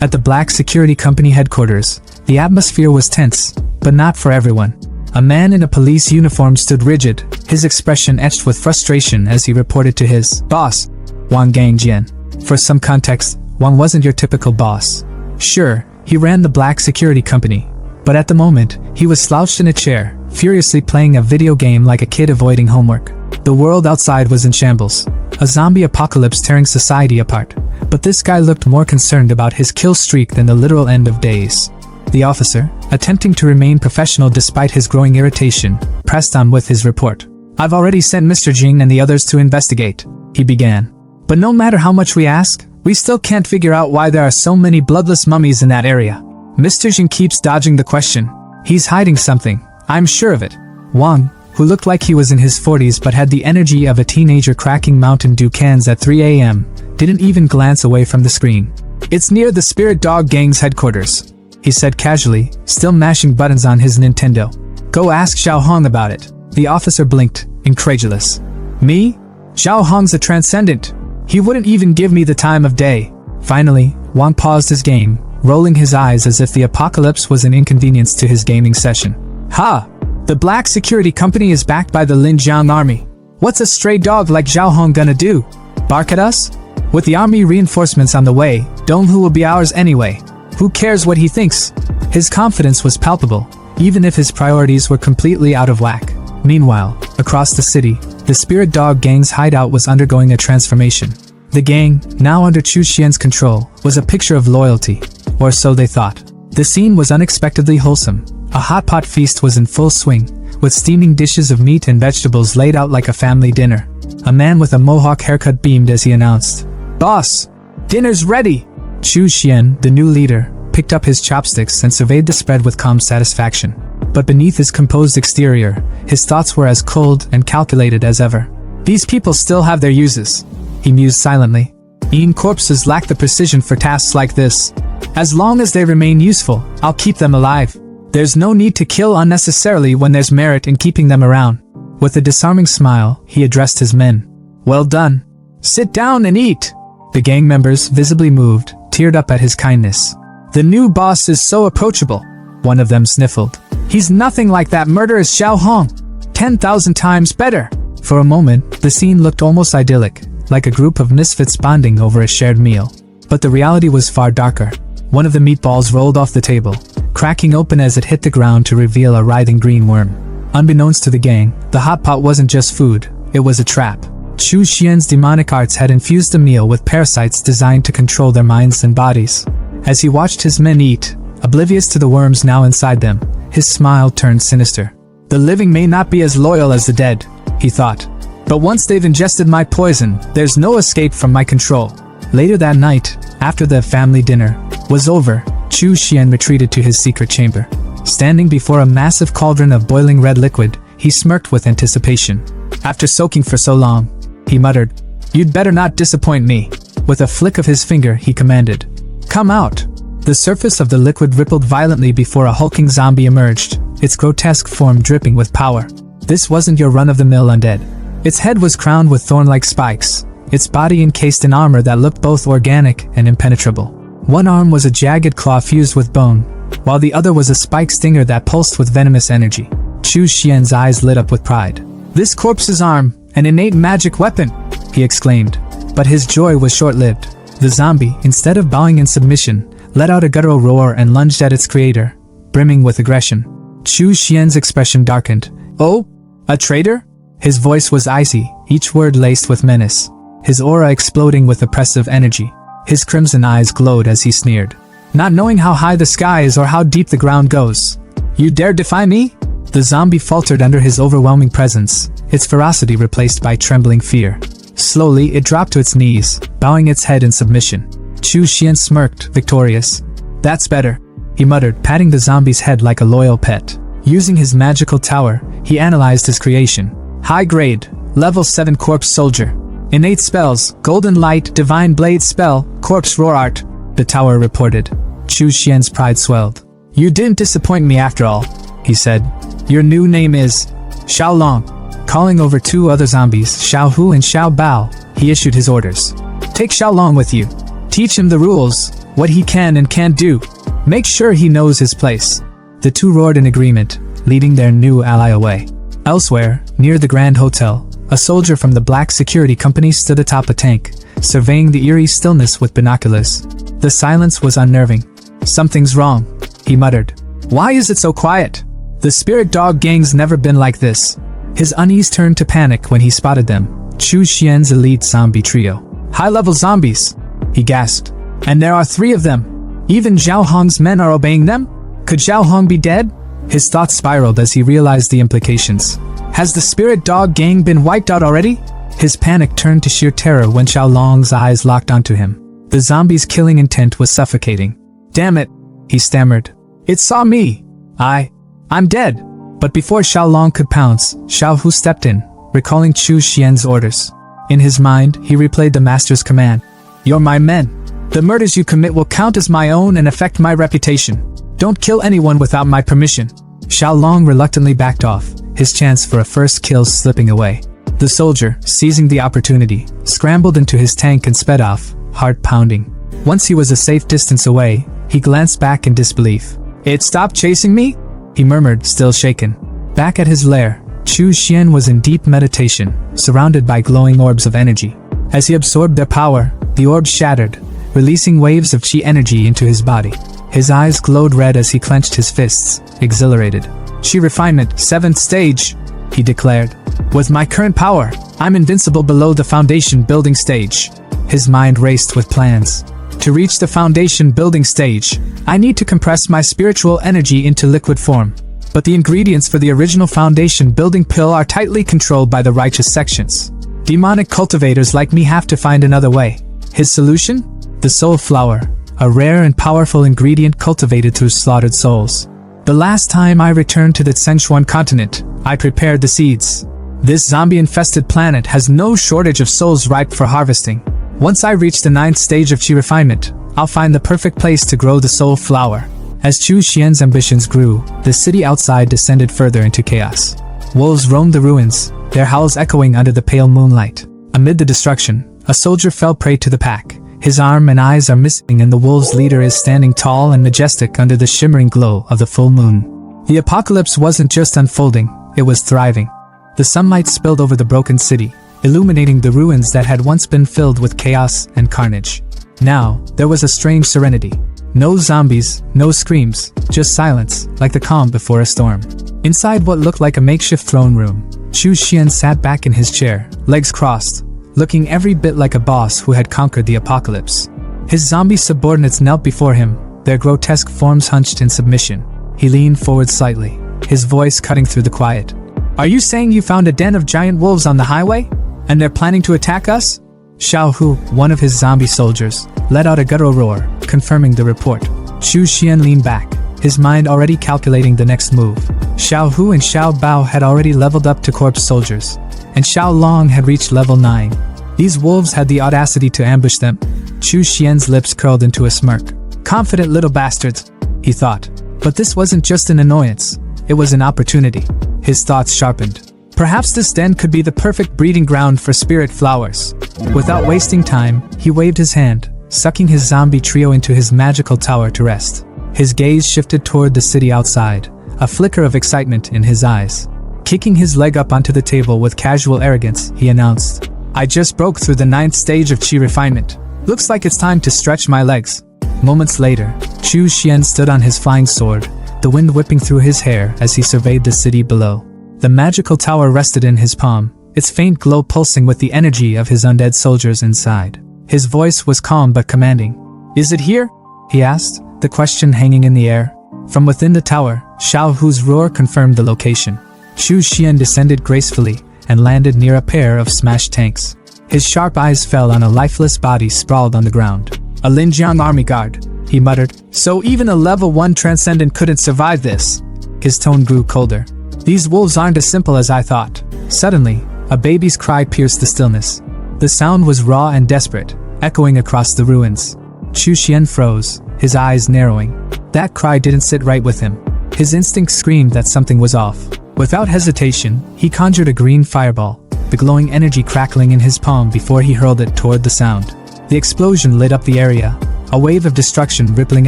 At the Black Security Company headquarters, the atmosphere was tense, but not for everyone. A man in a police uniform stood rigid, his expression etched with frustration as he reported to his boss, Wang Gangjian. For some context, Wang wasn't your typical boss. Sure, he ran the Black Security Company, but at the moment, he was slouched in a chair, furiously playing a video game like a kid avoiding homework. The world outside was in shambles, a zombie apocalypse tearing society apart, but this guy looked more concerned about his kill streak than the literal end of days. The officer, attempting to remain professional despite his growing irritation, pressed on with his report. I've already sent Mr. Jing and the others to investigate, he began. But no matter how much we ask, we still can't figure out why there are so many bloodless mummies in that area. Mr. Jing keeps dodging the question. He's hiding something, I'm sure of it. Wang, who looked like he was in his 40s but had the energy of a teenager cracking Mountain Dew cans at 3 a.m., didn't even glance away from the screen. It's near the Spirit Dog Gang's headquarters, he said casually, still mashing buttons on his Nintendo. Go ask Xiao Hong about it. The officer blinked, incredulous. Me? Xiao Hong's a transcendent. He wouldn't even give me the time of day. Finally, Wang paused his game, rolling his eyes as if the apocalypse was an inconvenience to his gaming session. Ha! The Black Security Company is backed by the Linjiang Army. What's a stray dog like Xiao Hong gonna do? Bark at us? With the army reinforcements on the way, Donghu will be ours anyway. Who cares what he thinks? His confidence was palpable, even if his priorities were completely out of whack. Meanwhile, across the city, the Spirit Dog Gang's hideout was undergoing a transformation. The gang, now under Chu Xian's control, was a picture of loyalty, or so they thought. The scene was unexpectedly wholesome. A hot pot feast was in full swing, with steaming dishes of meat and vegetables laid out like a family dinner. A man with a mohawk haircut beamed as he announced, "Boss, dinner's ready!" Chu Xian, the new leader, picked up his chopsticks and surveyed the spread with calm satisfaction. But beneath his composed exterior, his thoughts were as cold and calculated as ever. These people still have their uses, he mused silently. Eating corpses lack the precision for tasks like this. As long as they remain useful, I'll keep them alive. There's no need to kill unnecessarily when there's merit in keeping them around. With a disarming smile, he addressed his men. Well done. Sit down and eat. The gang members, visibly moved, teared up at his kindness. The new boss is so approachable, one of them sniffled. He's nothing like that murderous Xiao Hong. 10,000 times better. For a moment, the scene looked almost idyllic, like a group of misfits bonding over a shared meal. But the reality was far darker. One of the meatballs rolled off the table, cracking open as it hit the ground to reveal a writhing green worm. Unbeknownst to the gang, the hot pot wasn't just food, it was a trap. Chu Xian's demonic arts had infused the meal with parasites designed to control their minds and bodies. As he watched his men eat, oblivious to the worms now inside them, his smile turned sinister. The living may not be as loyal as the dead, he thought. But once they've ingested my poison, there's no escape from my control. Later that night, after the family dinner was over, Chu Xian retreated to his secret chamber. Standing before a massive cauldron of boiling red liquid, he smirked with anticipation. After soaking for so long, he muttered, "You'd better not disappoint me." With a flick of his finger, he commanded, "Come out." The surface of the liquid rippled violently before a hulking zombie emerged, its grotesque form dripping with power. This wasn't your run-of-the-mill undead. Its head was crowned with thorn-like spikes, its body encased in armor that looked both organic and impenetrable. One arm was a jagged claw fused with bone, while the other was a spike stinger that pulsed with venomous energy. Chu Xian's eyes lit up with pride. "This corpse's arm, an innate magic weapon!" he exclaimed. But his joy was short-lived. The zombie, instead of bowing in submission, let out a guttural roar and lunged at its creator, brimming with aggression. Chu Xian's expression darkened. "Oh? A traitor?" His voice was icy, each word laced with menace, his aura exploding with oppressive energy. His crimson eyes glowed as he sneered. "Not knowing how high the sky is or how deep the ground goes, you dare defy me?" The zombie faltered under his overwhelming presence, its ferocity replaced by trembling fear. Slowly, it dropped to its knees, bowing its head in submission. Chu Xian smirked, victorious. "That's better," he muttered, patting the zombie's head like a loyal pet. Using his magical tower, he analyzed his creation. High grade, level 7 corpse soldier. Innate spells, golden light, divine blade spell, corpse roar art, the tower reported. Chu Xian's pride swelled. "You didn't disappoint me after all," he said. "Your new name is Xiaolong." Calling over two other zombies, Xiao Hu and Xiao Bao, he issued his orders. "Take Xiaolong with you. Teach him the rules, what he can and can't do. Make sure he knows his place." The two roared in agreement, leading their new ally away. Elsewhere, near the Grand Hotel, a soldier from the Black Security Company stood atop a tank, surveying the eerie stillness with binoculars. The silence was unnerving. "Something's wrong," he muttered. "Why is it so quiet? The spirit dog gang's never been like this." His unease turned to panic when he spotted them. Chu Xian's elite zombie trio. "High-level zombies," he gasped. "And there are 3 of them. Even Zhao Hong's men are obeying them? Could Zhao Hong be dead?" His thoughts spiraled as he realized the implications. Has the spirit dog gang been wiped out already? His panic turned to sheer terror when Xiaolong's eyes locked onto him. The zombie's killing intent was suffocating. "Damn it," he stammered. "It saw me. I'm dead." But before Xiaolong could pounce, Xiao Hu stepped in, recalling Chu Xian's orders. In his mind, he replayed the master's command. "You're my men. The murders you commit will count as my own and affect my reputation. Don't kill anyone without my permission." Xiaolong reluctantly backed off, his chance for a first kill slipping away. The soldier, seizing the opportunity, scrambled into his tank and sped off, heart pounding. Once he was a safe distance away, he glanced back in disbelief. "It stopped chasing me?" he murmured, still shaken. Back at his lair, Chu Xian was in deep meditation, surrounded by glowing orbs of energy. As he absorbed their power, the orbs shattered, releasing waves of chi energy into his body. His eyes glowed red as he clenched his fists, exhilarated. "Chi refinement, 7th stage," he declared. "With my current power, I'm invincible below the foundation building stage." His mind raced with plans. To reach the foundation building stage, I need to compress my spiritual energy into liquid form. But the ingredients for the original foundation building pill are tightly controlled by the righteous sections. Demonic cultivators like me have to find another way. His solution? The soul flower, a rare and powerful ingredient cultivated through slaughtered souls. The last time I returned to the Sichuan continent, I prepared the seeds. This zombie-infested planet has no shortage of souls ripe for harvesting. Once I reach the 9th stage of chi refinement, I'll find the perfect place to grow the soul flower. As Chu Xian's ambitions grew, the city outside descended further into chaos. Wolves roamed the ruins, their howls echoing under the pale moonlight. Amid the destruction, a soldier fell prey to the pack. His arm and eyes are missing and the wolves' leader is standing tall and majestic under the shimmering glow of the full moon. The apocalypse wasn't just unfolding, it was thriving. The sunlight spilled over the broken city, illuminating the ruins that had once been filled with chaos and carnage. Now, there was a strange serenity. No zombies, no screams, just silence, like the calm before a storm. Inside what looked like a makeshift throne room, Chu Xian sat back in his chair, legs crossed, looking every bit like a boss who had conquered the apocalypse. His zombie subordinates knelt before him, their grotesque forms hunched in submission. He leaned forward slightly, his voice cutting through the quiet. "Are you saying you found a den of giant wolves on the highway? And they're planning to attack us?" Xiao Hu, one of his zombie soldiers, let out a guttural roar, confirming the report. Chu Xian leaned back, his mind already calculating the next move. Xiao Hu and Xiao Bao had already leveled up to corpse soldiers, and Xiao Long had reached level 9. These wolves had the audacity to ambush them. Chu Xian's lips curled into a smirk. "Confident little bastards," he thought. But this wasn't just an annoyance, it was an opportunity. His thoughts sharpened. Perhaps this den could be the perfect breeding ground for spirit flowers. Without wasting time, he waved his hand, sucking his zombie trio into his magical tower to rest. His gaze shifted toward the city outside, a flicker of excitement in his eyes. Kicking his leg up onto the table with casual arrogance, he announced, "I just broke through the 9th stage of chi refinement. Looks like it's time to stretch my legs." Moments later, Chu Xian stood on his flying sword, the wind whipping through his hair as he surveyed the city below. The magical tower rested in his palm, its faint glow pulsing with the energy of his undead soldiers inside. His voice was calm but commanding. "Is it here?" he asked, the question hanging in the air. From within the tower, Xiao Hu's roar confirmed the location. Chu Xian descended gracefully and landed near a pair of smashed tanks. His sharp eyes fell on a lifeless body sprawled on the ground. "A Linjiang army guard," he muttered. "So even a level 1 transcendent couldn't survive this." His tone grew colder. "These wolves aren't as simple as I thought." Suddenly, a baby's cry pierced the stillness. The sound was raw and desperate, echoing across the ruins. Chu Xian froze, his eyes narrowing. That cry didn't sit right with him. His instinct screamed that something was off. Without hesitation, he conjured a green fireball, the glowing energy crackling in his palm before he hurled it toward the sound. The explosion lit up the area, a wave of destruction rippling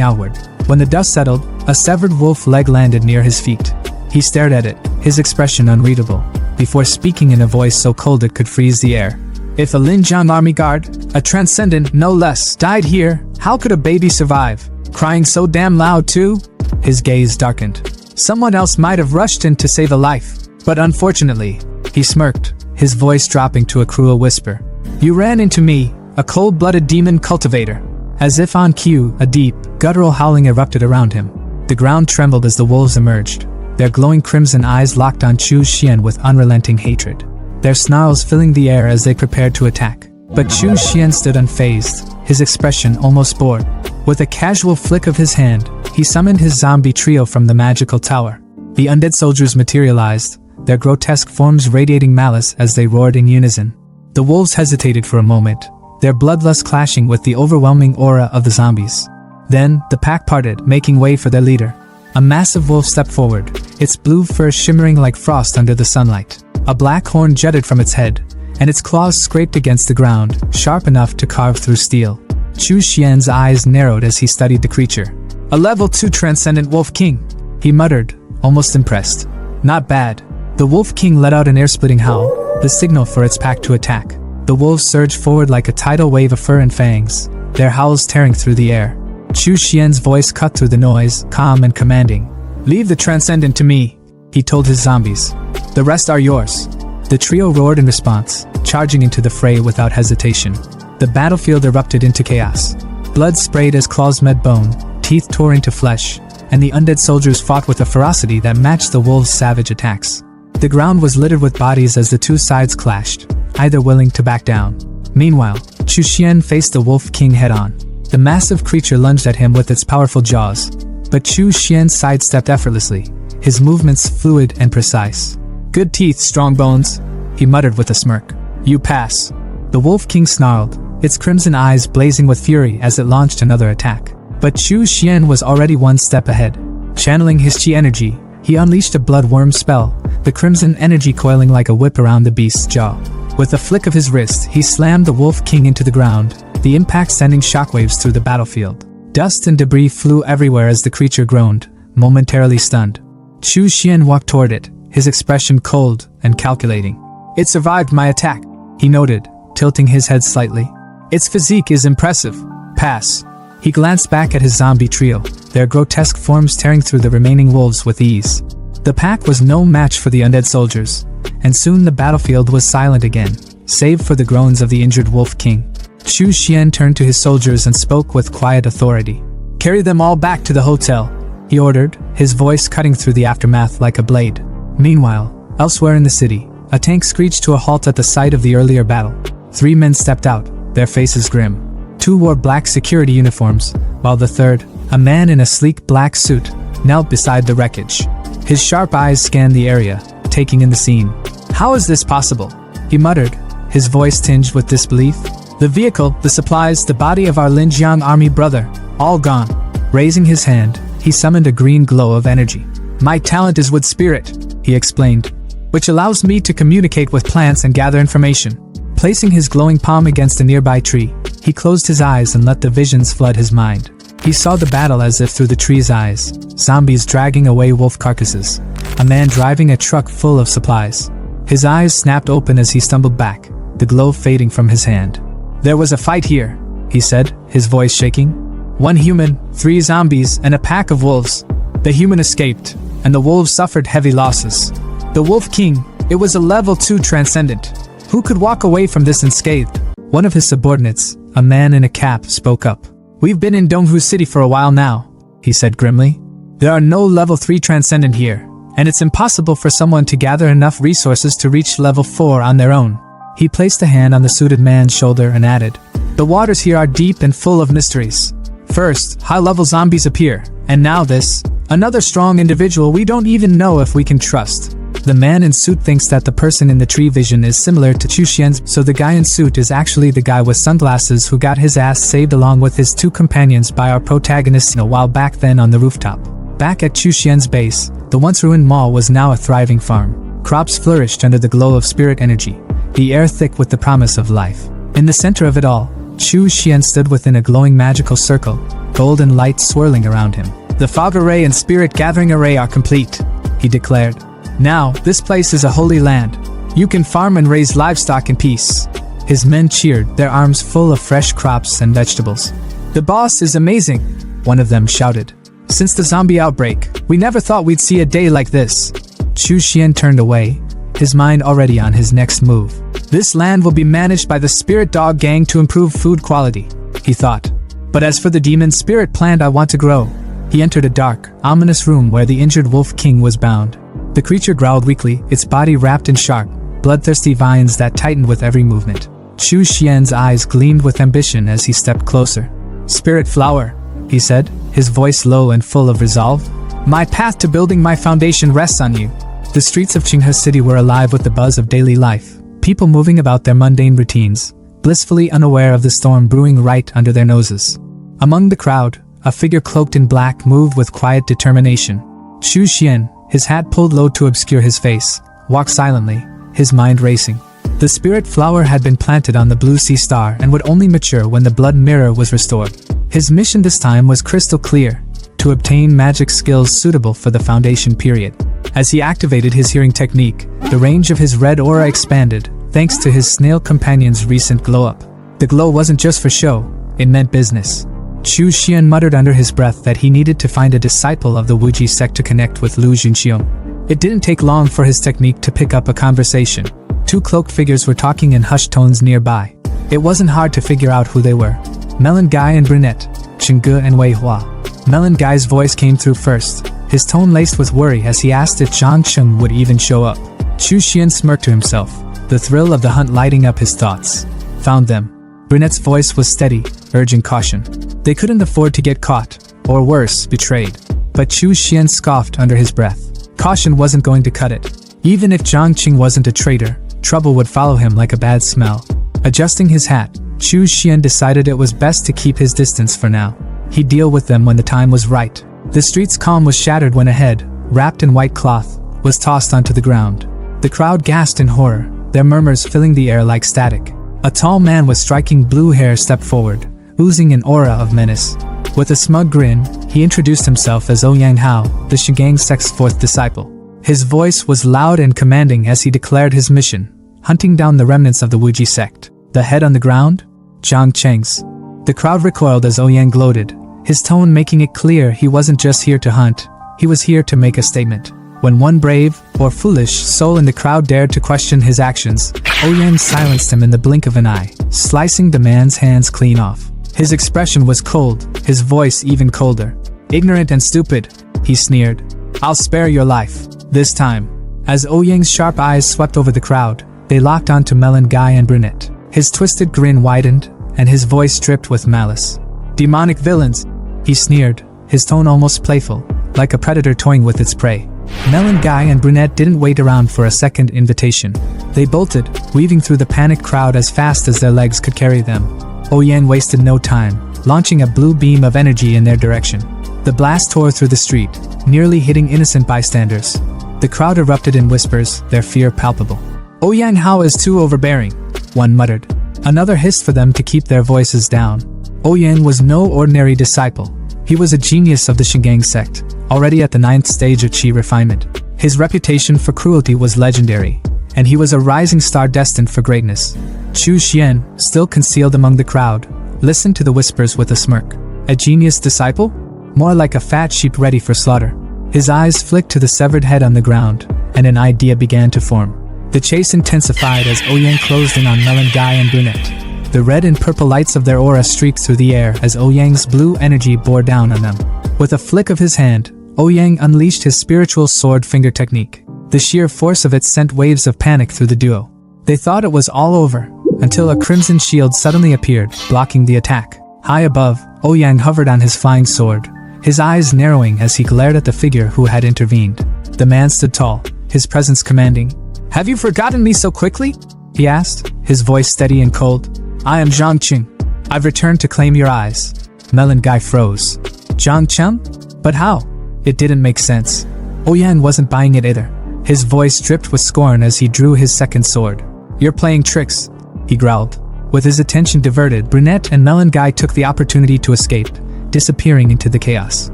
outward. When the dust settled, a severed wolf leg landed near his feet. He stared at it, his expression unreadable, before speaking in a voice so cold it could freeze the air. "If a Linjiang army guard, a transcendent no less, died here, how could a baby survive? Crying so damn loud too?" His gaze darkened. "Someone else might have rushed in to save a life. But unfortunately," he smirked, his voice dropping to a cruel whisper, "you ran into me, a cold-blooded demon cultivator." As if on cue, a deep, guttural howling erupted around him. The ground trembled as the wolves emerged, their glowing crimson eyes locked on Chu Xian with unrelenting hatred, their snarls filling the air as they prepared to attack. But Chu Xian stood unfazed, his expression almost bored. With a casual flick of his hand, he summoned his zombie trio from the magical tower. The undead soldiers materialized, their grotesque forms radiating malice as they roared in unison. The wolves hesitated for a moment, their bloodlust clashing with the overwhelming aura of the zombies. Then, the pack parted, making way for their leader. A massive wolf stepped forward, its blue fur shimmering like frost under the sunlight. A black horn jutted from its head, and its claws scraped against the ground, sharp enough to carve through steel. Chu Xian's eyes narrowed as he studied the creature. "A level 2 transcendent wolf king," he muttered, almost impressed. "Not bad." The wolf king let out an air-splitting howl, the signal for its pack to attack. The wolves surged forward like a tidal wave of fur and fangs, their howls tearing through the air. Chu Xian's voice cut through the noise, calm and commanding. "Leave the transcendent to me," he told his zombies. "The rest are yours." The trio roared in response, charging into the fray without hesitation. The battlefield erupted into chaos. Blood sprayed as claws met bone, teeth tore into flesh, and the undead soldiers fought with a ferocity that matched the wolves' savage attacks. The ground was littered with bodies as the two sides clashed, either willing to back down. Meanwhile, Chu Xian faced the Wolf King head-on. The massive creature lunged at him with its powerful jaws, but Chu Xian sidestepped effortlessly, his movements fluid and precise. "Good teeth, strong bones," he muttered with a smirk. "You pass." The Wolf King snarled, its crimson eyes blazing with fury as it launched another attack. But Chu Xian was already one step ahead. Channeling his chi energy, he unleashed a bloodworm spell, the crimson energy coiling like a whip around the beast's jaw. With a flick of his wrist, he slammed the Wolf King into the ground, the impact sending shockwaves through the battlefield. Dust and debris flew everywhere as the creature groaned, momentarily stunned. Chu Xian walked toward it, his expression cold and calculating. "It survived my attack," he noted, tilting his head slightly. "Its physique is impressive. Pass." He glanced back at his zombie trio, their grotesque forms tearing through the remaining wolves with ease. The pack was no match for the undead soldiers, and soon the battlefield was silent again, save for the groans of the injured Wolf King. Chu Xian turned to his soldiers and spoke with quiet authority. "Carry them all back to the hotel," he ordered, his voice cutting through the aftermath like a blade. Meanwhile, elsewhere in the city, a tank screeched to a halt at the site of the earlier battle. 3 men stepped out, their faces grim. 2 wore black security uniforms, while the third, a man in a sleek black suit, knelt beside the wreckage. His sharp eyes scanned the area, taking in the scene. "How is this possible?" he muttered, his voice tinged with disbelief. "The vehicle, the supplies, the body of our Linjiang army brother, all gone." Raising his hand, he summoned a green glow of energy. "My talent is with spirit," he explained, "which allows me to communicate with plants and gather information." Placing his glowing palm against a nearby tree, he closed his eyes and let the visions flood his mind. He saw the battle as if through the tree's eyes, zombies dragging away wolf carcasses, a man driving a truck full of supplies. His eyes snapped open as he stumbled back, the glow fading from his hand. "There was a fight here," he said, his voice shaking. "1 human, 3 zombies, and a pack of wolves. The human escaped, and the wolves suffered heavy losses. The Wolf King, it was a level 2 transcendent. Who could walk away from this unscathed?" One of his subordinates, a man in a cap, spoke up. "We've been in Donghu City for a while now," he said grimly. "There are no level 3 transcendent here, and it's impossible for someone to gather enough resources to reach level 4 on their own." He placed a hand on the suited man's shoulder and added, "The waters here are deep and full of mysteries. First, high-level zombies appear, and now this, another strong individual we don't even know if we can trust." The man in suit thinks that the person in the tree vision is similar to Chu Xian's, so the guy in suit is actually the guy with sunglasses who got his ass saved along with his 2 companions by our protagonist a while back then on the rooftop. Back at Chu Xian's base, the once ruined mall was now a thriving farm. Crops flourished under the glow of spirit energy, the air thick with the promise of life. In the center of it all, Chu Xian stood within a glowing magical circle, golden light swirling around him. "The fog array and spirit gathering array are complete," he declared. "Now, this place is a holy land. You can farm and raise livestock in peace." His men cheered, their arms full of fresh crops and vegetables. "The boss is amazing," one of them shouted. "Since the zombie outbreak, we never thought we'd see a day like this." Chu Xian turned away, his mind already on his next move. "This land will be managed by the Spirit Dog Gang to improve food quality," he thought. "But as for the demon spirit plant I want to grow." He entered a dark, ominous room where the injured Wolf King was bound. The creature growled weakly, its body wrapped in sharp, bloodthirsty vines that tightened with every movement. Chu Xian's eyes gleamed with ambition as he stepped closer. "Spirit flower," he said, his voice low and full of resolve. "My path to building my foundation rests on you." The streets of Qinghe City were alive with the buzz of daily life, people moving about their mundane routines, blissfully unaware of the storm brewing right under their noses. Among the crowd, a figure cloaked in black moved with quiet determination. Chu Xian, his hat pulled low to obscure his face, walked silently, his mind racing. The spirit flower had been planted on the blue sea star and would only mature when the blood mirror was restored. His mission this time was crystal clear, to obtain magic skills suitable for the foundation period. As he activated his hearing technique, the range of his red aura expanded, thanks to his snail companion's recent glow-up. The glow wasn't just for show, it meant business. Chu Xian muttered under his breath that he needed to find a disciple of the Wuji sect to connect with Lu Junxiong. It didn't take long for his technique to pick up a conversation. 2 cloaked figures were talking in hushed tones nearby. It wasn't hard to figure out who they were. Melon Guy and Brunette, Chengge and Wei Hua. Melon Guy's voice came through first, his tone laced with worry as he asked if Zhang Cheng would even show up. Chu Xian smirked to himself, the thrill of the hunt lighting up his thoughts. "Found them." Brunette's voice was steady, urging caution. They couldn't afford to get caught, or worse, betrayed. But Chu Xian scoffed under his breath. Caution wasn't going to cut it. Even if Zhang Qing wasn't a traitor, trouble would follow him like a bad smell. Adjusting his hat, Chu Xian decided it was best to keep his distance for now. He'd deal with them when the time was right. The street's calm was shattered when a head, wrapped in white cloth, was tossed onto the ground. The crowd gasped in horror, their murmurs filling the air like static. A tall man with striking blue hair stepped forward, oozing an aura of menace. With a smug grin, he introduced himself as Ouyang Hao, the Shigang sect's 4th disciple. His voice was loud and commanding as he declared his mission, hunting down the remnants of the Wuji sect. The head on the ground? Zhang Cheng's. The crowd recoiled as Ouyang gloated, his tone making it clear he wasn't just here to hunt, he was here to make a statement. When one brave, or foolish, soul in the crowd dared to question his actions, Ouyang silenced him in the blink of an eye, slicing the man's hands clean off. His expression was cold, his voice even colder. "Ignorant and stupid," he sneered. "I'll spare your life, this time." As Ouyang's sharp eyes swept over the crowd, they locked onto Melon Guy and Brunette. His twisted grin widened, and his voice dripped with malice. "Demonic villains," he sneered, his tone almost playful, like a predator toying with its prey. Melon Guy and Brunette didn't wait around for a second invitation. They bolted, weaving through the panicked crowd as fast as their legs could carry them. Ouyang wasted no time, launching a blue beam of energy in their direction. The blast tore through the street, nearly hitting innocent bystanders. The crowd erupted in whispers, their fear palpable. "Ouyang Hao is too overbearing," one muttered. Another hissed for them to keep their voices down. Ouyang was no ordinary disciple. He was a genius of the Shingang sect, already at the 9th stage of Qi refinement. His reputation for cruelty was legendary, and he was a rising star destined for greatness. Chu Xian, still concealed among the crowd, listened to the whispers with a smirk. A genius disciple? More like a fat sheep ready for slaughter. His eyes flicked to the severed head on the ground, and an idea began to form. The chase intensified as Ouyang closed in on Melon Guy and Brunette. The red and purple lights of their aura streaked through the air as Ouyang's blue energy bore down on them. With a flick of his hand, Ouyang unleashed his spiritual sword finger technique. The sheer force of it sent waves of panic through the duo. They thought it was all over, until a crimson shield suddenly appeared, blocking the attack. High above, Ouyang hovered on his flying sword, his eyes narrowing as he glared at the figure who had intervened. The man stood tall, his presence commanding. "Have you forgotten me so quickly?" he asked, his voice steady and cold. "I am Zhang Qing. I've returned to claim your eyes." Melon Guy froze. "Zhang Qing? But how?" It didn't make sense. Ouyang wasn't buying it either. His voice dripped with scorn as he drew his second sword. "You're playing tricks," he growled. With his attention diverted, Brunette and Melon Guy took the opportunity to escape, disappearing into the chaos.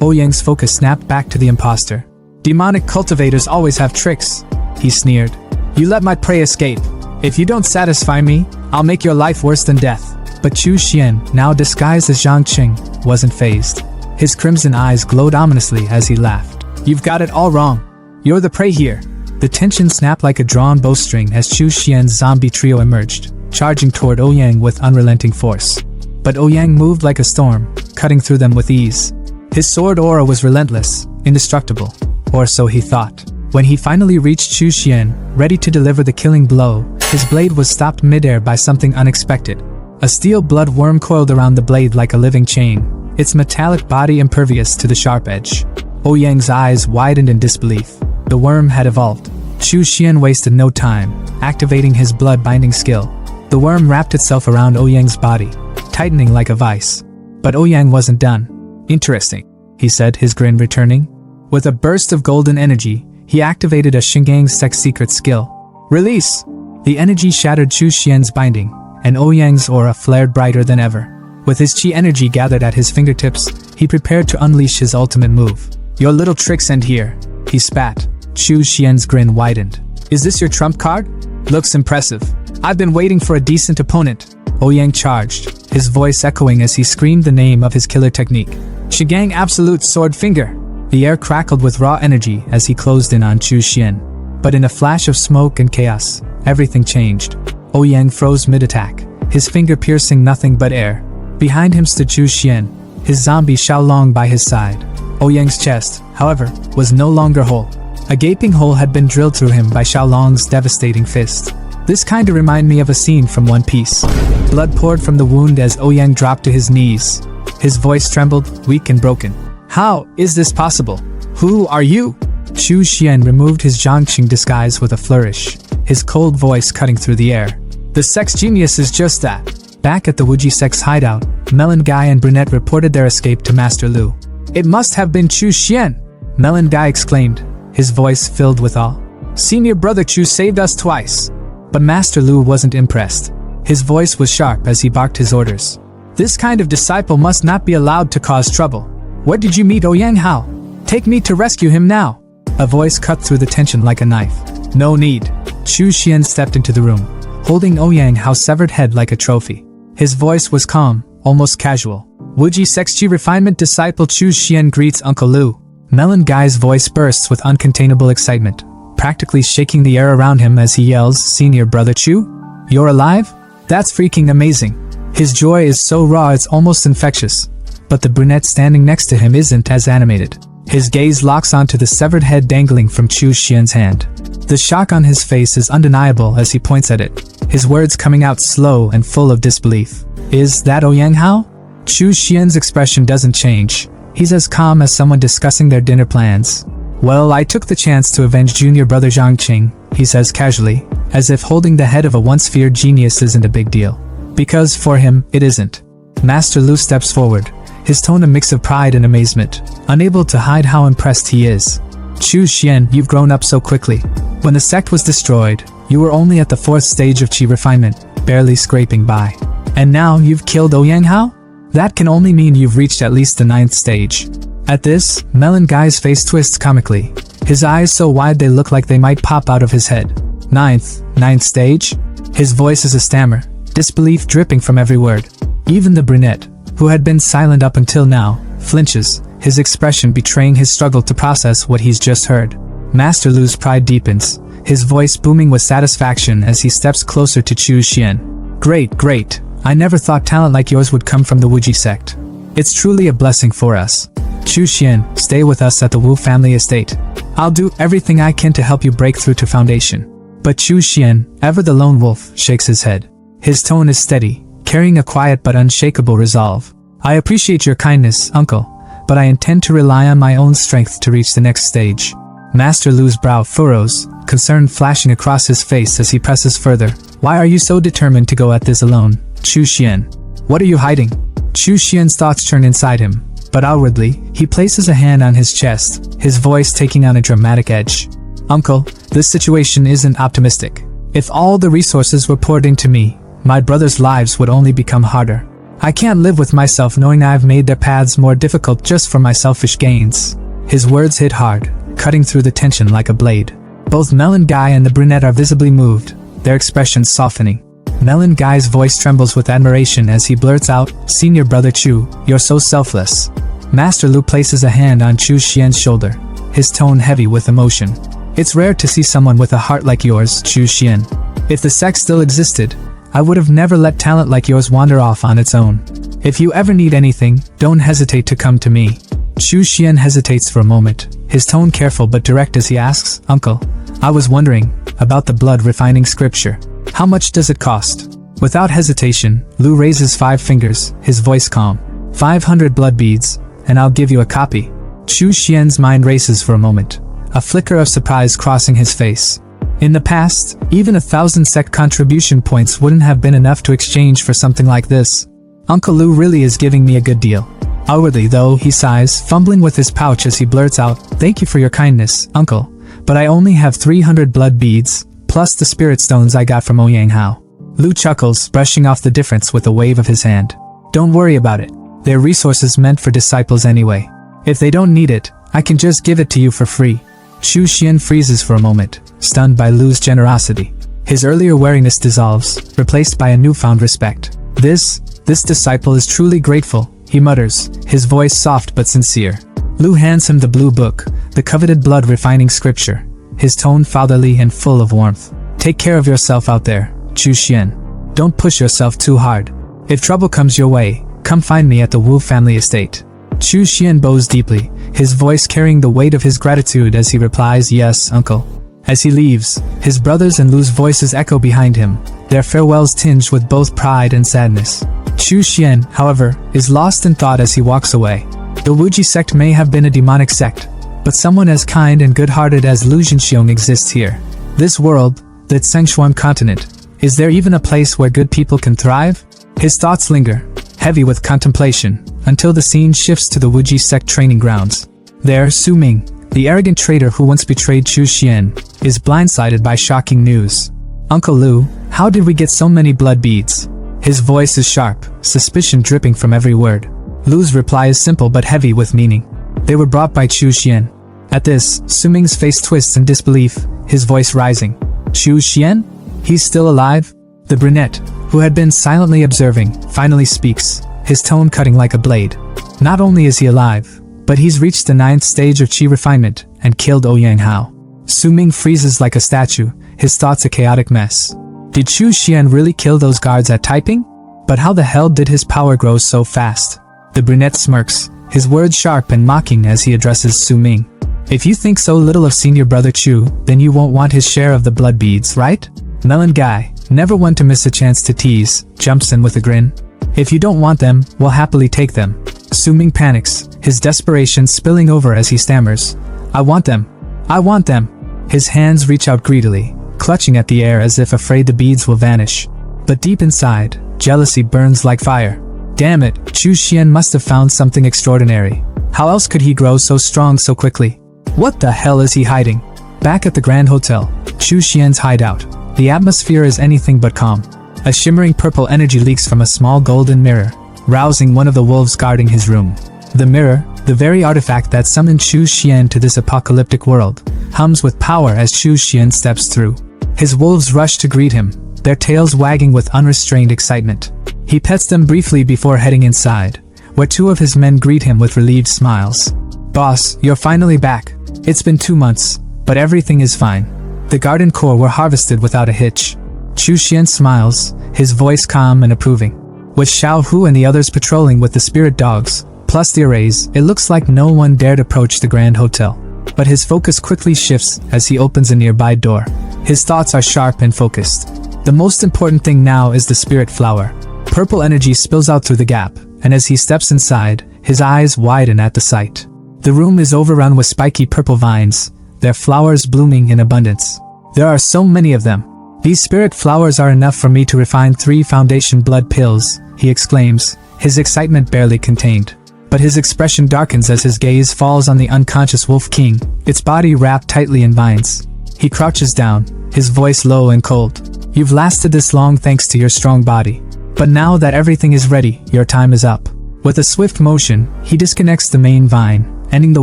Ouyang's focus snapped back to the imposter. "Demonic cultivators always have tricks," he sneered. "You let my prey escape. If you don't satisfy me, I'll make your life worse than death." But Chu Xian, now disguised as Zhang Qing, wasn't fazed. His crimson eyes glowed ominously as he laughed. "You've got it all wrong. You're the prey here." The tension snapped like a drawn bowstring as Chu Xian's zombie trio emerged, charging toward Ouyang with unrelenting force. But Ouyang moved like a storm, cutting through them with ease. His sword aura was relentless, indestructible, or so he thought. When he finally reached Chu Xian, ready to deliver the killing blow, his blade was stopped midair by something unexpected. A steel blood worm coiled around the blade like a living chain, its metallic body impervious to the sharp edge. Ouyang's eyes widened in disbelief. The worm had evolved. Chu Xian wasted no time, activating his blood-binding skill. The worm wrapped itself around Ouyang's body, tightening like a vice. But Ouyang wasn't done. "Interesting," he said, his grin returning. With a burst of golden energy, he activated a Shingang sect secret skill. "Release!" The energy shattered Chu Xian's binding, and Ouyang's aura flared brighter than ever. With his chi energy gathered at his fingertips, he prepared to unleash his ultimate move. "Your little tricks end here," he spat. Chu Xian's grin widened. "Is this your trump card? Looks impressive. I've been waiting for a decent opponent." Ouyang charged, his voice echoing as he screamed the name of his killer technique. "Shigang Absolute Sword Finger!" The air crackled with raw energy as he closed in on Chu Xian. But in a flash of smoke and chaos, everything changed. Ouyang froze mid-attack, his finger piercing nothing but air. Behind him stood Chu Xian, his zombie Xiaolong by his side. Ouyang's chest, however, was no longer whole. A gaping hole had been drilled through him by Xiaolong's devastating fist. This kinda reminded me of a scene from One Piece. Blood poured from the wound as Ouyang dropped to his knees. His voice trembled, weak and broken. "How is this possible? Who are you?" Chu Xian removed his Zhangqing disguise with a flourish, his cold voice cutting through the air. "The sex genius is just that." Back at the Wuji sex hideout, Melon Guy and Brunette reported their escape to Master Lu. "It must have been Chu Xian!" Melon Guy exclaimed, his voice filled with awe. "Senior brother Chu saved us twice." But Master Lu wasn't impressed. His voice was sharp as he barked his orders. "This kind of disciple must not be allowed to cause trouble. Where did you meet Ouyang Hao? Take me to rescue him now." A voice cut through the tension like a knife. "No need." Chu Xian stepped into the room, holding Ouyang Hao's severed head like a trophy. His voice was calm, almost casual. "Wuji Sexji Refinement Disciple Chu Xian greets Uncle Lu." Melon Guy's voice bursts with uncontainable excitement, practically shaking the air around him as he yells, "Senior Brother Chu? You're alive? That's freaking amazing." His joy is so raw it's almost infectious. But the brunette standing next to him isn't as animated. His gaze locks onto the severed head dangling from Chu Xian's hand. The shock on his face is undeniable as he points at it, his words coming out slow and full of disbelief. "Is that Ouyang Hao?" Chu Xian's expression doesn't change. He's as calm as someone discussing their dinner plans. "Well, I took the chance to avenge junior brother Zhang Qing," he says casually, as if holding the head of a once feared genius isn't a big deal. Because for him, it isn't. Master Lu steps forward, his tone a mix of pride and amazement, unable to hide how impressed he is. "Chu Xian, you've grown up so quickly. When the sect was destroyed, you were only at the 4th stage of Qi refinement, barely scraping by. And now you've killed Ouyang Hao? That can only mean you've reached at least the 9th stage." At this, Melon Guy's face twists comically, his eyes so wide they look like they might pop out of his head. Ninth stage? His voice is a stammer, disbelief dripping from every word. Even the brunette, who had been silent up until now, flinches, his expression betraying his struggle to process what he's just heard. Master Lu's pride deepens, his voice booming with satisfaction as he steps closer to Chu Xian. Great. I never thought talent like yours would come from the Wuji sect. It's truly a blessing for us. Chu Xian, stay with us at the Wu family estate. I'll do everything I can to help you break through to foundation." But Chu Xian, ever the lone wolf, shakes his head. His tone is steady, carrying a quiet but unshakable resolve. "I appreciate your kindness, uncle, but I intend to rely on my own strength to reach the next stage." Master Lu's brow furrows, concern flashing across his face as he presses further. "Why are you so determined to go at this alone, Chu Xian? What are you hiding?" Chu Xian's thoughts turn inside him, but outwardly, he places a hand on his chest, his voice taking on a dramatic edge. "Uncle, this situation isn't optimistic. If all the resources were poured into me, my brothers' lives would only become harder. I can't live with myself knowing I've made their paths more difficult just for my selfish gains." His words hit hard, cutting through the tension like a blade. Both Melon Guy and the brunette are visibly moved, their expressions softening. Melon Guy's voice trembles with admiration as he blurts out, "Senior Brother Chu, you're so selfless." Master Lu places a hand on Chu Xian's shoulder, his tone heavy with emotion. "It's rare to see someone with a heart like yours, Chu Xian. If the sect still existed, I would have never let talent like yours wander off on its own. If you ever need anything, don't hesitate to come to me." Chu Xian hesitates for a moment, his tone careful but direct as he asks, "Uncle, I was wondering about the blood refining scripture. How much does it cost?" Without hesitation, Lu raises 5 fingers, his voice calm. 500 blood beads, and I'll give you a copy." Chu Xian's mind races for a moment, a flicker of surprise crossing his face. In the past, even 1,000 sect contribution points wouldn't have been enough to exchange for something like this. Uncle Lu really is giving me a good deal. Outwardly though, he sighs, fumbling with his pouch as he blurts out, "Thank you for your kindness, uncle, but I only have 300 blood beads, plus the spirit stones I got from Ouyang Hao." Lu chuckles, brushing off the difference with a wave of his hand. "Don't worry about it. They're resources meant for disciples anyway. If they don't need it, I can just give it to you for free." Chu Xian freezes for a moment, stunned by Lu's generosity. His earlier wariness dissolves, replaced by a newfound respect. This disciple is truly grateful," he mutters, his voice soft but sincere. Lu hands him the blue book, the coveted blood refining scripture, his tone fatherly and full of warmth. "Take care of yourself out there, Chu Xian. Don't push yourself too hard. If trouble comes your way, come find me at the Wu family estate." Chu Xian bows deeply, his voice carrying the weight of his gratitude as he replies, "Yes, uncle." As he leaves, his brothers and Lu's voices echo behind him, their farewells tinged with both pride and sadness. Chu Xian, however, is lost in thought as he walks away. The Wuji sect may have been a demonic sect, but someone as kind and good-hearted as Lu Jinxiong exists here. This world, that Sengshuan continent, is there even a place where good people can thrive? His thoughts linger, heavy with contemplation, until the scene shifts to the Wuji sect training grounds. There, Su Ming, the arrogant traitor who once betrayed Chu Xian, is blindsided by shocking news. "Uncle Lu, how did we get so many blood beads?" His voice is sharp, suspicion dripping from every word. Lu's reply is simple but heavy with meaning. "They were brought by Chu Xian." At this, Su Ming's face twists in disbelief, his voice rising. "Chu Xian? He's still alive?" The brunette, who had been silently observing, finally speaks, his tone cutting like a blade. "Not only is he alive, But he's reached the 9th stage of chi refinement and killed Ouyang Hao. Su Ming freezes like a statue, his thoughts a chaotic mess. Did Chu Xian really kill those guards at typing? But how the hell did his power grow so fast? The brunette smirks, his words sharp and mocking as he addresses Su Ming. If you think so little of senior brother Chu, then you won't want his share of the blood beads, right? Melon guy, never one to miss a chance to tease, jumps in with a grin. If you don't want them, we'll happily take them. Su Ming panics, his desperation spilling over as he stammers. I want them. I want them. His hands reach out greedily, clutching at the air as if afraid the beads will vanish. But deep inside, jealousy burns like fire. Damn it, Chu Xian must have found something extraordinary. How else could he grow so strong so quickly? What the hell is he hiding? Back at the Grand Hotel, Chu Xian's hideout. The atmosphere is anything but calm. A shimmering purple energy leaks from a small golden mirror, rousing one of the wolves guarding his room. The mirror, the very artifact that summoned Chu Xian to this apocalyptic world, hums with power as Chu Xian steps through. His wolves rush to greet him, their tails wagging with unrestrained excitement. He pets them briefly before heading inside, where 2 of his men greet him with relieved smiles. Boss, you're finally back. It's been 2 months, but everything is fine. The garden core were harvested without a hitch. Chu Xian smiles, his voice calm and approving. With Xiao Hu and the others patrolling with the spirit dogs, plus the arrays, it looks like no one dared approach the Grand Hotel. But his focus quickly shifts as he opens a nearby door. His thoughts are sharp and focused. The most important thing now is the spirit flower. Purple energy spills out through the gap, and as he steps inside, his eyes widen at the sight. The room is overrun with spiky purple vines, their flowers blooming in abundance. There are so many of them. These spirit flowers are enough for me to refine 3 foundation blood pills, he exclaims, his excitement barely contained. But his expression darkens as his gaze falls on the unconscious Wolf King, its body wrapped tightly in vines. He crouches down, his voice low and cold. You've lasted this long thanks to your strong body. But now that everything is ready, your time is up. With a swift motion, he disconnects the main vine, ending the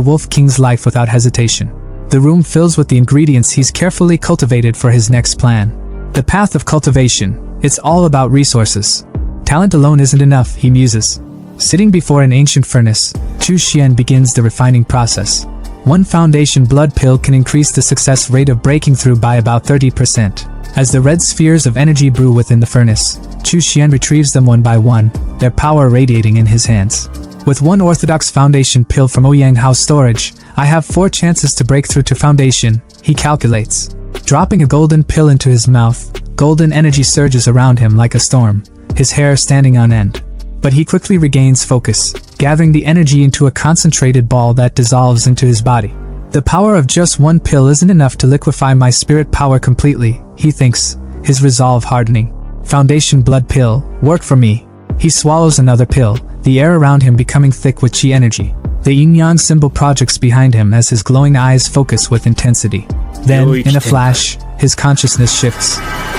Wolf King's life without hesitation. The room fills with the ingredients he's carefully cultivated for his next plan. The path of cultivation, it's all about resources. Talent alone isn't enough, he muses. Sitting before an ancient furnace, Chu Xian begins the refining process. 1 foundation blood pill can increase the success rate of breaking through by about 30%. As the red spheres of energy brew within the furnace, Chu Xian retrieves them one by one, their power radiating in his hands. With 1 orthodox foundation pill from Ouyang Hao's storage, I have 4 chances to break through to foundation, he calculates. Dropping a golden pill into his mouth, golden energy surges around him like a storm, his hair standing on end. But he quickly regains focus, gathering the energy into a concentrated ball that dissolves into his body. The power of just 1 pill isn't enough to liquefy my spirit power completely, he thinks, his resolve hardening. Foundation blood pill, work for me. He swallows another pill, the air around him becoming thick with chi energy. The yin-yang symbol projects behind him as his glowing eyes focus with intensity. Then, in a flash, his consciousness shifts.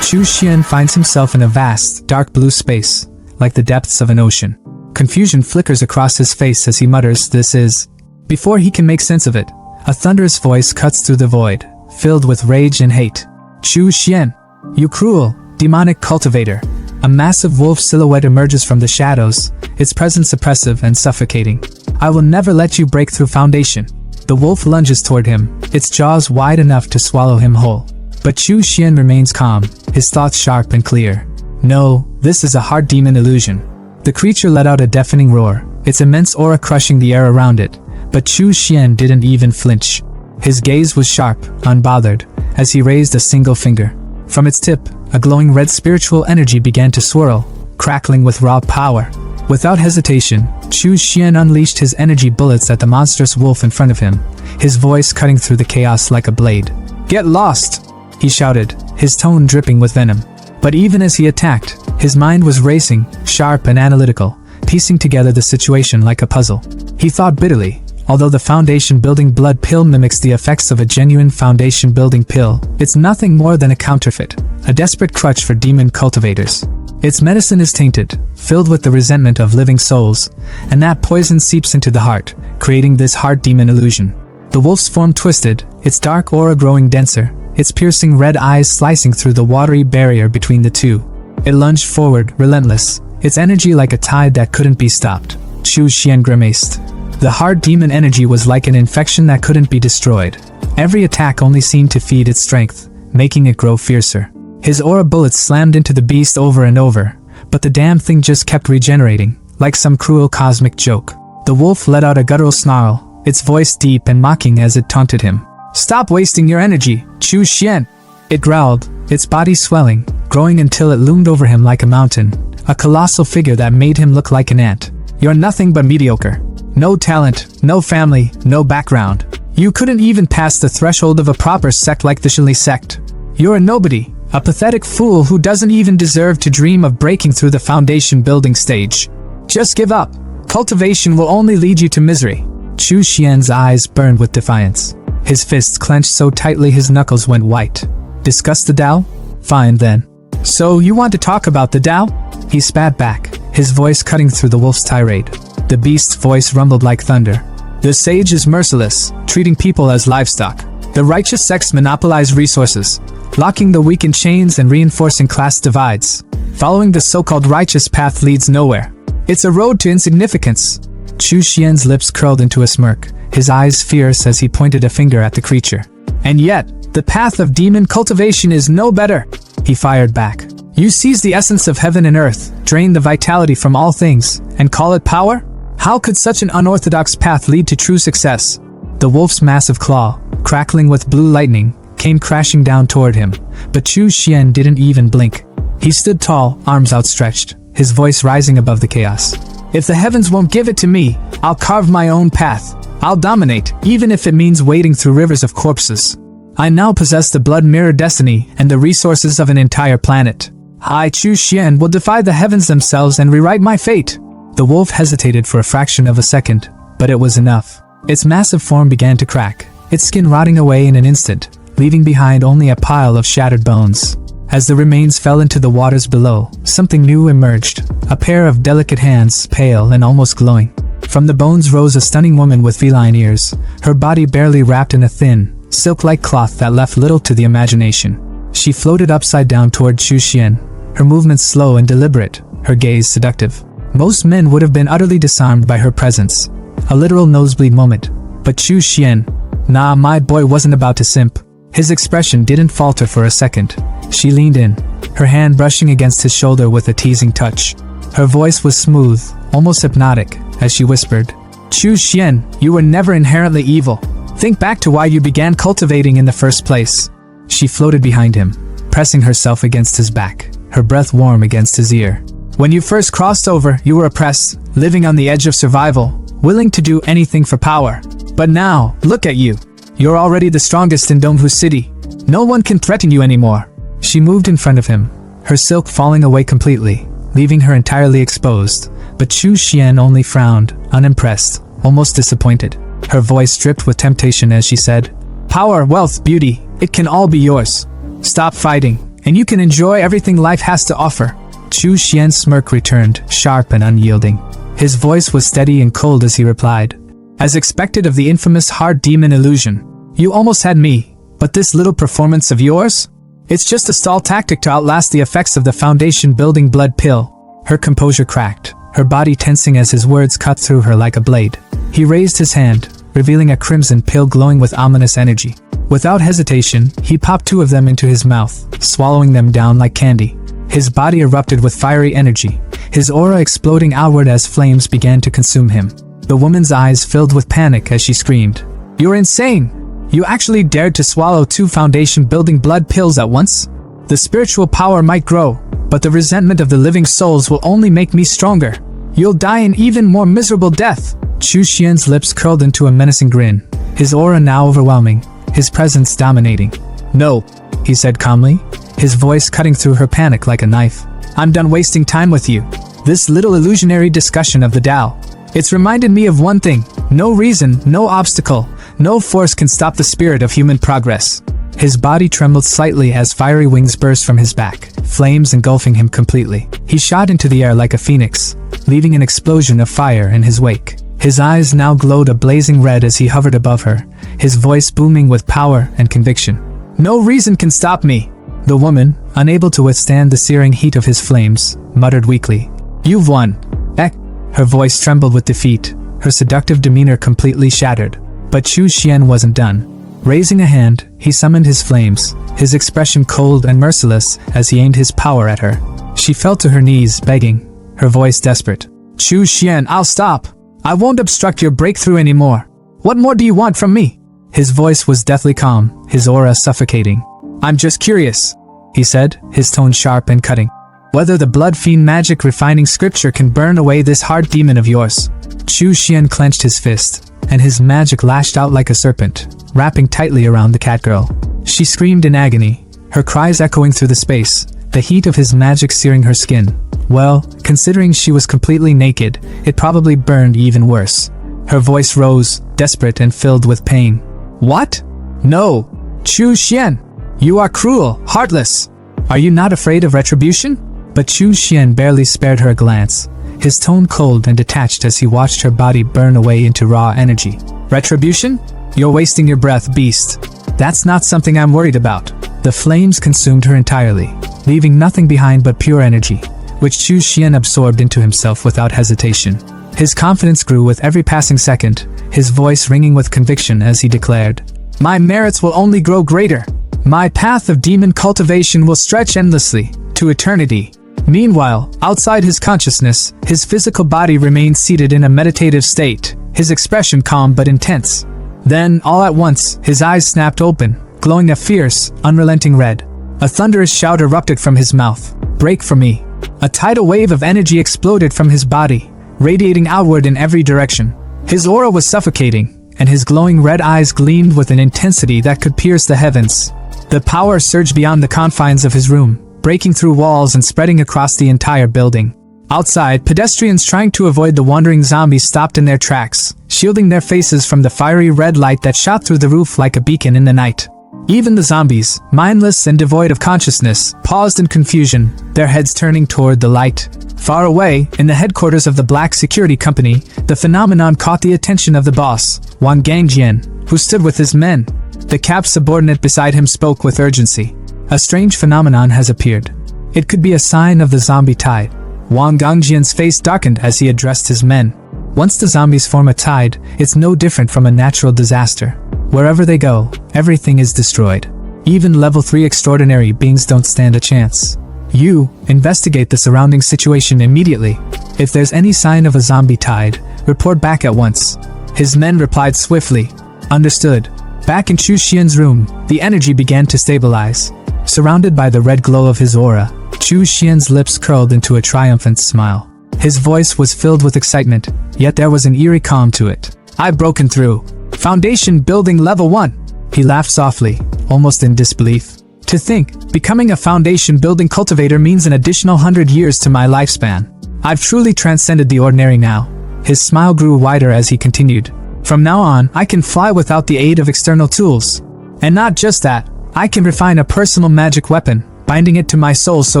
Chu Xian finds himself in a vast, dark blue space, like the depths of an ocean. Confusion flickers across his face as he mutters, "This is..." Before he can make sense of it, a thunderous voice cuts through the void, filled with rage and hate. "Chu Xian, you cruel, demonic cultivator." A massive wolf silhouette emerges from the shadows, its presence oppressive and suffocating. "I will never let you break through foundation." The wolf lunges toward him, its jaws wide enough to swallow him whole. But Chu Xian remains calm, his thoughts sharp and clear. No, this is a hard demon illusion. The creature let out a deafening roar, its immense aura crushing the air around it, but Chu Xian didn't even flinch. His gaze was sharp, unbothered, as he raised a single finger. From its tip, a glowing red spiritual energy began to swirl, crackling with raw power. Without hesitation, Chu Xian unleashed his energy bullets at the monstrous wolf in front of him, his voice cutting through the chaos like a blade. "Get lost!" he shouted, his tone dripping with venom. But even as he attacked, his mind was racing, sharp and analytical, piecing together the situation like a puzzle. He thought bitterly, although the foundation-building blood pill mimics the effects of a genuine foundation-building pill, it's nothing more than a counterfeit, a desperate crutch for demon cultivators. Its medicine is tainted, filled with the resentment of living souls, and that poison seeps into the heart, creating this heart demon illusion. The wolf's form twisted, its dark aura growing denser, its piercing red eyes slicing through the watery barrier between the two. It lunged forward, relentless, its energy like a tide that couldn't be stopped. Chu Xian grimaced. The hard demon energy was like an infection that couldn't be destroyed. Every attack only seemed to feed its strength, making it grow fiercer. His aura bullets slammed into the beast over and over, but the damn thing just kept regenerating, like some cruel cosmic joke. The wolf let out a guttural snarl, its voice deep and mocking as it taunted him. "Stop wasting your energy, Chu Xian!" It growled, its body swelling, growing until it loomed over him like a mountain, a colossal figure that made him look like an ant. "You're nothing but mediocre. No talent, no family, no background. You couldn't even pass the threshold of a proper sect like the Shili sect. You're a nobody, a pathetic fool who doesn't even deserve to dream of breaking through the foundation building stage. Just give up. Cultivation will only lead you to misery." Chu Xian's eyes burned with defiance. His fists clenched so tightly his knuckles went white. "Discuss the Tao? Fine then. So you want to talk about the Tao?" He spat back, his voice cutting through the wolf's tirade. The beast's voice rumbled like thunder. "The sage is merciless, treating people as livestock. The righteous sects monopolize resources, locking the weak in chains and reinforcing class divides. Following the so-called righteous path leads nowhere. It's a road to insignificance." Chu Xian's lips curled into a smirk, his eyes fierce as he pointed a finger at the creature. "And yet, the path of demon cultivation is no better," he fired back. "You seize the essence of heaven and earth, drain the vitality from all things, and call it power? How could such an unorthodox path lead to true success?" The wolf's massive claw, crackling with blue lightning, came crashing down toward him, but Chu Xian didn't even blink. He stood tall, arms outstretched, his voice rising above the chaos. "If the heavens won't give it to me, I'll carve my own path. I'll dominate, even if it means wading through rivers of corpses. I now possess the blood mirror destiny and the resources of an entire planet. I, Chu Xian, will defy the heavens themselves and rewrite my fate." The wolf hesitated for a fraction of a second, but it was enough. Its massive form began to crack, its skin rotting away in an instant, leaving behind only a pile of shattered bones. As the remains fell into the waters below, something new emerged, a pair of delicate hands, pale and almost glowing. From the bones rose a stunning woman with feline ears, her body barely wrapped in a thin, silk-like cloth that left little to the imagination. She floated upside down toward Chu Xian, her movements slow and deliberate, her gaze seductive. Most men would have been utterly disarmed by her presence. A literal nosebleed moment. But Chu Xian, nah, my boy wasn't about to simp. His expression didn't falter for a second. She leaned in, her hand brushing against his shoulder with a teasing touch. Her voice was smooth, almost hypnotic, as she whispered, "Chu Xian, you were never inherently evil. Think back to why you began cultivating in the first place." She floated behind him, pressing herself against his back, her breath warm against his ear. "When you first crossed over, you were oppressed, living on the edge of survival, willing to do anything for power. But now, look at you. You're already the strongest in Donghu City. No one can threaten you anymore." She moved in front of him, her silk falling away completely, leaving her entirely exposed. But Chu Xian only frowned, unimpressed, almost disappointed. Her voice dripped with temptation as she said, "Power, wealth, beauty, it can all be yours. Stop fighting, and you can enjoy everything life has to offer." Chu Xian's smirk returned, sharp and unyielding. His voice was steady and cold as he replied, "As expected of the infamous hard demon illusion. You almost had me, but this little performance of yours? It's just a stall tactic to outlast the effects of the foundation-building blood pill." Her composure cracked, her body tensing as his words cut through her like a blade. He raised his hand, revealing a crimson pill glowing with ominous energy. Without hesitation, he popped 2 of them into his mouth, swallowing them down like candy. His body erupted with fiery energy, his aura exploding outward as flames began to consume him. The woman's eyes filled with panic as she screamed, "You're insane! You actually dared to swallow 2 foundation-building blood pills at once? The spiritual power might grow, but the resentment of the living souls will only make me stronger. You'll die an even more miserable death." Chu Xian's lips curled into a menacing grin, his aura now overwhelming, his presence dominating. "No," he said calmly, his voice cutting through her panic like a knife. "I'm done wasting time with you. This little illusionary discussion of the Tao. It's reminded me of one thing. No reason, no obstacle, no force can stop the spirit of human progress." His body trembled slightly as fiery wings burst from his back, flames engulfing him completely. He shot into the air like a phoenix, leaving an explosion of fire in his wake. His eyes now glowed a blazing red as he hovered above her, his voice booming with power and conviction. "No reason can stop me." The woman, unable to withstand the searing heat of his flames, muttered weakly, "You've won." Ek. Her voice trembled with defeat, her seductive demeanor completely shattered. But Chu Xian wasn't done. Raising a hand, he summoned his flames, his expression cold and merciless as he aimed his power at her. She fell to her knees, begging, her voice desperate. Chu Xian, I'll stop. I won't obstruct your breakthrough anymore. What more do you want from me? His voice was deathly calm, his aura suffocating. I'm just curious, he said, his tone sharp and cutting. Whether the blood fiend magic refining scripture can burn away this hard demon of yours. Chu Xian clenched his fist, and his magic lashed out like a serpent, wrapping tightly around the catgirl. She screamed in agony, her cries echoing through the space, the heat of his magic searing her skin. Well, considering she was completely naked, it probably burned even worse. Her voice rose, desperate and filled with pain. What? No! Chu Xian! You are cruel, heartless! Are you not afraid of retribution? But Chu Xian barely spared her a glance, his tone cold and detached as he watched her body burn away into raw energy. Retribution? You're wasting your breath, beast. That's not something I'm worried about. The flames consumed her entirely, leaving nothing behind but pure energy, which Chu Xian absorbed into himself without hesitation. His confidence grew with every passing second, his voice ringing with conviction as he declared, My merits will only grow greater. My path of demon cultivation will stretch endlessly, to eternity. Meanwhile, outside his consciousness, his physical body remained seated in a meditative state, his expression calm but intense. Then, all at once, his eyes snapped open, glowing a fierce, unrelenting red. A thunderous shout erupted from his mouth. Break for me. A tidal wave of energy exploded from his body, radiating outward in every direction. His aura was suffocating, and his glowing red eyes gleamed with an intensity that could pierce the heavens. The power surged beyond the confines of his room, breaking through walls and spreading across the entire building. Outside, pedestrians trying to avoid the wandering zombies stopped in their tracks, shielding their faces from the fiery red light that shot through the roof like a beacon in the night. Even the zombies, mindless and devoid of consciousness, paused in confusion, their heads turning toward the light. Far away, in the headquarters of the Black Security Company, the phenomenon caught the attention of the boss, Wang Gangjian, who stood with his men. The Cap's subordinate beside him spoke with urgency. A strange phenomenon has appeared. It could be a sign of the zombie tide. Wang Gangjian's face darkened as he addressed his men. Once the zombies form a tide, it's no different from a natural disaster. Wherever they go, everything is destroyed. Even level 3 extraordinary beings don't stand a chance. You, investigate the surrounding situation immediately. If there's any sign of a zombie tide, report back at once. His men replied swiftly. Understood. Back in Chu Xian's room, the energy began to stabilize. Surrounded by the red glow of his aura, Chu Xian's lips curled into a triumphant smile. His voice was filled with excitement, yet there was an eerie calm to it. I've broken through. Foundation building level 1. He laughed softly, almost in disbelief. To think, becoming a foundation building cultivator means an additional 100 years to my lifespan. I've truly transcended the ordinary now. His smile grew wider as he continued. From now on, I can fly without the aid of external tools. And not just that, I can refine a personal magic weapon, binding it to my soul so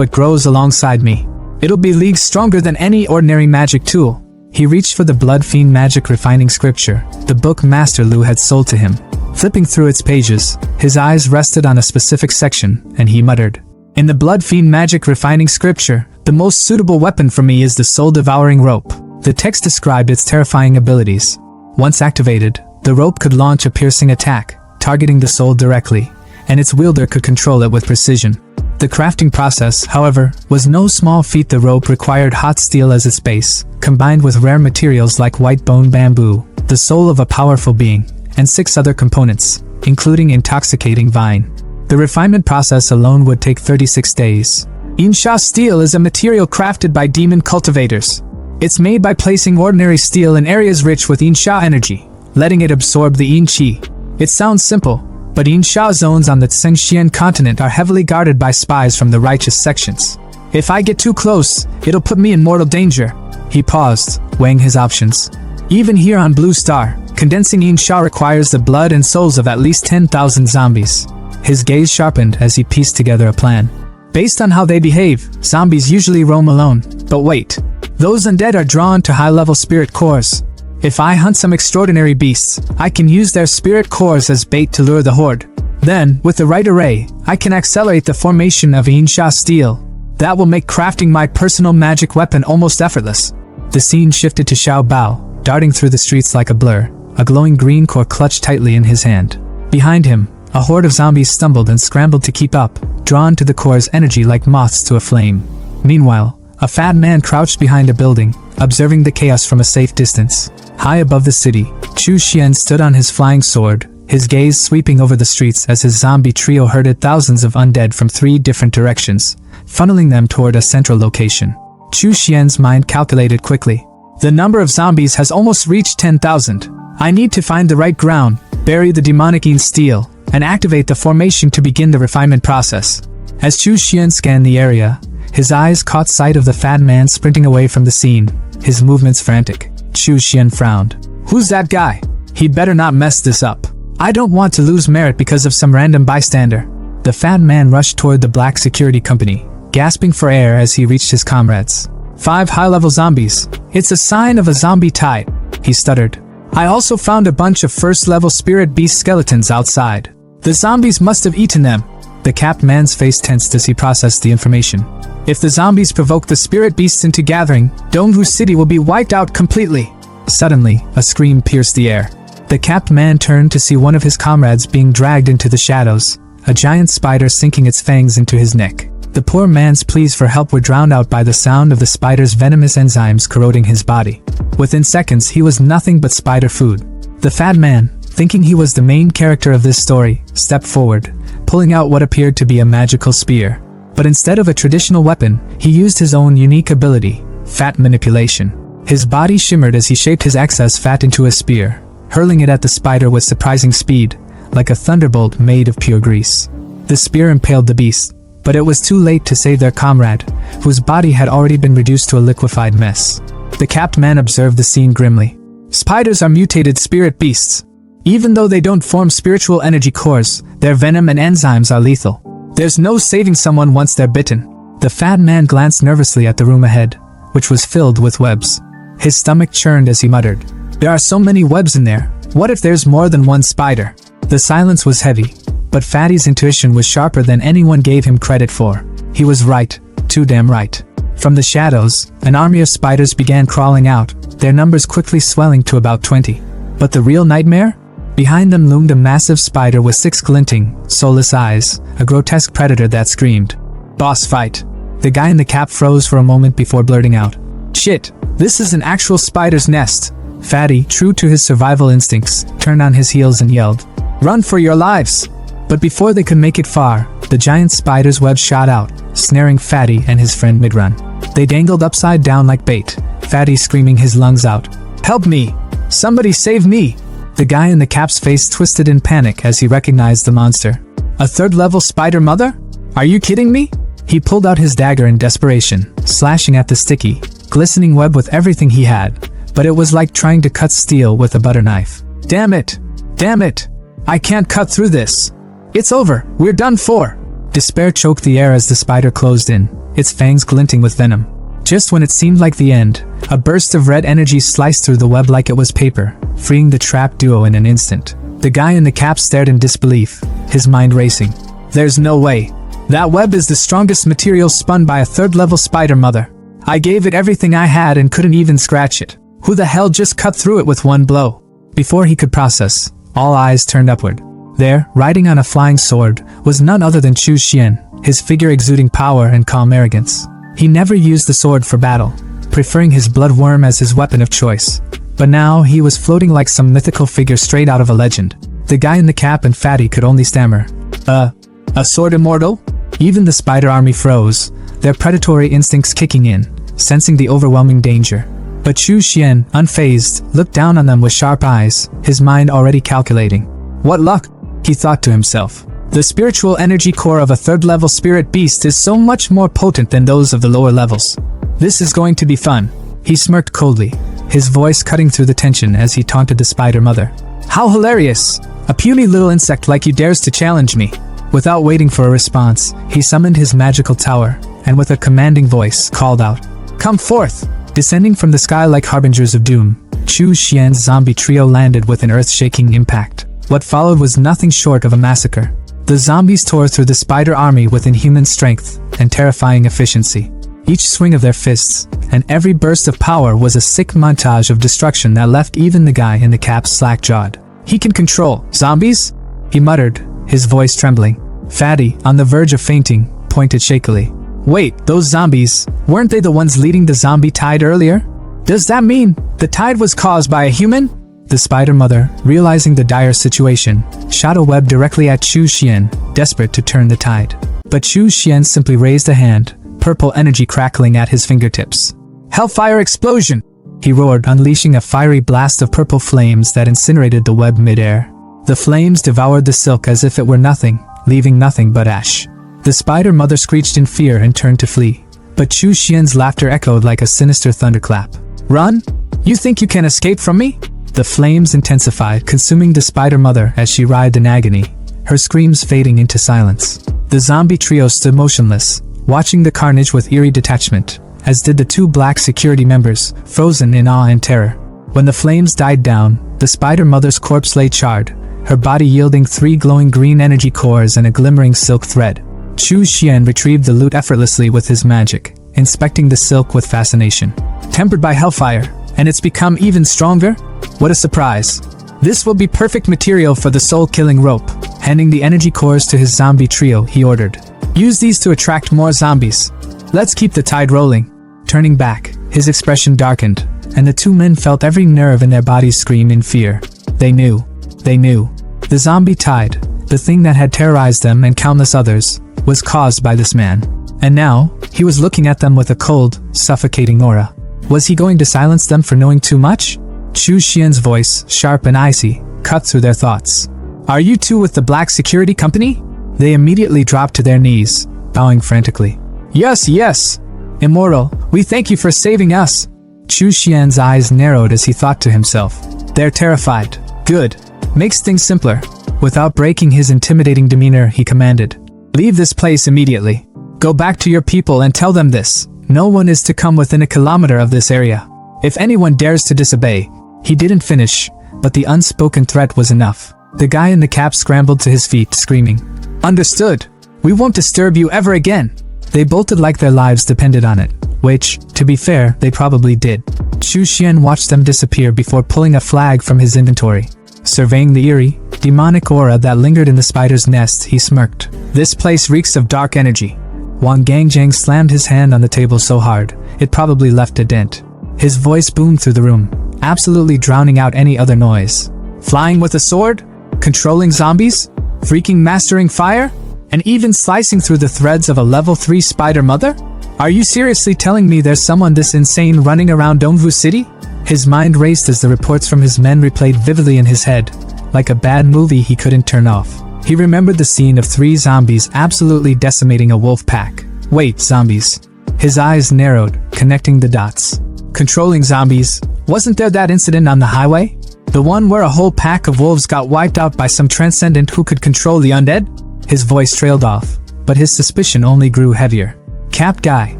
it grows alongside me. It'll be leagues stronger than any ordinary magic tool. He reached for the Blood Fiend Magic Refining Scripture, the book Master Lu had sold to him. Flipping through its pages, his eyes rested on a specific section, and he muttered, In the Blood Fiend Magic Refining Scripture, the most suitable weapon for me is the soul-devouring rope. The text described its terrifying abilities. Once activated, the rope could launch a piercing attack, targeting the soul directly, and its wielder could control it with precision. The crafting process, however, was no small feat. The rope required hot steel as its base, combined with rare materials like white bone bamboo, the soul of a powerful being, and 6 other components, including intoxicating vine. The refinement process alone would take 36 days. Insha steel is a material crafted by demon cultivators. It's made by placing ordinary steel in areas rich with Insha energy, letting it absorb the Yin Qi. It sounds simple, but Insha zones on the Tsengxian continent are heavily guarded by spies from the righteous sections. If I get too close, it'll put me in mortal danger. He paused, weighing his options. Even here on Blue Star, condensing Insha requires the blood and souls of at least 10,000 zombies. His gaze sharpened as he pieced together a plan. Based on how they behave, zombies usually roam alone. But wait, those undead are drawn to high-level spirit cores. If I hunt some extraordinary beasts, I can use their spirit cores as bait to lure the horde. Then, with the right array, I can accelerate the formation of Insha steel. That will make crafting my personal magic weapon almost effortless. The scene shifted to Xiao Bao, darting through the streets like a blur, a glowing green core clutched tightly in his hand. Behind him, a horde of zombies stumbled and scrambled to keep up, drawn to the core's energy like moths to a flame. Meanwhile, a fat man crouched behind a building, observing the chaos from a safe distance. High above the city, Chu Xian stood on his flying sword, his gaze sweeping over the streets as his zombie trio herded thousands of undead from 3 different directions, funneling them toward a central location. Chu Xian's mind calculated quickly. The number of zombies has almost reached 10,000. I need to find the right ground, bury the demonic steel, and activate the formation to begin the refinement process. As Chu Xian scanned the area, his eyes caught sight of the fat man sprinting away from the scene, his movements frantic. Chu Xian frowned. Who's that guy? He'd better not mess this up. I don't want to lose merit because of some random bystander. The fat man rushed toward the black security company, gasping for air as he reached his comrades. 5 high-level zombies. It's a sign of a zombie tide, he stuttered. I also found a bunch of first-level spirit beast skeletons outside. The zombies must have eaten them. The capped man's face tensed as he processed the information. If the zombies provoke the spirit beasts into gathering, Dongwu City will be wiped out completely. Suddenly, a scream pierced the air. The capped man turned to see one of his comrades being dragged into the shadows, a giant spider sinking its fangs into his neck. The poor man's pleas for help were drowned out by the sound of the spider's venomous enzymes corroding his body. Within seconds, he was nothing but spider food. The fat man, thinking he was the main character of this story, stepped forward, pulling out what appeared to be a magical spear. But instead of a traditional weapon, he used his own unique ability, fat manipulation. His body shimmered as he shaped his excess fat into a spear, hurling it at the spider with surprising speed, like a thunderbolt made of pure grease. The spear impaled the beast, but it was too late to save their comrade, whose body had already been reduced to a liquefied mess. The capped man observed the scene grimly. Spiders are mutated spirit beasts. Even though they don't form spiritual energy cores, their venom and enzymes are lethal. There's no saving someone once they're bitten. The fat man glanced nervously at the room ahead, which was filled with webs. His stomach churned as he muttered, "There are so many webs in there. What if there's more than one spider?" The silence was heavy, but Fatty's intuition was sharper than anyone gave him credit for. He was right, too damn right. From the shadows, an army of spiders began crawling out, their numbers quickly swelling to about 20. But the real nightmare? Behind them loomed a massive spider with 6 glinting, soulless eyes, a grotesque predator that screamed, "Boss fight." The guy in the cap froze for a moment before blurting out, "Shit, this is an actual spider's nest." Fatty, true to his survival instincts, turned on his heels and yelled, "Run for your lives!" But before they could make it far, the giant spider's web shot out, snaring Fatty and his friend mid-run. They dangled upside down like bait, Fatty screaming his lungs out, "Help me! Somebody save me!" The guy in the cap's face twisted in panic as he recognized the monster. A 3rd-level spider mother? Are you kidding me? He pulled out his dagger in desperation, slashing at the sticky, glistening web with everything he had, but it was like trying to cut steel with a butter knife. Damn it! Damn it! I can't cut through this! It's over! We're done for! Despair choked the air as the spider closed in, its fangs glinting with venom. Just when it seemed like the end, a burst of red energy sliced through the web like it was paper, freeing the trapped duo in an instant. The guy in the cap stared in disbelief, his mind racing. There's no way. That web is the strongest material spun by a 3rd-level spider mother. I gave it everything I had and couldn't even scratch it. Who the hell just cut through it with one blow? Before he could process, all eyes turned upward. There, riding on a flying sword, was none other than Chu Xian, his figure exuding power and calm arrogance. He never used the sword for battle, preferring his bloodworm as his weapon of choice. But now he was floating like some mythical figure straight out of a legend. The guy in the cap and Fatty could only stammer, A sword immortal? Even the spider army froze, their predatory instincts kicking in, sensing the overwhelming danger. But Chu Xian, unfazed, looked down on them with sharp eyes, his mind already calculating. What luck, he thought to himself. The spiritual energy core of a 3rd-level spirit beast is so much more potent than those of the lower levels. This is going to be fun. He smirked coldly, his voice cutting through the tension as he taunted the spider mother. How hilarious! A puny little insect like you dares to challenge me. Without waiting for a response, he summoned his magical tower, and with a commanding voice, called out, "Come forth!" Descending from the sky like harbingers of doom, Chu Xian's zombie trio landed with an earth-shaking impact. What followed was nothing short of a massacre. The zombies tore through the spider army with inhuman strength and terrifying efficiency. Each swing of their fists, and every burst of power was a sick montage of destruction that left even the guy in the cap slack-jawed. He can control zombies? He muttered, his voice trembling. Fatty, on the verge of fainting, pointed shakily. Wait, those zombies, weren't they the ones leading the zombie tide earlier? Does that mean the tide was caused by a human? The spider mother, realizing the dire situation, shot a web directly at Chu Xian, desperate to turn the tide. But Chu Xian simply raised a hand, purple energy crackling at his fingertips. Hellfire explosion! He roared, unleashing a fiery blast of purple flames that incinerated the web midair. The flames devoured the silk as if it were nothing, leaving nothing but ash. The spider mother screeched in fear and turned to flee. But Chu Xian's laughter echoed like a sinister thunderclap. Run? You think you can escape from me? The flames intensified, consuming the spider mother as she writhed in agony, her screams fading into silence. The zombie trio stood motionless, watching the carnage with eerie detachment, as did the two black security members, frozen in awe and terror. When the flames died down, the spider mother's corpse lay charred, her body yielding 3 glowing green energy cores and a glimmering silk thread. Chu Xian retrieved the loot effortlessly with his magic, inspecting the silk with fascination. Tempered by hellfire, and it's become even stronger? What a surprise. This will be perfect material for the soul-killing rope. Handing the energy cores to his zombie trio, he ordered. Use these to attract more zombies. Let's keep the tide rolling. Turning back, his expression darkened, and the two men felt every nerve in their bodies scream in fear. They knew. The zombie tide, the thing that had terrorized them and countless others, was caused by this man. And now, he was looking at them with a cold, suffocating aura. Was he going to silence them for knowing too much? Chu Xian's voice, sharp and icy, cut through their thoughts. Are you two with the black security company? They immediately dropped to their knees, bowing frantically. Yes. Immortal, we thank you for saving us. Chu Xian's eyes narrowed as he thought to himself. They're terrified. Good. Makes things simpler. Without breaking his intimidating demeanor, he commanded. Leave this place immediately. Go back to your people and tell them this. No one is to come within a kilometer of this area. If anyone dares to disobey. He didn't finish, but the unspoken threat was enough. The guy in the cap scrambled to his feet, screaming. Understood. We won't disturb you ever again. They bolted like their lives depended on it, which, to be fair, they probably did. Chu Xian watched them disappear before pulling a flag from his inventory. Surveying the eerie, demonic aura that lingered in the spider's nest, he smirked. This place reeks of dark energy. Wang Gangjang slammed his hand on the table so hard, it probably left a dent. His voice boomed through the room, absolutely drowning out any other noise. Flying with a sword? Controlling zombies? Freaking mastering fire? And even slicing through the threads of a level 3 spider mother? Are you seriously telling me there's someone this insane running around Dongwu City? His mind raced as the reports from his men replayed vividly in his head, like a bad movie he couldn't turn off. He remembered the scene of 3 zombies absolutely decimating a wolf pack. Wait, zombies. His eyes narrowed, connecting the dots. Controlling zombies. Wasn't there that incident on the highway? The one where a whole pack of wolves got wiped out by some transcendent who could control the undead? His voice trailed off, but his suspicion only grew heavier. Capped guy,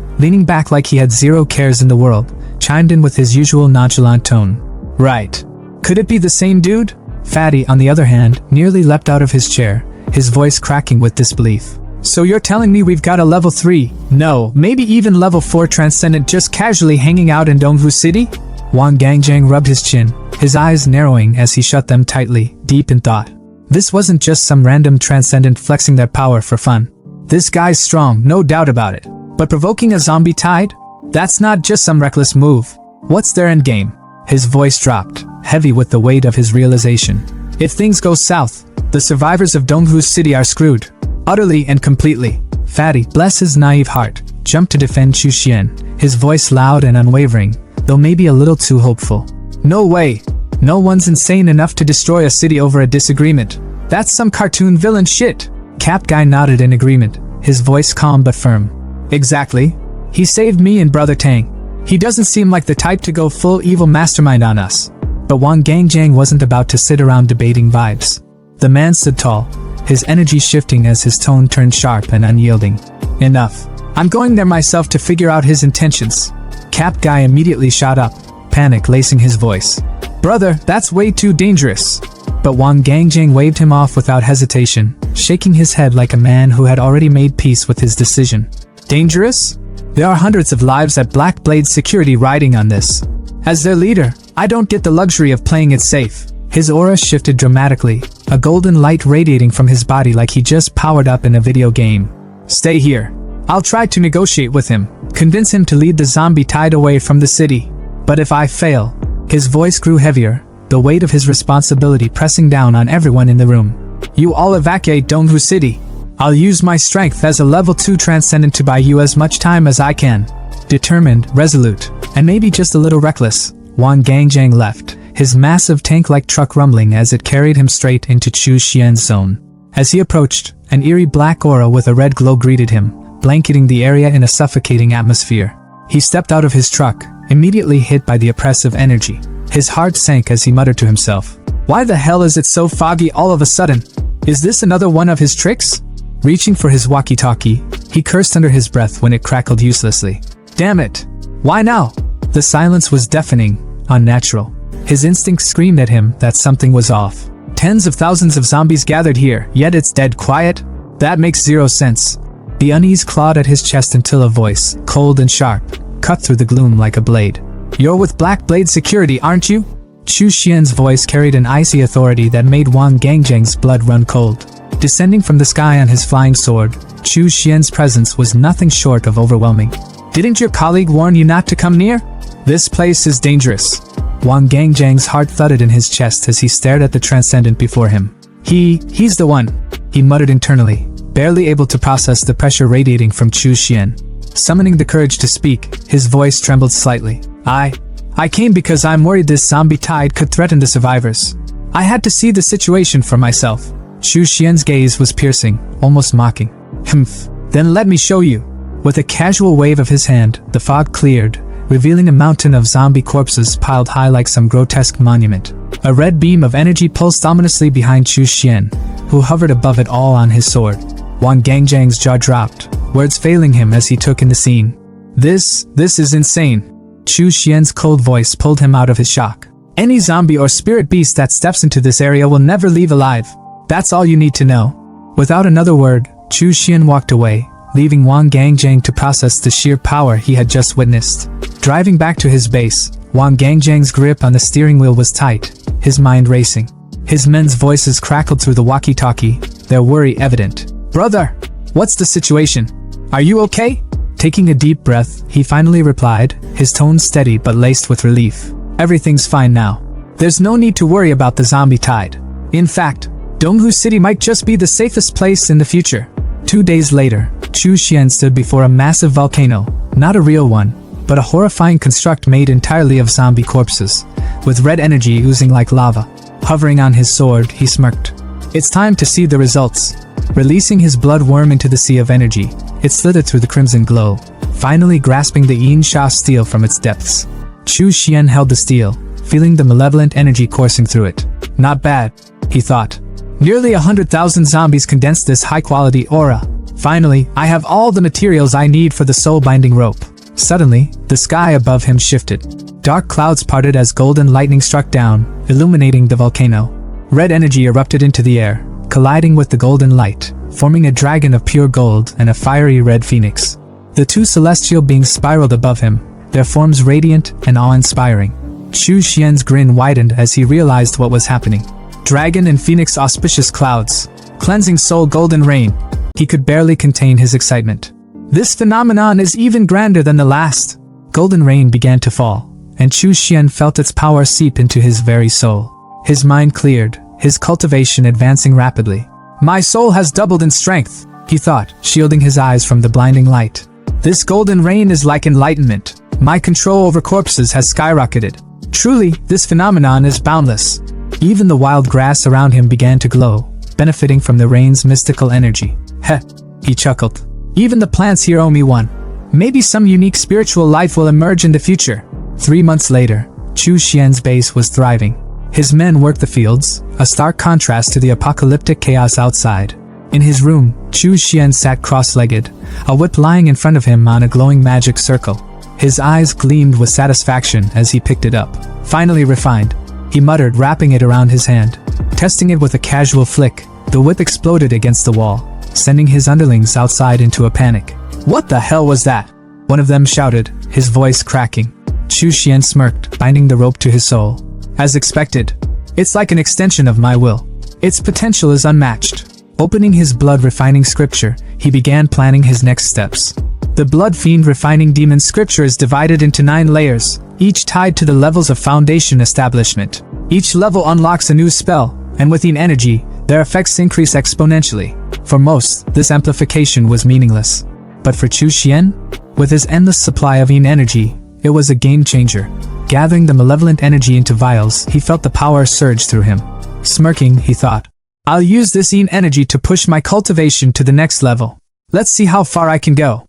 leaning back like he had 0 cares in the world, chimed in with his usual nonchalant tone. Right. Could it be the same dude? Fatty, on the other hand, nearly leapt out of his chair, his voice cracking with disbelief. So you're telling me we've got a level 3, no, maybe even level 4 transcendent just casually hanging out in Dongwu City? Wang Gangjang rubbed his chin, his eyes narrowing as he shut them tightly, deep in thought. This wasn't just some random transcendent flexing their power for fun. This guy's strong, no doubt about it. But provoking a zombie tide? That's not just some reckless move. What's their endgame? His voice dropped, heavy with the weight of his realization. If things go south, the survivors of Dongwu City are screwed. Utterly and completely. Fatty, bless his naive heart, jumped to defend Chu Xian, his voice loud and unwavering, though maybe a little too hopeful. No way. No one's insane enough to destroy a city over a disagreement. That's some cartoon villain shit. Cap Guy nodded in agreement, his voice calm but firm. Exactly. He saved me and Brother Tang. He doesn't seem like the type to go full evil mastermind on us. But Wang Gangjang wasn't about to sit around debating vibes. The man stood tall, his energy shifting as his tone turned sharp and unyielding. Enough. I'm going there myself to figure out his intentions. Cap Guy immediately shot up, panic lacing his voice. Brother, that's way too dangerous. But Wang Gangjang waved him off without hesitation, shaking his head like a man who had already made peace with his decision. Dangerous? There are hundreds of lives at Black Blade Security riding on this. As their leader, I don't get the luxury of playing it safe. His aura shifted dramatically, a golden light radiating from his body like he just powered up in a video game. Stay here. I'll try to negotiate with him, convince him to lead the zombie tide away from the city. But if I fail, his voice grew heavier, the weight of his responsibility pressing down on everyone in the room. You all evacuate Donghu City. I'll use my strength as a level 2 transcendent to buy you as much time as I can. Determined, resolute, and maybe just a little reckless, Wang Gangjang left, his massive tank-like truck rumbling as it carried him straight into Chu Xian's zone. As he approached, an eerie black aura with a red glow greeted him, blanketing the area in a suffocating atmosphere. He stepped out of his truck, immediately hit by the oppressive energy. His heart sank as he muttered to himself, "Why the hell is it so foggy all of a sudden? Is this another one of his tricks?" Reaching for his walkie-talkie, he cursed under his breath when it crackled uselessly. Damn it! Why now? The silence was deafening, unnatural. His instincts screamed at him that something was off. Tens of thousands of zombies gathered here, yet it's dead quiet? That makes zero sense. The unease clawed at his chest until a voice, cold and sharp, cut through the gloom like a blade. "You're with Black Blade Security, aren't you?" Chu Xian's voice carried an icy authority that made Wang Gangjang's blood run cold. Descending from the sky on his flying sword, Chu Xian's presence was nothing short of overwhelming. "Didn't your colleague warn you not to come near? This place is dangerous." Wang Gangjang's heart thudded in his chest as he stared at the transcendent before him. He's the one," he muttered internally, barely able to process the pressure radiating from Chu Xian. Summoning the courage to speak, his voice trembled slightly. I came because I'm worried this zombie tide could threaten the survivors. I had to see the situation for myself." Chu Xian's gaze was piercing, almost mocking. "Humph, then let me show you." With a casual wave of his hand, the fog cleared, revealing a mountain of zombie corpses piled high like some grotesque monument. A red beam of energy pulsed ominously behind Chu Xian, who hovered above it all on his sword. Wang Gangjang's jaw dropped, words failing him as he took in the scene. This is insane." Chu Xian's cold voice pulled him out of his shock. "Any zombie or spirit beast that steps into this area will never leave alive. That's all you need to know." Without another word, Chu Xian walked away, leaving Wang Gangjang to process the sheer power he had just witnessed. Driving back to his base, Wang Gangjang's grip on the steering wheel was tight, his mind racing. His men's voices crackled through the walkie-talkie, their worry evident. "Brother, what's the situation? Are you okay?" Taking a deep breath, he finally replied, his tone steady but laced with relief. "Everything's fine now. There's no need to worry about the zombie tide. In fact, Donghu City might just be the safest place in the future." 2 days later, Chu Xian stood before a massive volcano, not a real one, but a horrifying construct made entirely of zombie corpses, with red energy oozing like lava. Hovering on his sword, he smirked. "It's time to see the results." Releasing his blood worm into the sea of energy, it slithered through the crimson glow, finally grasping the Yin Sha steel from its depths. Chu Xian held the steel, feeling the malevolent energy coursing through it. Not bad, he thought. Nearly 100,000 zombies condensed this high-quality aura. Finally, I have all the materials I need for the soul-binding rope. Suddenly, the sky above him shifted. Dark clouds parted as golden lightning struck down, illuminating the volcano. Red energy erupted into the air, colliding with the golden light, forming a dragon of pure gold and a fiery red phoenix. The two celestial beings spiraled above him, their forms radiant and awe-inspiring. Chu Xian's grin widened as he realized what was happening. Dragon and phoenix auspicious clouds, cleansing soul golden rain. He could barely contain his excitement. This phenomenon is even grander than the last. Golden rain began to fall, and Chu Xian felt its power seep into his very soul. His mind cleared, his cultivation advancing rapidly. My soul has doubled in strength, he thought, shielding his eyes from the blinding light. This golden rain is like enlightenment. My control over corpses has skyrocketed. Truly, this phenomenon is boundless. Even the wild grass around him began to glow, benefiting from the rain's mystical energy. Heh, he chuckled. Even the plants here owe me one. Maybe some unique spiritual life will emerge in the future. 3 months later, Chu Xian's base was thriving. His men worked the fields, a stark contrast to the apocalyptic chaos outside. In his room, Chu Xian sat cross-legged, a whip lying in front of him on a glowing magic circle. His eyes gleamed with satisfaction as he picked it up. Finally refined, he muttered, wrapping it around his hand. Testing it with a casual flick, the whip exploded against the wall, sending his underlings outside into a panic. What the hell was that? one of them shouted, his voice cracking. Chu Xian smirked, binding the rope to his soul. As expected. It's like an extension of my will. Its potential is unmatched. Opening his blood-refining scripture, he began planning his next steps. The Blood Fiend Refining Demon scripture is divided into 9 layers, each tied to the levels of foundation establishment. Each level unlocks a new spell, and with yin energy, their effects increase exponentially. For most, this amplification was meaningless. But for Chu Xian, with his endless supply of yin energy, it was a game-changer. Gathering the malevolent energy into vials, he felt the power surge through him. Smirking, he thought, I'll use this yin energy to push my cultivation to the next level. Let's see how far I can go.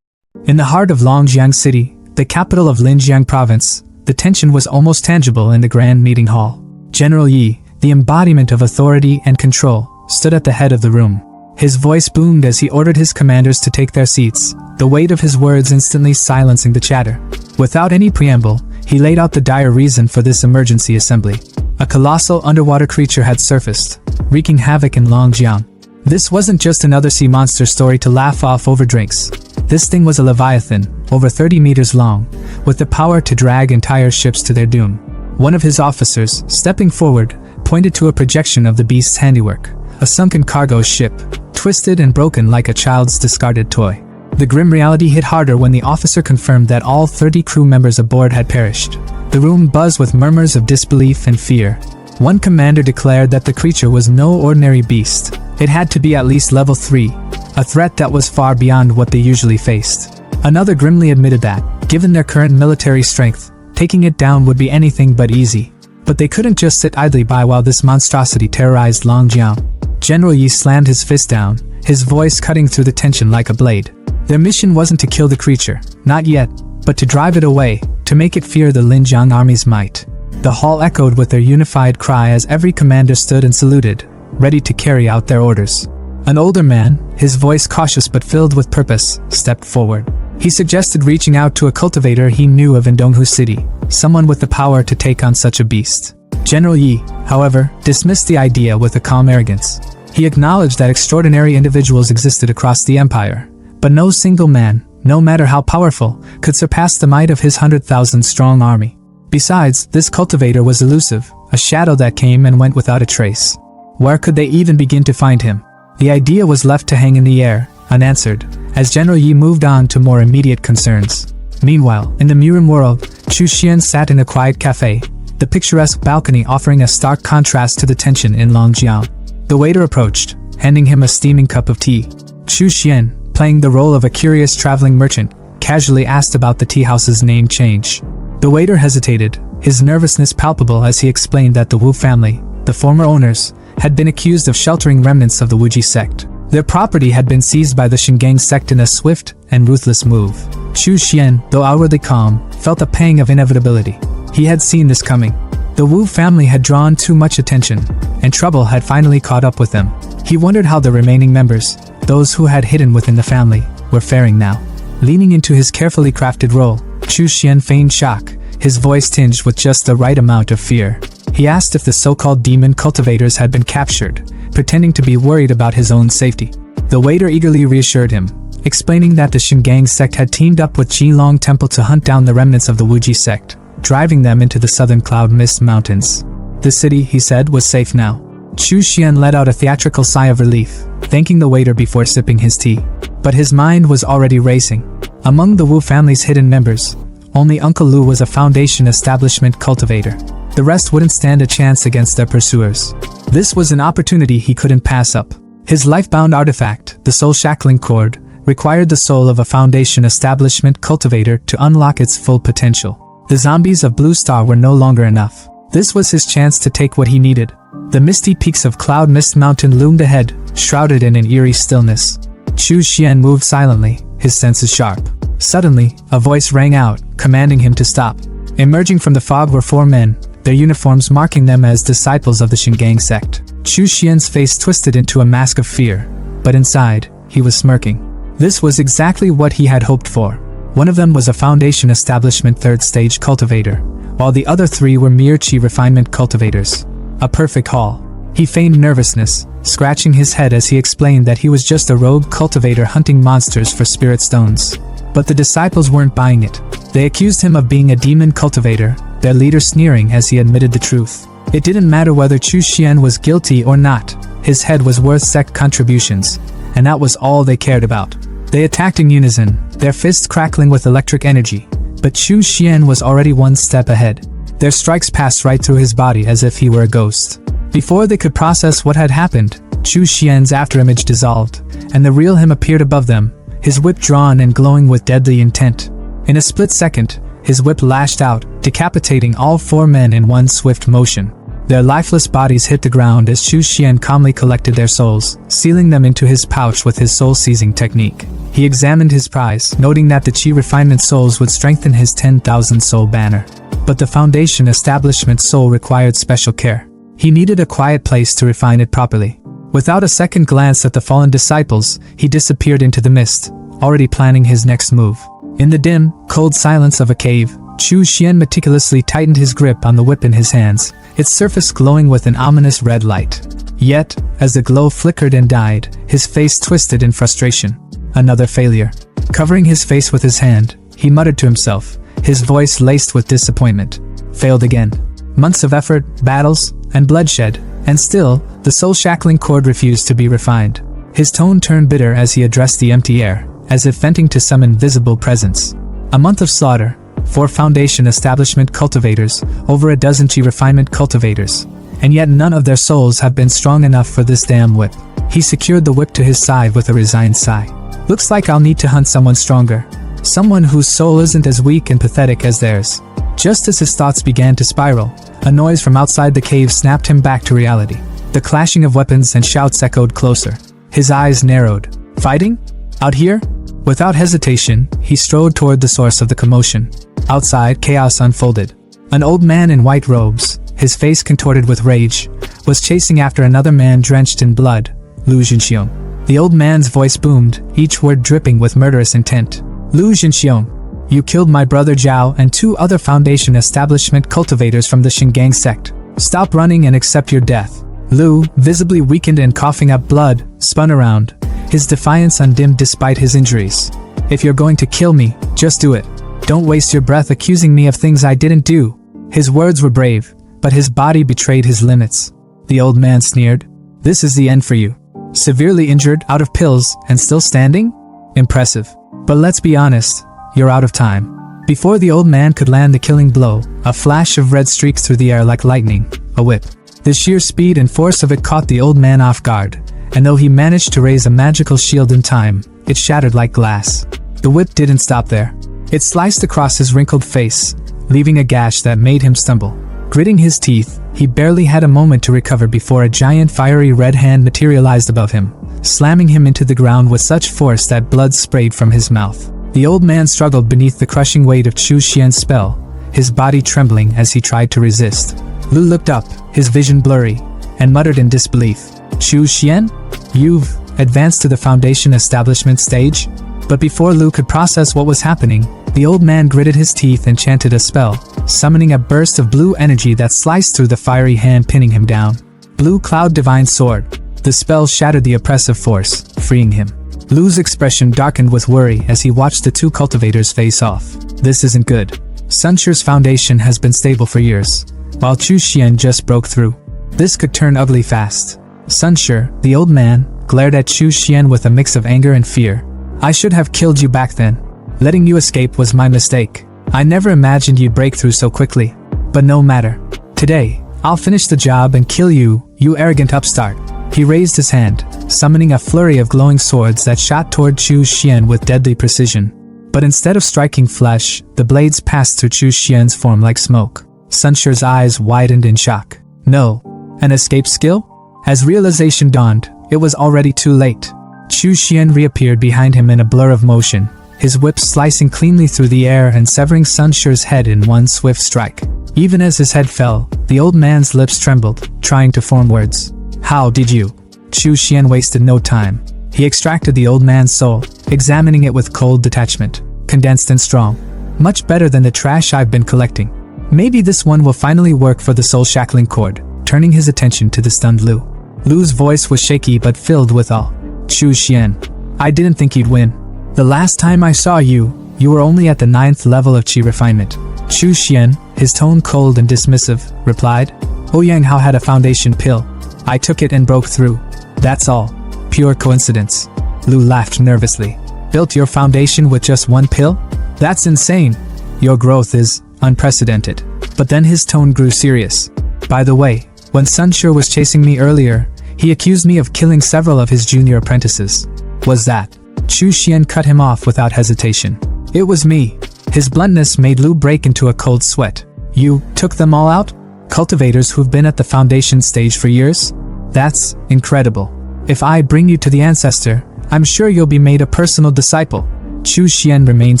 In the heart of Longjiang City, the capital of Linjiang Province, the tension was almost tangible in the grand meeting hall. General Yi, the embodiment of authority and control, stood at the head of the room. His voice boomed as he ordered his commanders to take their seats, the weight of his words instantly silencing the chatter. Without any preamble, he laid out the dire reason for this emergency assembly. A colossal underwater creature had surfaced, wreaking havoc in Longjiang. This wasn't just another sea monster story to laugh off over drinks. This thing was a leviathan, over 30 meters long, with the power to drag entire ships to their doom. One of his officers, stepping forward, pointed to a projection of the beast's handiwork, a sunken cargo ship, twisted and broken like a child's discarded toy. The grim reality hit harder when the officer confirmed that all 30 crew members aboard had perished. The room buzzed with murmurs of disbelief and fear. One commander declared that the creature was no ordinary beast. It had to be at least level 3, a threat that was far beyond what they usually faced. Another grimly admitted that, given their current military strength, taking it down would be anything but easy. But they couldn't just sit idly by while this monstrosity terrorized Longjiang. General Yi slammed his fist down, his voice cutting through the tension like a blade. Their mission wasn't to kill the creature, not yet, but to drive it away, to make it fear the Linjiang army's might. The hall echoed with their unified cry as every commander stood and saluted, ready to carry out their orders. An older man, his voice cautious but filled with purpose, stepped forward. He suggested reaching out to a cultivator he knew of in Donghu City, someone with the power to take on such a beast. General Yi, however, dismissed the idea with a calm arrogance. He acknowledged that extraordinary individuals existed across the empire, but no single man, no matter how powerful, could surpass the might of his 100,000-strong army. Besides, this cultivator was elusive, a shadow that came and went without a trace. Where could they even begin to find him? The idea was left to hang in the air, unanswered, as General Yi moved on to more immediate concerns. Meanwhile, in the MURIM world, Chu Xian sat in a quiet cafe, the picturesque balcony offering a stark contrast to the tension in Longjiang. The waiter approached, handing him a steaming cup of tea. Chu Xian, playing the role of a curious traveling merchant, casually asked about the tea house's name change. The waiter hesitated, his nervousness palpable as he explained that the Wu family, the former owners, had been accused of sheltering remnants of the Wuji sect. Their property had been seized by the Shingang sect in a swift and ruthless move. Chu Xian, though outwardly calm, felt a pang of inevitability. He had seen this coming. The Wu family had drawn too much attention, and trouble had finally caught up with them. He wondered how the remaining members, those who had hidden within the family, were faring now. Leaning into his carefully crafted role, Chu Xian feigned shock, his voice tinged with just the right amount of fear. He asked if the so-called demon cultivators had been captured, pretending to be worried about his own safety. The waiter eagerly reassured him, explaining that the Shingang sect had teamed up with Jilong Temple to hunt down the remnants of the Wuji sect, driving them into the southern cloud mist mountains. The city, he said, was safe now. Chu Xian let out a theatrical sigh of relief, thanking the waiter before sipping his tea. But his mind was already racing. Among the Wu family's hidden members, only Uncle Lu was a Foundation establishment cultivator. The rest wouldn't stand a chance against their pursuers. This was an opportunity he couldn't pass up. His life-bound artifact, the soul shackling cord, required the soul of a Foundation establishment cultivator to unlock its full potential. The zombies of Blue Star were no longer enough. This was his chance to take what he needed. The misty peaks of Cloud Mist Mountain loomed ahead, shrouded in an eerie stillness. Chu Xian moved silently, his senses sharp. Suddenly, a voice rang out, commanding him to stop. Emerging from the fog were 4 men, their uniforms marking them as disciples of the Shingang sect. Chu Xian's face twisted into a mask of fear, but inside, he was smirking. This was exactly what he had hoped for. One of them was a Foundation establishment 3rd stage cultivator, while the other 3 were mere chi refinement cultivators. A perfect haul. He feigned nervousness, scratching his head as he explained that he was just a rogue cultivator hunting monsters for spirit stones. But the disciples weren't buying it. They accused him of being a demon cultivator, their leader sneering as he admitted the truth. It didn't matter whether Chu Xian was guilty or not. His head was worth sect contributions, and that was all they cared about. They attacked in unison, their fists crackling with electric energy, but Chu Xian was already one step ahead. Their strikes passed right through his body as if he were a ghost. Before they could process what had happened, Chu Xian's afterimage dissolved, and the real him appeared above them, his whip drawn and glowing with deadly intent. In a split second, his whip lashed out, decapitating all 4 men in one swift motion. Their lifeless bodies hit the ground as Chu Xian calmly collected their souls, sealing them into his pouch with his soul-seizing technique. He examined his prize, noting that the Qi refinement souls would strengthen his 10,000 soul banner. But the Foundation establishment soul required special care. He needed a quiet place to refine it properly. Without a second glance at the fallen disciples, he disappeared into the mist, already planning his next move. In the dim, cold silence of a cave, Chu Xian meticulously tightened his grip on the whip in his hands, its surface glowing with an ominous red light. Yet, as the glow flickered and died, his face twisted in frustration. Another failure. Covering his face with his hand, he muttered to himself, his voice laced with disappointment. Failed again. Months of effort, battles, and bloodshed, and still, the soul-shackling cord refused to be refined. His tone turned bitter as he addressed the empty air, as if venting to some invisible presence. A month of slaughter, 4 Foundation establishment cultivators, over a dozen Qi refinement cultivators, and yet none of their souls have been strong enough for this damn whip. He secured the whip to his side with a resigned sigh. Looks like I'll need to hunt someone stronger. Someone whose soul isn't as weak and pathetic as theirs. Just as his thoughts began to spiral, a noise from outside the cave snapped him back to reality. The clashing of weapons and shouts echoed closer. His eyes narrowed. Fighting? Out here? Without hesitation, he strode toward the source of the commotion. Outside, chaos unfolded. An old man in white robes, his face contorted with rage, was chasing after another man drenched in blood, Lu Jinxiong. The old man's voice boomed, each word dripping with murderous intent. Lu Jinxiong, you killed my brother Zhao and 2 other Foundation establishment cultivators from the Shingang sect. Stop running and accept your death. Lu, visibly weakened and coughing up blood, spun around, his defiance undimmed despite his injuries. If you're going to kill me, just do it. Don't waste your breath accusing me of things I didn't do. His words were brave, but his body betrayed his limits. The old man sneered. This is the end for you. Severely injured, out of pills, and still standing? Impressive. But let's be honest, you're out of time. Before the old man could land the killing blow, a flash of red streaked through the air like lightning, a whip. The sheer speed and force of it caught the old man off guard, and though he managed to raise a magical shield in time, it shattered like glass. The whip didn't stop there. It sliced across his wrinkled face, leaving a gash that made him stumble. Gritting his teeth, he barely had a moment to recover before a giant fiery red hand materialized above him, slamming him into the ground with such force that blood sprayed from his mouth. The old man struggled beneath the crushing weight of Chu Xian's spell, his body trembling as he tried to resist. Lu looked up, his vision blurry, and muttered in disbelief. Chu Xian? You've advanced to the Foundation establishment stage? But before Lu could process what was happening, the old man gritted his teeth and chanted a spell, summoning a burst of blue energy that sliced through the fiery hand, pinning him down. Blue Cloud Divine Sword. The spell shattered the oppressive force, freeing him. Lu's expression darkened with worry as he watched the 2 cultivators face off. This isn't good. Sunshire's foundation has been stable for years, while Chu Xian just broke through. This could turn ugly fast. Sunshire, the old man, glared at Chu Xian with a mix of anger and fear. I should have killed you back then. Letting you escape was my mistake. I never imagined you'd break through so quickly. But no matter. Today, I'll finish the job and kill you, you arrogant upstart. He raised his hand, summoning a flurry of glowing swords that shot toward Chu Xian with deadly precision. But instead of striking flesh, the blades passed through Chu Xian's form like smoke. Sunshire's eyes widened in shock. No. An escape skill? As realization dawned, it was already too late. Chu Xian reappeared behind him in a blur of motion, his whip slicing cleanly through the air and severing Sunshire's head in one swift strike. Even as his head fell, the old man's lips trembled, trying to form words. How did you? Chu Xian wasted no time. He extracted the old man's soul, examining it with cold detachment, condensed and strong. Much better than the trash I've been collecting. Maybe this one will finally work for the soul-shackling cord, turning his attention to the stunned Lu. Lu's voice was shaky but filled with awe. Chu Xian, I didn't think you'd win. The last time I saw you, You were only at the 9th level of Qi refinement. Chu Xian, his tone cold and dismissive, replied, Ouyang Hao had a foundation pill. I took it and broke through. That's all. Pure coincidence. Lu laughed nervously. Built your foundation with just one pill? That's insane. Your growth is unprecedented. But then his tone grew serious. By the way, when Sun Sure was chasing me earlier, he accused me of killing several of his junior apprentices. Was that? Chu Xian cut him off without hesitation. It was me. His bluntness made Lu break into a cold sweat. You took them all out? Cultivators who've been at the foundation stage for years? That's incredible. If I bring you to the ancestor, I'm sure you'll be made a personal disciple. Chu Xian remained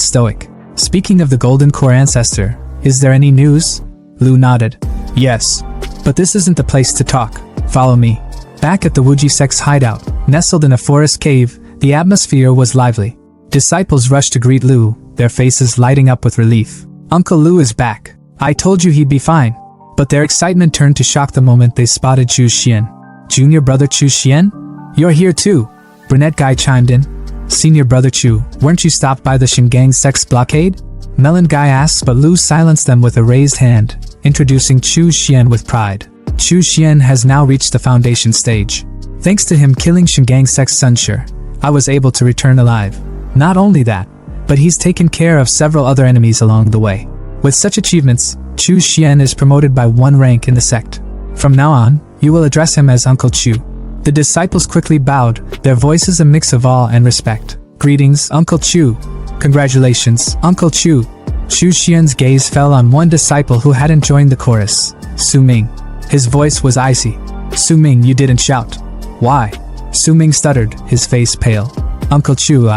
stoic. Speaking of the Golden Core ancestor, is there any news? Lu nodded. Yes. But this isn't the place to talk. Follow me. Back at the Wuji sect's hideout, nestled in a forest cave, the atmosphere was lively. Disciples rushed to greet Lu, their faces lighting up with relief. Uncle Lu is back. I told you he'd be fine. But their excitement turned to shock the moment they spotted Chu Xian. Junior brother Chu Xian? You're here too. Brunette guy chimed in. Senior brother Chu, weren't you stopped by the Shingang sect's blockade? Melon guy asked, but Lu silenced them with a raised hand, introducing Chu Xian with pride. Chu Xian has now reached the foundation stage. Thanks to him killing Shingang sect's Sunshire, I was able to return alive. Not only that, but he's taken care of several other enemies along the way. With such achievements, Chu Xian is promoted by 1 rank in the sect. From now on, you will address him as Uncle Chu. The disciples quickly bowed, their voices a mix of awe and respect. Greetings, Uncle Chu. Congratulations, Uncle Chu. Chu Xian's gaze fell on one disciple who hadn't joined the chorus, Su Ming. His voice was icy. Su Ming, you didn't shout. Why? Su Ming stuttered, his face pale. Uncle Chu,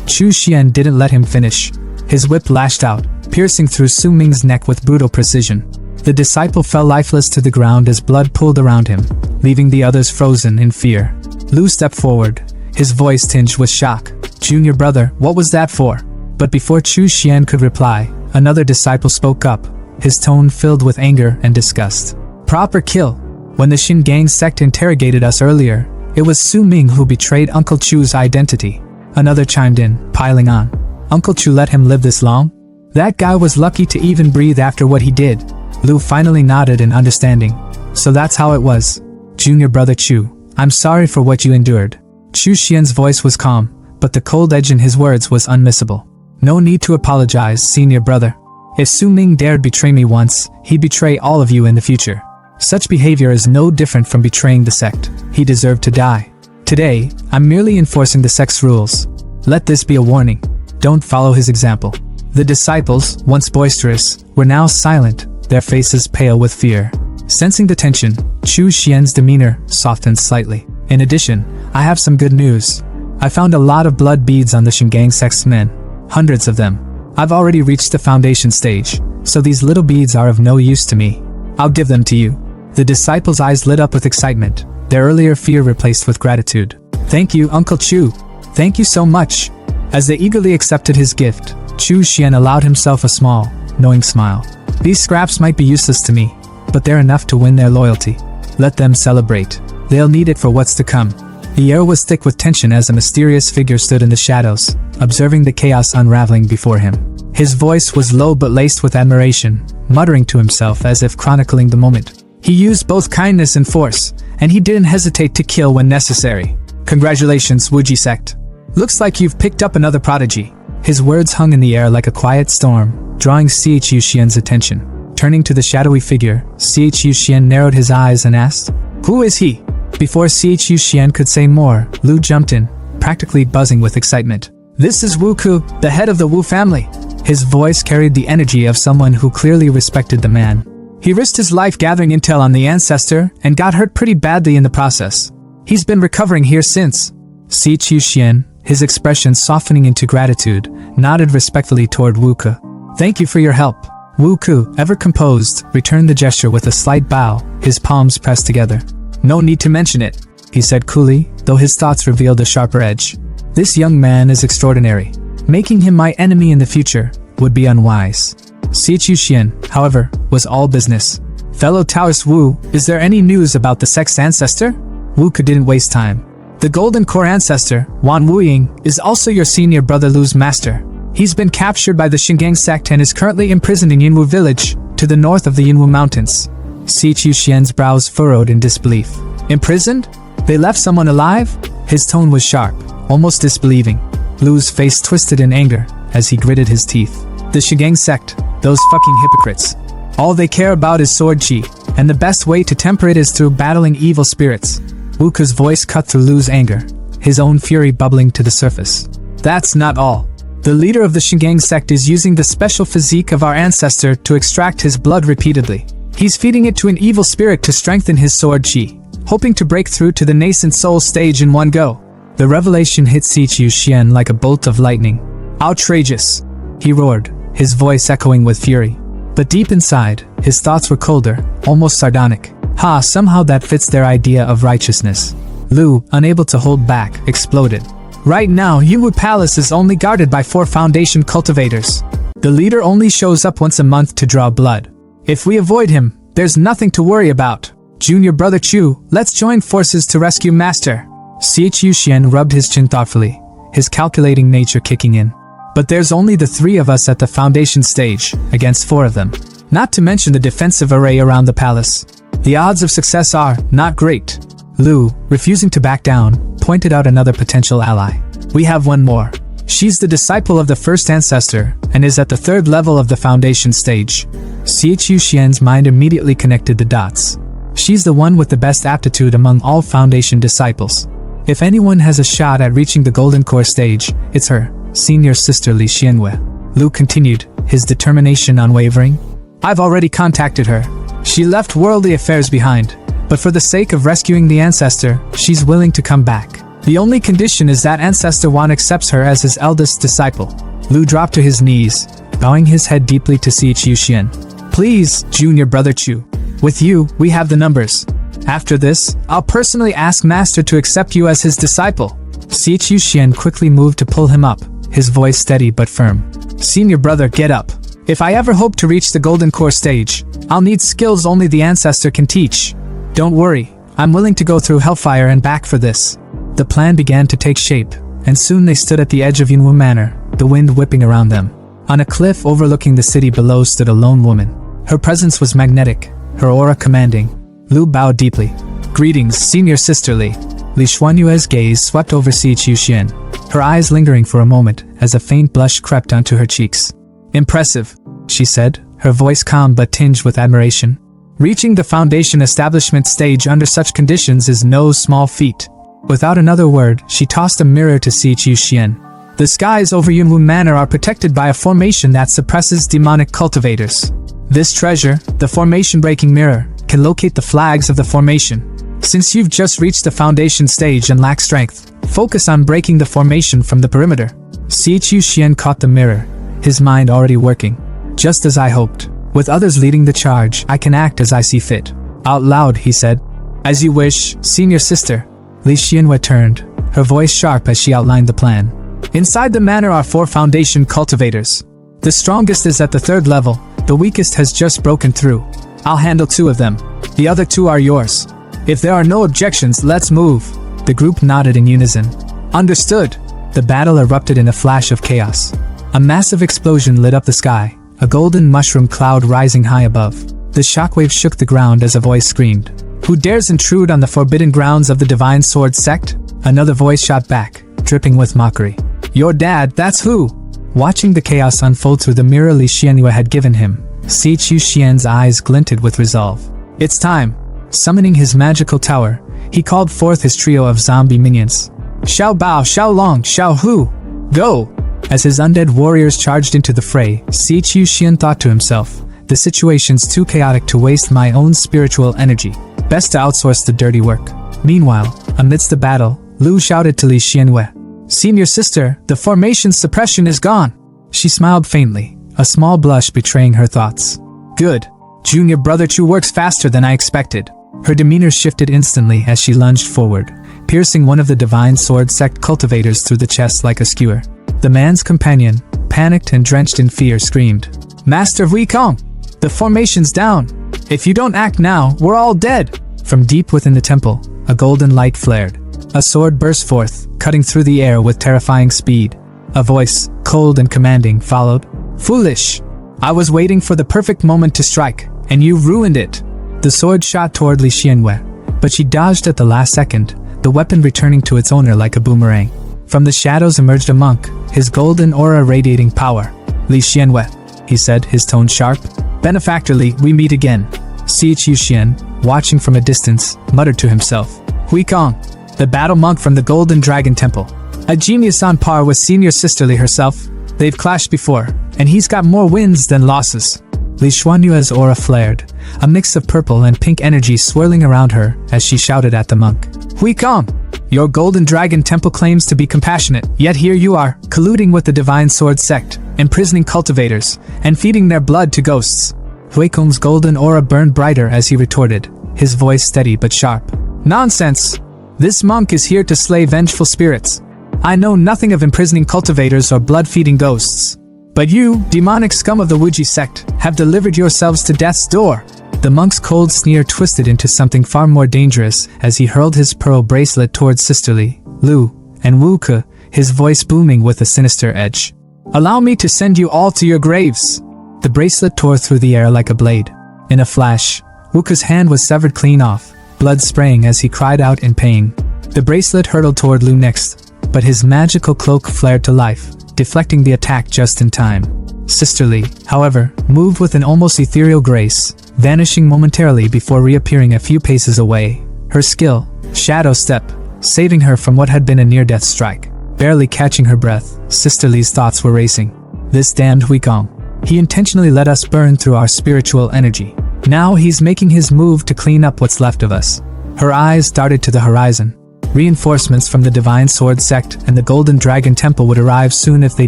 Chu Xian didn't let him finish. His whip lashed out, piercing through Su Ming's neck with brutal precision. The disciple fell lifeless to the ground as blood pooled around him, leaving the others frozen in fear. Lu stepped forward, his voice tinged with shock. Junior brother, what was that for? But before Chu Xian could reply, another disciple spoke up, his tone filled with anger and disgust. Proper kill. When the Shingang sect interrogated us earlier, it was Su Ming who betrayed Uncle Chu's identity. Another chimed in, piling on. Uncle Chu let him live this long? That guy was lucky to even breathe after what he did. Lu finally nodded in understanding. So that's how it was. Junior brother Chu, I'm sorry for what you endured. Chu Xian's voice was calm, but the cold edge in his words was unmissable. No need to apologize, senior brother. If Su Ming dared betray me once, he'd betray all of you in the future. Such behavior is no different from betraying the sect. He deserved to die. Today, I'm merely enforcing the sect's rules. Let this be a warning. Don't follow his example. The disciples, once boisterous, were now silent, their faces pale with fear. Sensing the tension, Chu Xian's demeanor softened slightly. In addition, I have some good news. I found a lot of blood beads on the Shingang sect's men. Hundreds of them. I've already reached the foundation stage, so these little beads are of no use to me. I'll give them to you. The disciples' eyes lit up with excitement, their earlier fear replaced with gratitude. Thank you, Uncle Chu. Thank you so much. As they eagerly accepted his gift, Chu Xian allowed himself a small, knowing smile. These scraps might be useless to me, but they're enough to win their loyalty. Let them celebrate. They'll need it for what's to come. The air was thick with tension as a mysterious figure stood in the shadows, observing the chaos unraveling before him. His voice was low but laced with admiration, muttering to himself as if chronicling the moment. He used both kindness and force, and he didn't hesitate to kill when necessary. Congratulations, Wuji sect. Looks like you've picked up another prodigy. His words hung in the air like a quiet storm, drawing Chu Xian's attention. Turning to the shadowy figure, Chu Xian narrowed his eyes and asked, Who is he? Before Chu Xian could say more, Lu jumped in, practically buzzing with excitement. This is Wu Ku, the head of the Wu family. His voice carried the energy of someone who clearly respected the man. He risked his life gathering intel on the ancestor and got hurt pretty badly in the process. He's been recovering here since. Chu Xian, his expression softening into gratitude, nodded respectfully toward Wu Ku. Thank you for your help. Wu Ku, ever composed, returned the gesture with a slight bow, his palms pressed together. No need to mention it, he said coolly, though his thoughts revealed a sharper edge. This young man is extraordinary. Making him my enemy in the future would be unwise. Chu Xian, however, was all business. Fellow Taoist Wu, is there any news about the sect's ancestor? Wu Ku didn't waste time. The Golden Core ancestor, Wan Wuying, is also your senior brother Lu's master. He's been captured by the Shingang sect and is currently imprisoned in Yinwu village, to the north of the Yinwu mountains. Sichu Xian's brows furrowed in disbelief. Imprisoned? They left someone alive? His tone was sharp, almost disbelieving. Lu's face twisted in anger, as he gritted his teeth. The Shingang sect, those fucking hypocrites. All they care about is sword chi, and the best way to temper it is through battling evil spirits. Wuka's voice cut through Lu's anger, his own fury bubbling to the surface. That's not all. The leader of the Shingang sect is using the special physique of our ancestor to extract his blood repeatedly. He's feeding it to an evil spirit to strengthen his sword chi, hoping to break through to the nascent soul stage in one go. The revelation hit Sichu Xian like a bolt of lightning. Outrageous! He roared, his voice echoing with fury. But deep inside, his thoughts were colder, almost sardonic. Ha, somehow that fits their idea of righteousness. Lu, unable to hold back, exploded. Right now, Yinwu Palace is only guarded by 4 Foundation cultivators. The leader only shows up once a month to draw blood. If we avoid him, there's nothing to worry about. Junior brother Chu, let's join forces to rescue Master. Sichu Xian rubbed his chin thoughtfully, his calculating nature kicking in. But there's only the 3 of us at the Foundation stage, against 4 of them. Not to mention the defensive array around the palace. The odds of success are not great. Lu, refusing to back down, pointed out another potential ally. We have one more. She's the disciple of the first ancestor, and is at the 3rd level of the Foundation stage. Sichu Xian's mind immediately connected the dots. She's the one with the best aptitude among all Foundation disciples. If anyone has a shot at reaching the Golden Core stage, it's her, senior sister Li Xianwei. Lu continued, his determination unwavering. I've already contacted her. She left worldly affairs behind, but for the sake of rescuing the ancestor, she's willing to come back. The only condition is that Ancestor Wan accepts her as his eldest disciple. Lu dropped to his knees, bowing his head deeply to Sichu Xian. Please, Junior Brother Chu. With you, we have the numbers. After this, I'll personally ask Master to accept you as his disciple. Sichu Xian quickly moved to pull him up, his voice steady but firm. Senior brother, get up. If I ever hope to reach the Golden Core stage, I'll need skills only the Ancestor can teach. Don't worry, I'm willing to go through hellfire and back for this. The plan began to take shape, and soon they stood at the edge of Yinwu Manor, the wind whipping around them. On a cliff overlooking the city below stood a lone woman. Her presence was magnetic, her aura commanding. Lu bowed deeply. Greetings, senior sister Li. Li Xuanyue's gaze swept over Sichu Xian, her eyes lingering for a moment as a faint blush crept onto her cheeks. Impressive, she said, her voice calm but tinged with admiration. Reaching the Foundation establishment stage under such conditions is no small feat. Without another word, she tossed a mirror to Sichu Xian. The skies over Yinwu Manor are protected by a formation that suppresses demonic cultivators. This treasure, the formation-breaking mirror, can locate the flags of the formation. Since you've just reached the Foundation stage and lack strength, focus on breaking the formation from the perimeter. Sichu Xian caught the mirror, his mind already working. Just as I hoped. With others leading the charge, I can act as I see fit. Out loud, he said. As you wish, senior sister. Li Xianwei turned, her voice sharp as she outlined the plan. Inside the manor are 4 Foundation cultivators. The strongest is at the 3rd level, the weakest has just broken through. I'll handle 2 of them. The other 2 are yours. If there are no objections, let's move. The group nodded in unison. Understood. The battle erupted in a flash of chaos. A massive explosion lit up the sky, a golden mushroom cloud rising high above. The shockwave shook the ground as a voice screamed. Who dares intrude on the forbidden grounds of the Divine Sword sect? Another voice shot back, dripping with mockery. Your dad, that's who? Watching the chaos unfold through the mirror Li Xianwei had given him, Sichu Xian's eyes glinted with resolve. It's time. Summoning his magical tower, he called forth his trio of zombie minions. Xiao Bao, Xiao Long, Xiao Hu, go! As his undead warriors charged into the fray, Sichu Xian thought to himself, the situation's too chaotic to waste my own spiritual energy. Best to outsource the dirty work. Meanwhile, amidst the battle, Lu shouted to Li Xianwei. Senior sister, the formation's suppression is gone. She smiled faintly, a small blush betraying her thoughts. Good. Junior brother Chu works faster than I expected. Her demeanor shifted instantly as she lunged forward, piercing one of the Divine Sword sect cultivators through the chest like a skewer. The man's companion, panicked and drenched in fear, screamed, Master Wei Kong, the formation's down. If you don't act now, we're all dead. From deep within the temple, a golden light flared. A sword burst forth, cutting through the air with terrifying speed. A voice, cold and commanding, followed. Foolish! I was waiting for the perfect moment to strike, and you ruined it. The sword shot toward Li Xianwei, but she dodged at the last second, the weapon returning to its owner like a boomerang. From the shadows emerged a monk, his golden aura radiating power. Li Xianwei, he said, his tone sharp. Benefactorly, we meet again. Xie Qiuxian, watching from a distance, muttered to himself. Hui Kong, the battle monk from the Golden Dragon Temple. A genius on par with senior sisterly herself. They've clashed before, and he's got more wins than losses. Li Xuanyue's aura flared, a mix of purple and pink energy swirling around her as she shouted at the monk. Hui Kong, your Golden Dragon Temple claims to be compassionate, yet here you are, colluding with the Divine Sword sect, imprisoning cultivators, and feeding their blood to ghosts. Hui Kong's golden aura burned brighter as he retorted, his voice steady but sharp. Nonsense! This monk is here to slay vengeful spirits. I know nothing of imprisoning cultivators or blood-feeding ghosts. But you, demonic scum of the Wuji sect, have delivered yourselves to death's door. The monk's cold sneer twisted into something far more dangerous as he hurled his pearl bracelet towards Sisterly, Lu, and Wu Ke, his voice booming with a sinister edge. Allow me to send you all to your graves. The bracelet tore through the air like a blade. In a flash, Wu Ke's hand was severed clean off, blood spraying as he cried out in pain. The bracelet hurtled toward Lu next, but his magical cloak flared to life, deflecting the attack just in time. Sisterly, however, moved with an almost ethereal grace, vanishing momentarily before reappearing a few paces away. Her skill, Shadow Step, saving her from what had been a near-death strike. Barely catching her breath, Sisterly's thoughts were racing. This damned Hui Kong. He intentionally let us burn through our spiritual energy. Now he's making his move to clean up what's left of us. Her eyes darted to the horizon. Reinforcements from the Divine Sword sect and the Golden Dragon Temple would arrive soon if they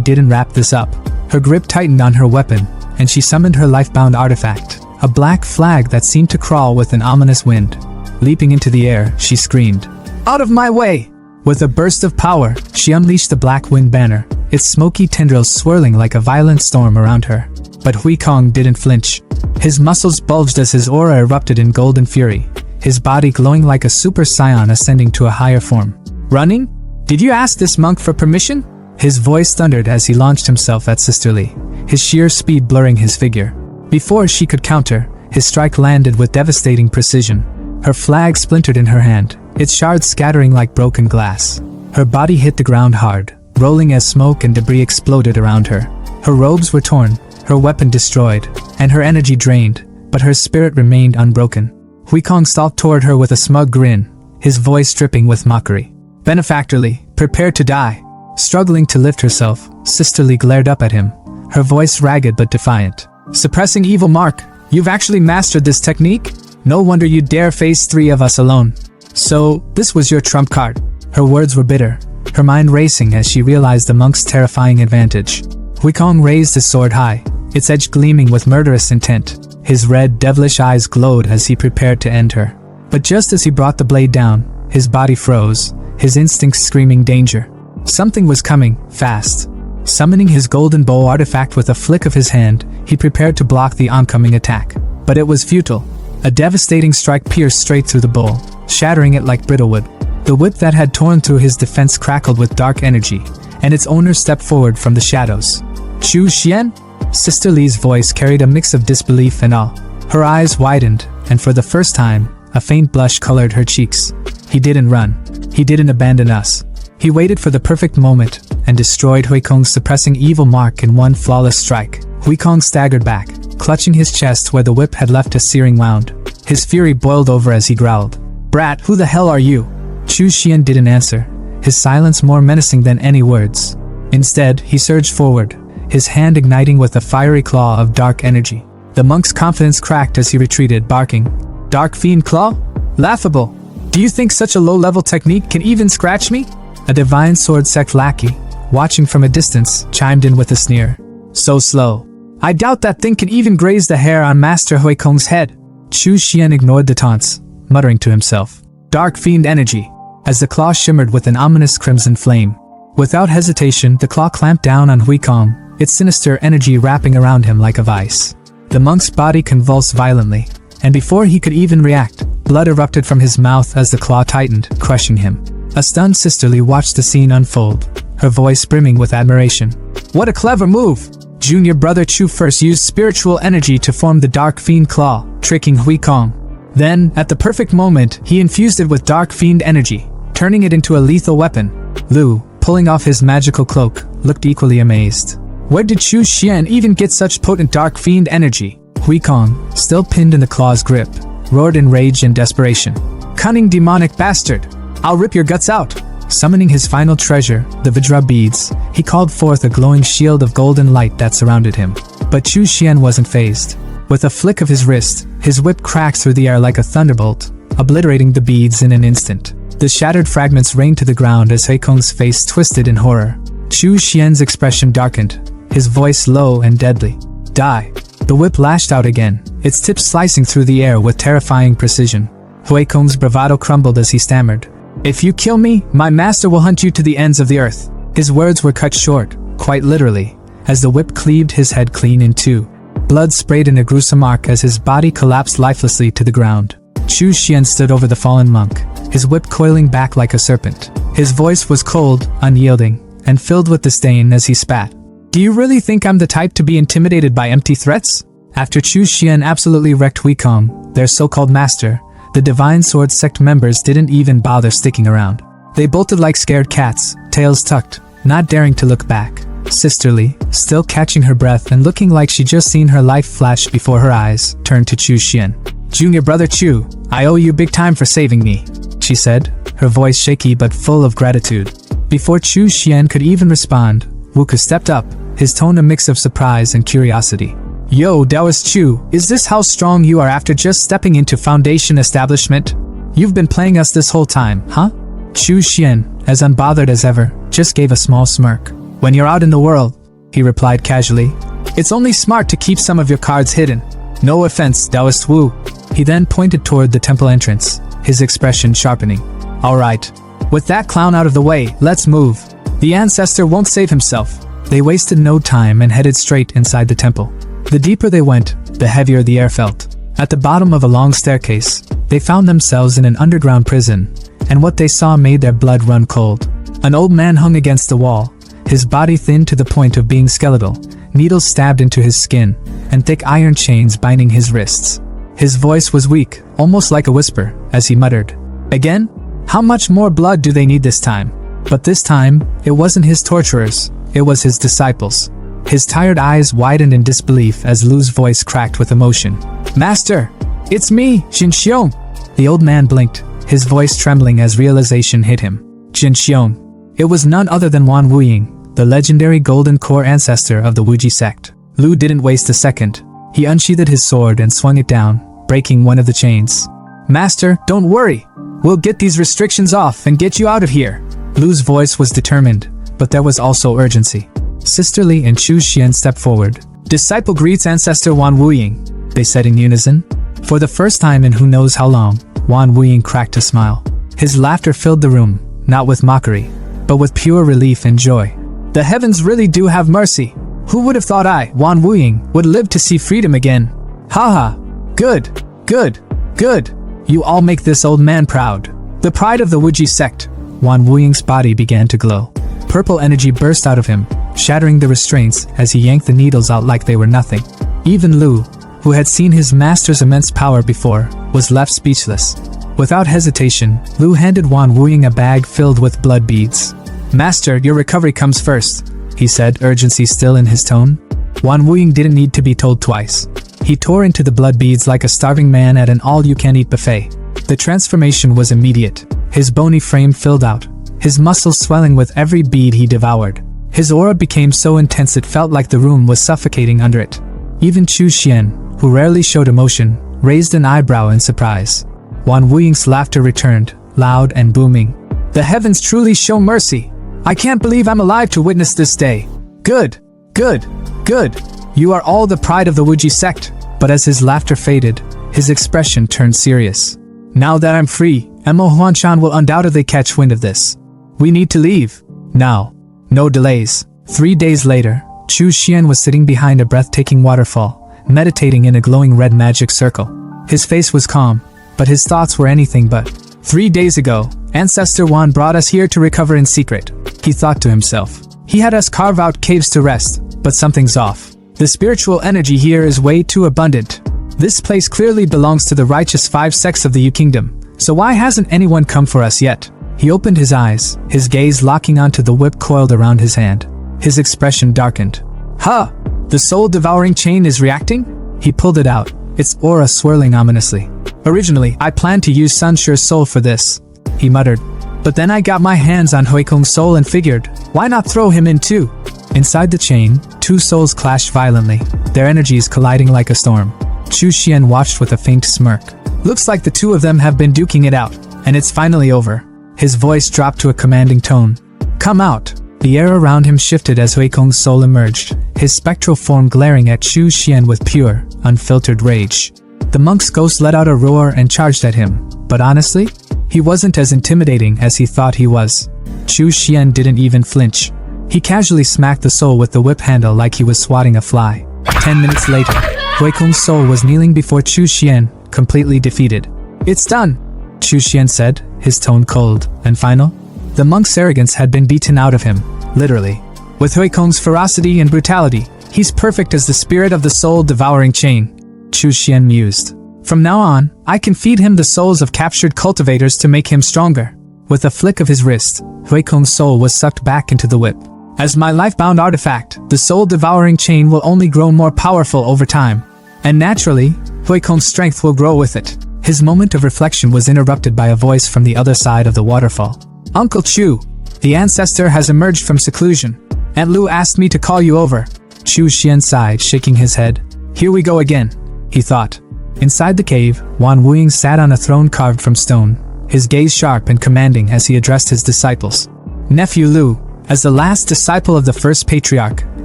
didn't wrap this up. Her grip tightened on her weapon, and she summoned her life-bound artifact, a black flag that seemed to crawl with an ominous wind. Leaping into the air, she screamed, "Out of my way!" With a burst of power, she unleashed the black wind banner, its smoky tendrils swirling like a violent storm around her. But Hui Kong didn't flinch. His muscles bulged as his aura erupted in golden fury, his body glowing like a super scion ascending to a higher form. Running? Did you ask this monk for permission? His voice thundered as he launched himself at Sisterly, his sheer speed blurring his figure. Before she could counter, his strike landed with devastating precision. Her flag splintered in her hand, its shards scattering like broken glass. Her body hit the ground hard, rolling as smoke and debris exploded around her. Her robes were torn, her weapon destroyed, and her energy drained, but her spirit remained unbroken. Hui Kong stalked toward her with a smug grin, his voice dripping with mockery. Benefactorly, prepare to die. Struggling to lift herself, Sisterly glared up at him, her voice ragged but defiant. Suppressing evil mark, you've actually mastered this technique? No wonder you dare face 3 of us alone. So, this was your trump card. Her words were bitter, her mind racing as she realized the monk's terrifying advantage. Hui Kong raised his sword high, its edge gleaming with murderous intent. His red, devilish eyes glowed as he prepared to end her. But just as he brought the blade down, his body froze, his instincts screaming danger. Something was coming, fast. Summoning his golden bow artifact with a flick of his hand, he prepared to block the oncoming attack. But it was futile. A devastating strike pierced straight through the bowl, shattering it like brittle wood. The whip that had torn through his defense crackled with dark energy, and its owner stepped forward from the shadows. Chu Xian? Sisterly's voice carried a mix of disbelief and awe. Her eyes widened, and for the first time, a faint blush colored her cheeks. He didn't run. He didn't abandon us. He waited for the perfect moment, and destroyed Hui Kong's suppressing evil mark in one flawless strike. Hui Kong staggered back, clutching his chest where the whip had left a searing wound. His fury boiled over as he growled, "Brat, who the hell are you?" Chu Xian didn't answer, his silence more menacing than any words. Instead, he surged forward, his hand igniting with a fiery claw of dark energy. The monk's confidence cracked as he retreated, barking, "Dark fiend claw? Laughable! Do you think such a low-level technique can even scratch me?" A Divine Sword sect lackey, watching from a distance, chimed in with a sneer. "So slow. I doubt that thing can even graze the hair on Master Hui Kong's head." Chu Xian ignored the taunts, muttering to himself, "Dark fiend energy," as the claw shimmered with an ominous crimson flame. Without hesitation, the claw clamped down on Hui Kong, its sinister energy wrapping around him like a vice. The monk's body convulsed violently, and before he could even react, blood erupted from his mouth as the claw tightened, crushing him. A stunned Sisterly watched the scene unfold, her voice brimming with admiration. What a clever move! Junior brother Chu first used spiritual energy to form the Dark Fiend Claw, tricking Hui Kong. Then, at the perfect moment, he infused it with Dark Fiend energy, turning it into a lethal weapon. Lu, pulling off his magical cloak, looked equally amazed. Where did Chu Xian even get such potent Dark Fiend energy? Hui Kong, still pinned in the claw's grip, roared in rage and desperation. Cunning demonic bastard! I'll rip your guts out! Summoning his final treasure, the Vajra beads, he called forth a glowing shield of golden light that surrounded him. But Chu Xian wasn't fazed. With a flick of his wrist, his whip cracked through the air like a thunderbolt, obliterating the beads in an instant. The shattered fragments rained to the ground as Hui Kong's face twisted in horror. Chu Xian's expression darkened, his voice low and deadly. Die! The whip lashed out again, its tips slicing through the air with terrifying precision. Hui Kong's bravado crumbled as he stammered. If you kill me, my master will hunt you to the ends of the earth. His words were cut short, quite literally, as the whip cleaved his head clean in two. Blood sprayed in a gruesome arc as his body collapsed lifelessly to the ground. Chu Xian stood over the fallen monk, his whip coiling back like a serpent. His voice was cold, unyielding, and filled with disdain as he spat. Do you really think I'm the type to be intimidated by empty threats? After Chu Xian absolutely wrecked Hui Kong, their so-called master, the Divine Sword sect members didn't even bother sticking around. They bolted like scared cats, tails tucked, not daring to look back. Sisterly, still catching her breath and looking like she'd just seen her life flash before her eyes, turned to Chu Xian. Junior brother Chu, I owe you big time for saving me, she said, her voice shaky but full of gratitude. Before Chu Xian could even respond, Wuku stepped up, his tone a mix of surprise and curiosity. Yo, Taoist Chu, is this how strong you are after just stepping into Foundation establishment? You've been playing us this whole time, huh? Chu Xian, as unbothered as ever, just gave a small smirk. When you're out in the world, he replied casually, it's only smart to keep some of your cards hidden. No offense, Taoist Wu. He then pointed toward the temple entrance, his expression sharpening. Alright, with that clown out of the way, let's move. The ancestor won't save himself. They wasted no time and headed straight inside the temple. The deeper they went, the heavier the air felt. At the bottom of a long staircase, they found themselves in an underground prison, and what they saw made their blood run cold. An old man hung against the wall, his body thin to the point of being skeletal, needles stabbed into his skin, and thick iron chains binding his wrists. His voice was weak, almost like a whisper, as he muttered, Again? How much more blood do they need this time? But this time, it wasn't his torturers, it was his disciples. His tired eyes widened in disbelief as Lu's voice cracked with emotion. Master! It's me, Jin Xiong! The old man blinked, his voice trembling as realization hit him. Jin Xiong. It was none other than Wan Wuying, the legendary Golden Core ancestor of the Wuji sect. Lu didn't waste a second. He unsheathed his sword and swung it down, breaking one of the chains. Master, don't worry! We'll get these restrictions off and get you out of here! Lu's voice was determined, but there was also urgency. Sisterly and Chu Xian stepped forward. Disciple greets Ancestor Wan Wuying, they said in unison. For the first time in who knows how long, Wan Wuying cracked a smile. His laughter filled the room, not with mockery, but with pure relief and joy. The heavens really do have mercy. Who would have thought I, Wan Wuying, would live to see freedom again? Haha. Good, good, good. You all make this old man proud. The pride of the Wuji sect. Wan Wuying's body began to glow. Purple energy burst out of him, shattering the restraints as he yanked the needles out like they were nothing. Even Lu, who had seen his master's immense power before, was left speechless. Without hesitation, Lu handed Wan Wuying a bag filled with blood beads. Master, your recovery comes first, he said, urgency still in his tone. Wan Wuying didn't need to be told twice. He tore into the blood beads like a starving man at an all-you-can-eat buffet. The transformation was immediate. His bony frame filled out, his muscles swelling with every bead he devoured. His aura became so intense it felt like the room was suffocating under it. Even Chu Xian, who rarely showed emotion, raised an eyebrow in surprise. Wan Wuying's laughter returned, loud and booming. The heavens truly show mercy. I can't believe I'm alive to witness this day. Good, good, good. You are all the pride of the Wuji sect. But as his laughter faded, his expression turned serious. Now that I'm free, Emo Huanchan will undoubtedly catch wind of this. We need to leave. Now. No delays. 3 days later, Chu Xian was sitting behind a breathtaking waterfall, meditating in a glowing red magic circle. His face was calm, but his thoughts were anything but. 3 days ago, Ancestor Wan brought us here to recover in secret, he thought to himself. He had us carve out caves to rest, but something's off. The spiritual energy here is way too abundant. This place clearly belongs to the righteous 5 sects of the U Kingdom, so why hasn't anyone come for us yet? He opened his eyes, his gaze locking onto the whip coiled around his hand. His expression darkened. Huh! The soul-devouring chain is reacting? He pulled it out, its aura swirling ominously. Originally, I planned to use Sunshure's soul for this, he muttered. But then I got my hands on Huikong's soul and figured, why not throw him in too? Inside the chain, 2 souls clashed violently, their energies colliding like a storm. Chu Xian watched with a faint smirk. Looks like the 2 of them have been duking it out, and it's finally over. His voice dropped to a commanding tone. Come out. The air around him shifted as Huikong's soul emerged, his spectral form glaring at Chu Xian with pure, unfiltered rage. The monk's ghost let out a roar and charged at him, but honestly, he wasn't as intimidating as he thought he was. Chu Xian didn't even flinch. He casually smacked the soul with the whip handle like he was swatting a fly. 10 minutes later, Huikong's soul was kneeling before Chu Xian, completely defeated. It's done, Chu Xian said, his tone cold and final. The monk's arrogance had been beaten out of him, literally. With Huikong's ferocity and brutality, he's perfect as the spirit of the soul-devouring chain, Chu Xian mused. From now on, I can feed him the souls of captured cultivators to make him stronger. With a flick of his wrist, Huikong's soul was sucked back into the whip. As my life-bound artifact, the soul-devouring chain will only grow more powerful over time. And naturally, Huikong's strength will grow with it. His moment of reflection was interrupted by a voice from the other side of the waterfall. Uncle Chu, the ancestor has emerged from seclusion. Aunt Lu asked me to call you over. Chu Xian sighed, shaking his head. Here we go again, he thought. Inside the cave, Wan Wuying sat on a throne carved from stone, his gaze sharp and commanding as he addressed his disciples. Nephew Lu, as the last disciple of the first patriarch,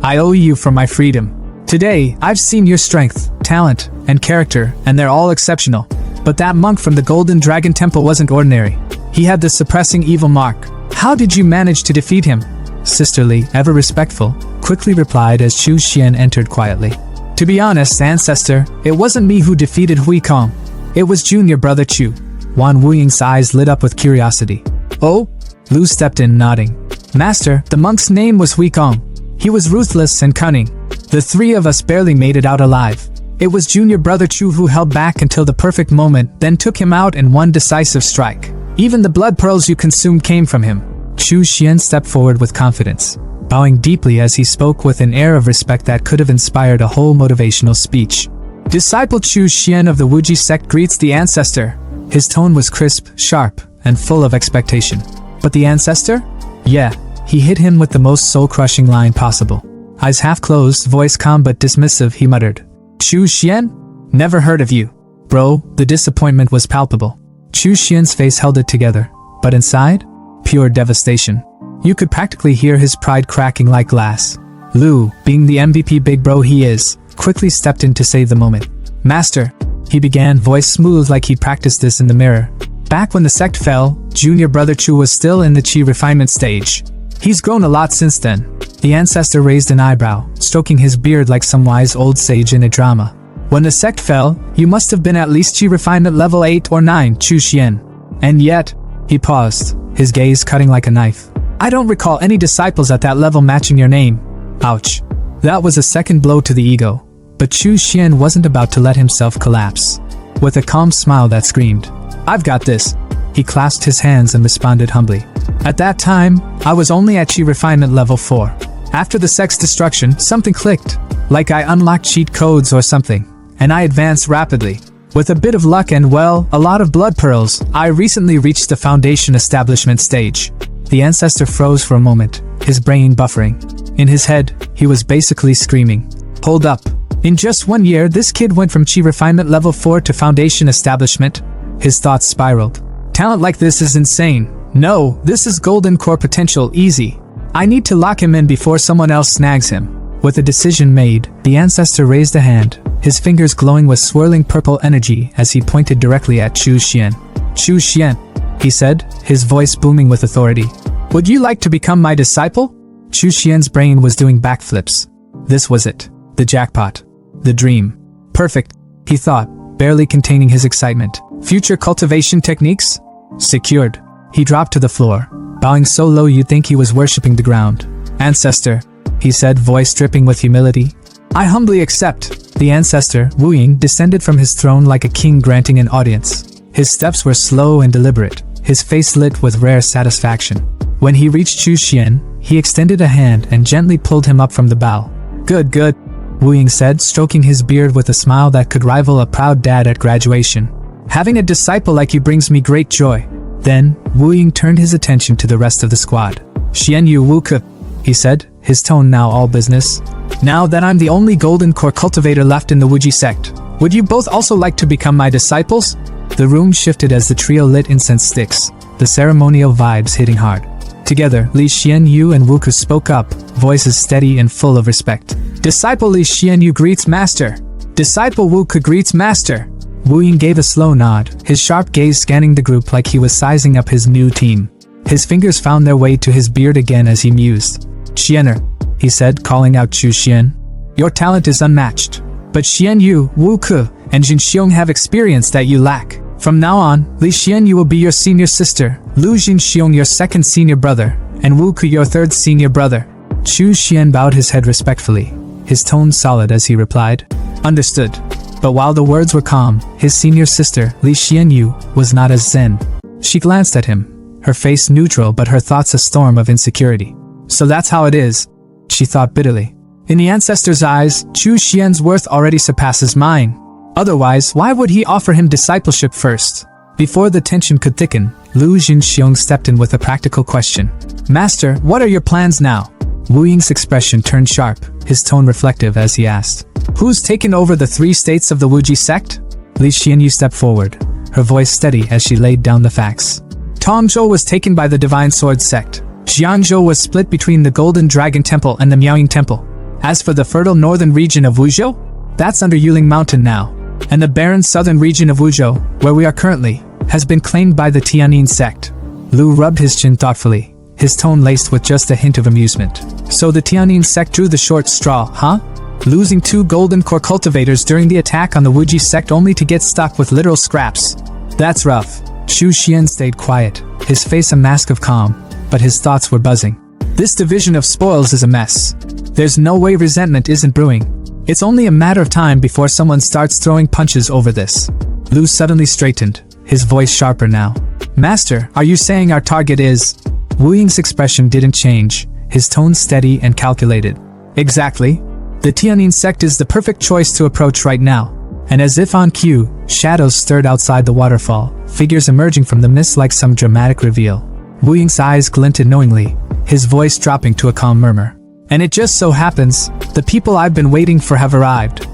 I owe you for my freedom. Today, I've seen your strength, talent, and character, and they're all exceptional. But that monk from the Golden Dragon Temple wasn't ordinary. He had the suppressing evil mark. How did you manage to defeat him? Sisterly, ever respectful, quickly replied as Chu Xian entered quietly. To be honest, ancestor, it wasn't me who defeated Huikong. It was junior brother Chu. Wan Wuying's eyes lit up with curiosity. Oh? Lu stepped in, nodding. Master, the monk's name was Huikong. He was ruthless and cunning. The 3 of us barely made it out alive. It was junior brother Chu who held back until the perfect moment, then took him out in one decisive strike. Even the blood pearls you consumed came from him. Chu Xian stepped forward with confidence, bowing deeply as he spoke with an air of respect that could have inspired a whole motivational speech. Disciple Chu Xian of the Wuji sect greets the ancestor. His tone was crisp, sharp, and full of expectation. But the ancestor? Yeah, he hit him with the most soul-crushing line possible. Eyes half closed, voice calm but dismissive, he muttered. Chu Xian? Never heard of you. Bro, the disappointment was palpable. Chu Xian's face held it together, but inside? Pure devastation. You could practically hear his pride cracking like glass. Lu, being the MVP big bro he is, quickly stepped in to save the moment. Master, he began, voice smooth like he practiced this in the mirror. Back when the sect fell, junior brother Chu was still in the chi refinement stage. He's grown a lot since then. The ancestor raised an eyebrow, stroking his beard like some wise old sage in a drama. When the sect fell, you must have been at least chi refinement level 8 or 9, Chu Xian. And yet, he paused, his gaze cutting like a knife. I don't recall any disciples at that level matching your name. Ouch. That was a second blow to the ego. But Chu Xian wasn't about to let himself collapse. With a calm smile that screamed, I've got this. He clasped his hands and responded humbly. At that time, I was only at chi refinement level 4. After the sect's destruction, something clicked. Like I unlocked cheat codes or something. And I advanced rapidly. With a bit of luck and, well, a lot of blood pearls, I recently reached the foundation establishment stage. The ancestor froze for a moment, his brain buffering. In his head, he was basically screaming. Hold up. In just 1 year, this kid went from chi refinement level 4 to foundation establishment. His thoughts spiraled. Talent like this is insane. No, this is golden core potential, easy. I need to lock him in before someone else snags him. With a decision made, the ancestor raised a hand, his fingers glowing with swirling purple energy as he pointed directly at Chu Xian. Chu Xian, he said, his voice booming with authority. Would you like to become my disciple? Chu Xian's brain was doing backflips. This was it. The jackpot. The dream. Perfect, he thought, barely containing his excitement. Future cultivation techniques? Secured. He dropped to the floor, bowing so low you'd think he was worshipping the ground. "Ancestor," he said, voice dripping with humility. "I humbly accept." The ancestor, Wu Ying, descended from his throne like a king granting an audience. His steps were slow and deliberate, his face lit with rare satisfaction. When he reached Chu Xian, he extended a hand and gently pulled him up from the bow. "Good, good," Wu Ying said, stroking his beard with a smile that could rival a proud dad at graduation. "Having a disciple like you brings me great joy." Then, Wu Ying turned his attention to the rest of the squad. "Xian Yu Wu Ke," he said, his tone now all business. "Now that I'm the only golden core cultivator left in the Wuji sect, would you both also like to become my disciples?" The room shifted as the trio lit incense sticks, the ceremonial vibes hitting hard. Together, Li Xianyu and Wu Ke spoke up, voices steady and full of respect. "Disciple Li Xianyu greets master. Disciple Wu Ke greets master." Wu Ying gave a slow nod, his sharp gaze scanning the group like he was sizing up his new team. His fingers found their way to his beard again as he mused. "Xianer," he said, calling out Chu Xian. "Your talent is unmatched. But Xian Yu, Wu Ke, and Jin Xiong have experience that you lack. From now on, Li Xianyu will be your senior sister, Lu Jin Xiong your second senior brother, and Wu Ke your third senior brother." Chu Xian bowed his head respectfully, his tone solid as he replied, "Understood." But while the words were calm, his senior sister, Li Xianyu, was not as zen. She glanced at him, her face neutral but her thoughts a storm of insecurity. "So that's how it is," she thought bitterly. In the ancestor's eyes, Chu Xian's worth already surpasses mine. Otherwise, why would he offer him discipleship first? Before the tension could thicken, Lu Jinxiong stepped in with a practical question. "Master, what are your plans now?" Wu Ying's expression turned sharp, his tone reflective as he asked. "Who's taken over the 3 states of the Wuji sect?" Li Xianyu stepped forward, her voice steady as she laid down the facts. "Tongzhou was taken by the Divine Sword sect. Xianzhou was split between the Golden Dragon Temple and the Miaoying Temple. As for the fertile northern region of Wuzhou, that's under Yuling Mountain now. And the barren southern region of Wuzhou, where we are currently, has been claimed by the Tianyin sect." Lu rubbed his chin thoughtfully, his tone laced with just a hint of amusement. "So the Tianyin sect drew the short straw, huh? Losing 2 golden core cultivators during the attack on the Wuji sect only to get stuck with literal scraps. That's rough." Chu Xian stayed quiet, his face a mask of calm, but his thoughts were buzzing. This division of spoils is a mess. There's no way resentment isn't brewing. It's only a matter of time before someone starts throwing punches over this. Lu suddenly straightened, his voice sharper now. "Master, are you saying our target is?" Wu Ying's expression didn't change, his tone steady and calculated. "Exactly. The Tianyin sect is the perfect choice to approach right now." And as if on cue, shadows stirred outside the waterfall, figures emerging from the mist like some dramatic reveal. Wu Ying's eyes glinted knowingly, his voice dropping to a calm murmur. "And it just so happens, the people I've been waiting for have arrived."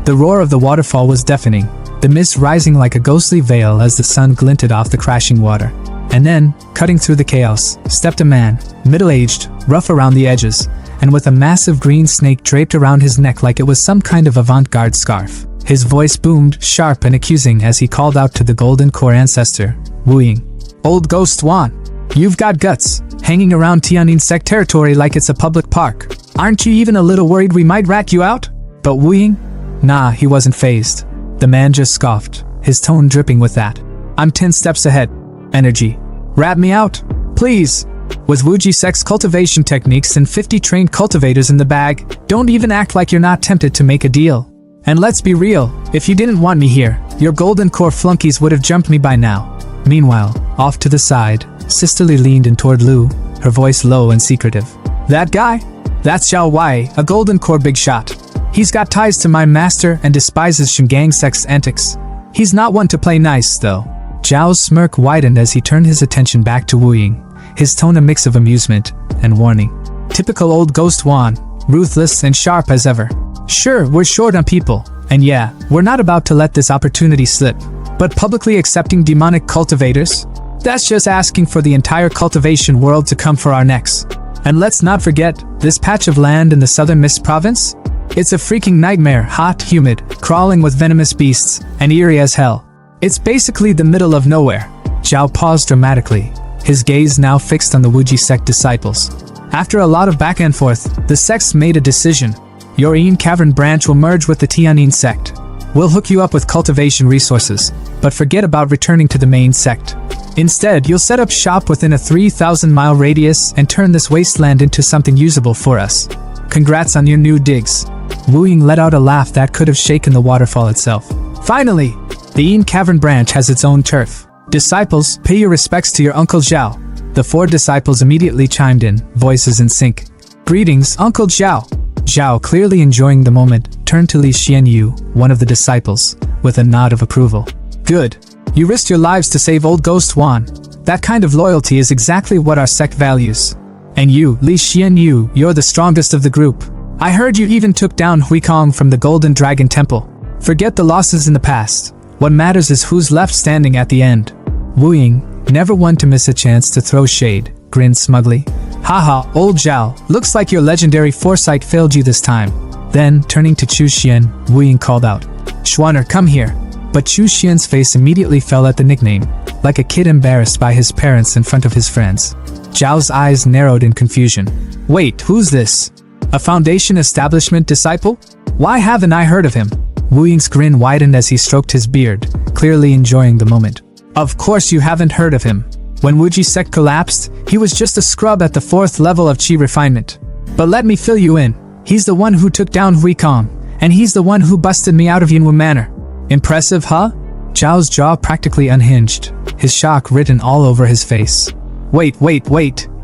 The roar of the waterfall was deafening, the mist rising like a ghostly veil as the sun glinted off the crashing water. And then, cutting through the chaos, stepped a man, middle-aged, rough around the edges, and with a massive green snake draped around his neck like it was some kind of avant-garde scarf. His voice boomed, sharp and accusing as he called out to the Golden Core ancestor, Wu Ying. "Old Ghost Wan, you've got guts, hanging around Tianyin sect territory like it's a public park. Aren't you even a little worried we might rat you out?" But Wu Ying? Nah, he wasn't fazed. The man just scoffed, his tone dripping with that. "I'm 10 steps ahead. Energy. Rat me out? Please. With Wuji sect's cultivation techniques and 50 trained cultivators in the bag, don't even act like you're not tempted to make a deal. And let's be real, if you didn't want me here, your Golden Core flunkies would have jumped me by now." Meanwhile, off to the side, Sisterly leaned in toward Lu, her voice low and secretive. "That guy? That's Xiao Wei, a Golden Core big shot. He's got ties to my master and despises Shingang sect's antics. He's not one to play nice, though." Zhao's smirk widened as he turned his attention back to Wu Ying, his tone a mix of amusement and warning. "Typical old Ghost Wan, ruthless and sharp as ever. Sure, we're short on people, and yeah, we're not about to let this opportunity slip. But publicly accepting demonic cultivators? That's just asking for the entire cultivation world to come for our necks. And let's not forget, this patch of land in the southern Mist province? It's a freaking nightmare, hot, humid, crawling with venomous beasts, and eerie as hell. It's basically the middle of nowhere." Zhao paused dramatically, his gaze now fixed on the Wuji sect disciples. "After a lot of back and forth, the sects made a decision. Your Yin Cavern branch will merge with the Tianyin sect. We'll hook you up with cultivation resources, but forget about returning to the main sect. Instead, you'll set up shop within a 3,000-mile radius and turn this wasteland into something usable for us. Congrats on your new digs. Wu Ying let out a laugh that could have shaken the waterfall itself. Finally, the Yin Cavern branch has its own turf. Disciples, pay your respects to your Uncle Zhao. The 4 disciples immediately chimed in, voices in sync. Greetings, Uncle Zhao. Zhao, clearly enjoying the moment, turned to Li Xianyu, one of the disciples, with a nod of approval. Good. You risked your lives to save old Ghost Wan. That kind of loyalty is exactly what our sect values. And you, Li Xianyu, you're the strongest of the group. I heard you even took down Huikong from the Golden Dragon Temple. Forget the losses in the past. What matters is who's left standing at the end. Wu Ying, never one to miss a chance to throw shade, grinned smugly. Haha, old Zhao, looks like your legendary foresight failed you this time. Then, turning to Chu Xian, Wu Ying called out, Schwanner, come here. But Chu Xian's face immediately fell at the nickname, like a kid embarrassed by his parents in front of his friends. Zhao's eyes narrowed in confusion. Wait, who's this? A Foundation establishment disciple? Why haven't I heard of him? Wu Ying's grin widened as he stroked his beard, clearly enjoying the moment. Of course you haven't heard of him. When Wuji sect collapsed, he was just a scrub at the 4th level of Qi refinement. But let me fill you in. He's the one who took down Huikong, and he's the one who busted me out of Yinwu Manor. Impressive, huh? Zhao's jaw practically unhinged, his shock written all over his face. Wait.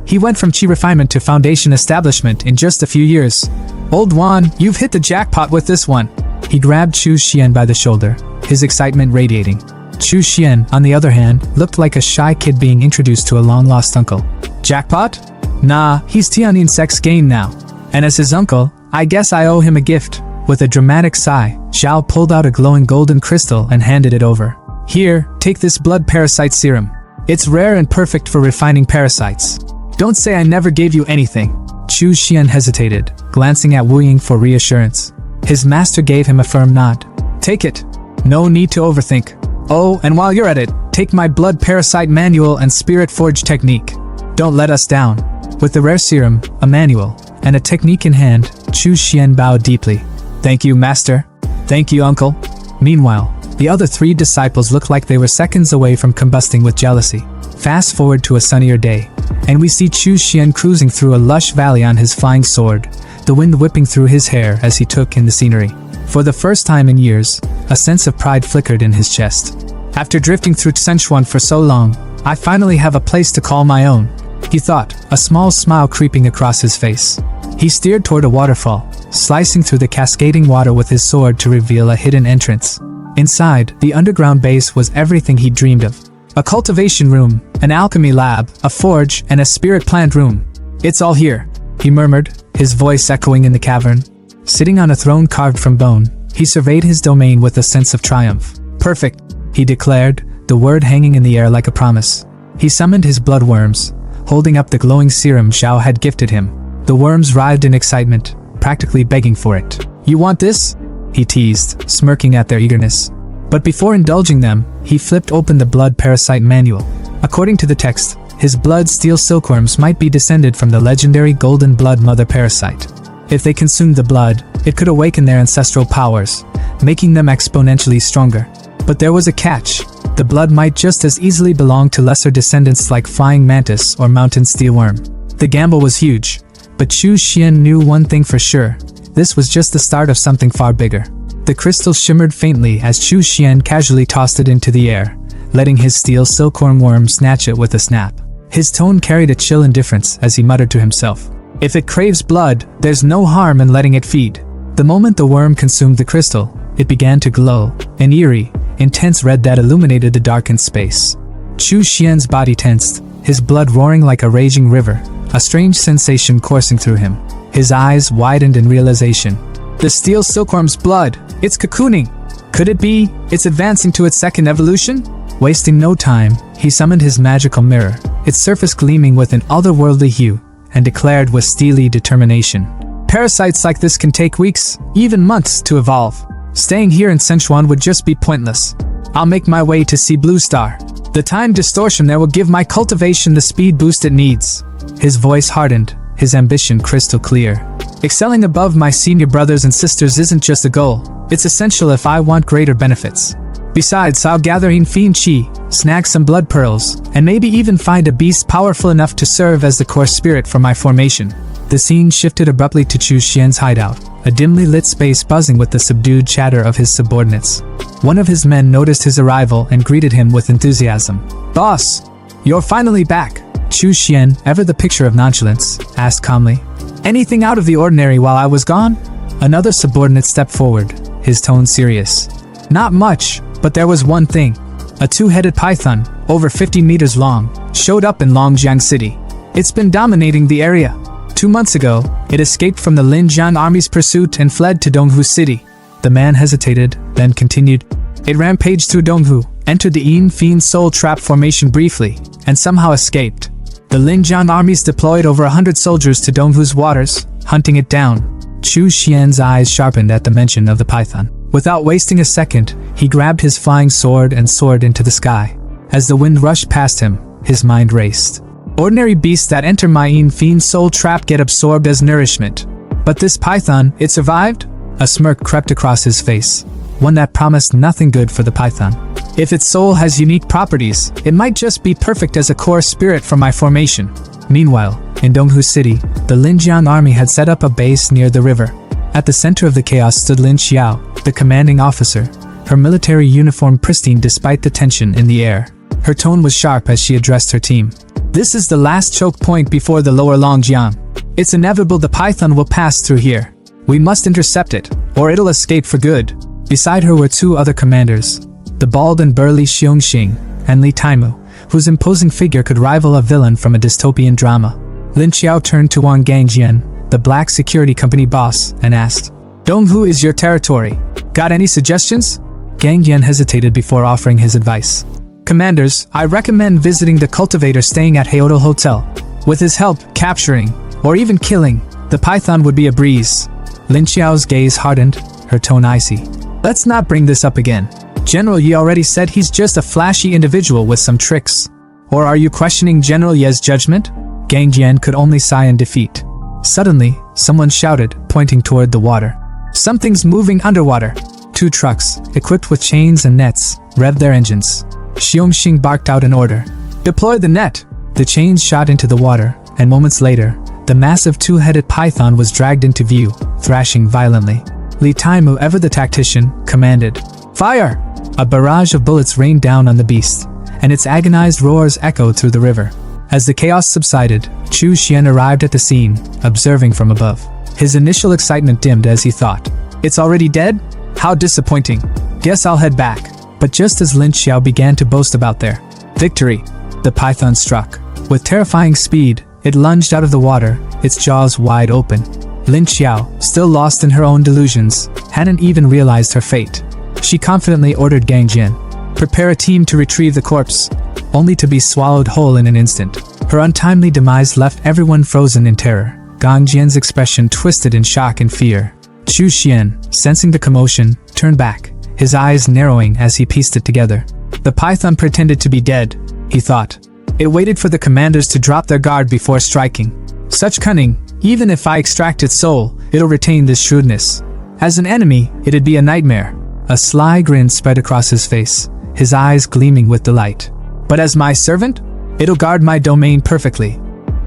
He went from Qi refinement to Foundation establishment in just a few years. Old Wan, you've hit the jackpot with this one. He grabbed Chu Xian by the shoulder, his excitement radiating. Chu Xian, on the other hand, looked like a shy kid being introduced to a long-lost uncle. Jackpot? Nah, he's Tianin Sect's gain now. And as his uncle, I guess I owe him a gift. With a dramatic sigh, Zhao pulled out a glowing golden crystal and handed it over. Here, take this blood parasite serum. It's rare and perfect for refining parasites. Don't say I never gave you anything. Chu Xian hesitated, glancing at Wu Ying for reassurance. His master gave him a firm nod. Take it. No need to overthink. Oh, and while you're at it, take my blood parasite manual and spirit forge technique. Don't let us down. With the rare serum, a manual, and a technique in hand, Chu Xian bowed deeply. Thank you, master. Thank you, uncle. Meanwhile, the other 3 disciples looked like they were seconds away from combusting with jealousy. Fast forward to a sunnier day, and we see Chu Xian cruising through a lush valley on his flying sword, the wind whipping through his hair as he took in the scenery. For the first time in years, a sense of pride flickered in his chest. After drifting through Sichuan for so long, I finally have a place to call my own, he thought, a small smile creeping across his face. He steered toward a waterfall, slicing through the cascading water with his sword to reveal a hidden entrance. Inside, the underground base was everything he dreamed of. A cultivation room, an alchemy lab, a forge, and a spirit plant room. It's all here, he murmured, his voice echoing in the cavern. Sitting on a throne carved from bone, he surveyed his domain with a sense of triumph. Perfect, he declared, the word hanging in the air like a promise. He summoned his blood worms, holding up the glowing serum Zhao had gifted him. The worms writhed in excitement, practically begging for it. You want this? He teased, smirking at their eagerness. But before indulging them, he flipped open the blood parasite manual. According to the text, his blood steel silkworms might be descended from the legendary golden blood mother parasite. If they consumed the blood, it could awaken their ancestral powers, making them exponentially stronger. But there was a catch. The blood might just as easily belong to lesser descendants like flying mantis or mountain steelworm. The gamble was huge, but Chu Xian knew one thing for sure. This was just the start of something far bigger. The crystal shimmered faintly as Chu Xian casually tossed it into the air, letting his steel silkworm worm snatch it with a snap. His tone carried a chill indifference as he muttered to himself. If it craves blood, there's no harm in letting it feed. The moment the worm consumed the crystal, it began to glow, an eerie, intense red that illuminated the darkened space. Chu Xian's body tensed, his blood roaring like a raging river, a strange sensation coursing through him. His eyes widened in realization. The steel silkworm's blood, it's cocooning. Could it be, it's advancing to its second evolution? Wasting no time, he summoned his magical mirror, its surface gleaming with an otherworldly hue, and declared with steely determination. Parasites like this can take weeks, even months to evolve. Staying here in Sichuan would just be pointless. I'll make my way to see Blue Star. The time distortion there will give my cultivation the speed boost it needs. His voice hardened, his ambition crystal clear. Excelling above my senior brothers and sisters isn't just a goal, It's essential if I want greater benefits. Besides, I'll gather in fiend chi, snag some blood pearls, and maybe even find a beast powerful enough to serve as the core spirit for my formation. The scene shifted abruptly to Chu Xian's hideout, a dimly lit space buzzing with the subdued chatter of his subordinates. One of his men noticed his arrival and greeted him with enthusiasm. "Boss, you're finally back." Chu Xian, ever the picture of nonchalance, asked calmly. "Anything out of the ordinary while I was gone?" Another subordinate stepped forward, his tone serious. "Not much, but there was one thing. A two-headed python, over 50 meters long, showed up in Longjiang City. It's been dominating the area. 2 months ago, it escaped from the Linjiang army's pursuit and fled to Donghu City." The man hesitated, then continued. "It rampaged through Donghu, entered the Yin Fiend Soul Trap formation briefly, and somehow escaped. The Linjiang armies deployed over 100 soldiers to Donghu's waters, hunting it down." Chu Xian's eyes sharpened at the mention of the python. Without wasting a second, he grabbed his flying sword and soared into the sky. As the wind rushed past him, his mind raced. Ordinary beasts that enter my Yin Fiend Soul Trap get absorbed as nourishment. But this python, it survived? A smirk crept across his face, one that promised nothing good for the python. If its soul has unique properties, it might just be perfect as a core spirit for my formation. Meanwhile, in Donghu City, the Linjiang army had set up a base near the river. At the center of the chaos stood Lin Xiao, the commanding officer, her military uniform pristine despite the tension in the air. Her tone was sharp as she addressed her team. "This is the last choke point before the lower Longjiang. It's inevitable the python will pass through here. We must intercept it, or it'll escape for good." Beside her were 2 other commanders, the bald and burly Xiongxing and Li Taimu, whose imposing figure could rival a villain from a dystopian drama. Lin Xiao turned to Wang Gangjian, the black security company boss, and asked, "Donghu is your territory. Got any suggestions?" Gangjian hesitated before offering his advice. "Commanders, I recommend visiting the Cultivator staying at Heodal Hotel. With his help, capturing, or even killing, the python would be a breeze." Lin Xiao's gaze hardened, her tone icy. "Let's not bring this up again. General Yi already said he's just a flashy individual with some tricks. Or are you questioning General Ye's judgment?" Gang Jian could only sigh in defeat. Suddenly, someone shouted, pointing toward the water. "Something's moving underwater." 2 trucks, equipped with chains and nets, revved their engines. Xiongxing barked out an order. "Deploy the net!" The chains shot into the water, and moments later, the massive 2-headed python was dragged into view, thrashing violently. Li Taimu, ever the tactician, commanded, "Fire!" A barrage of bullets rained down on the beast, and its agonized roars echoed through the river. As the chaos subsided, Chu Xian arrived at the scene, observing from above. His initial excitement dimmed as he thought, "It's already dead? How disappointing. Guess I'll head back." But just as Lin Xiao began to boast about their victory, the python struck. With terrifying speed, it lunged out of the water, its jaws wide open. Lin Xiao, still lost in her own delusions, hadn't even realized her fate. She confidently ordered Gang Jian, "Prepare a team to retrieve the corpse," only to be swallowed whole in an instant. Her untimely demise left everyone frozen in terror. Gang Jian's expression twisted in shock and fear. Chu Xian, sensing the commotion, turned back, his eyes narrowing as he pieced it together. The python pretended to be dead, he thought. It waited for the commanders to drop their guard before striking. Such cunning, even if I extract its soul, it'll retain this shrewdness. As an enemy, it'd be a nightmare. A sly grin spread across his face, his eyes gleaming with delight. But as my servant, it'll guard my domain perfectly.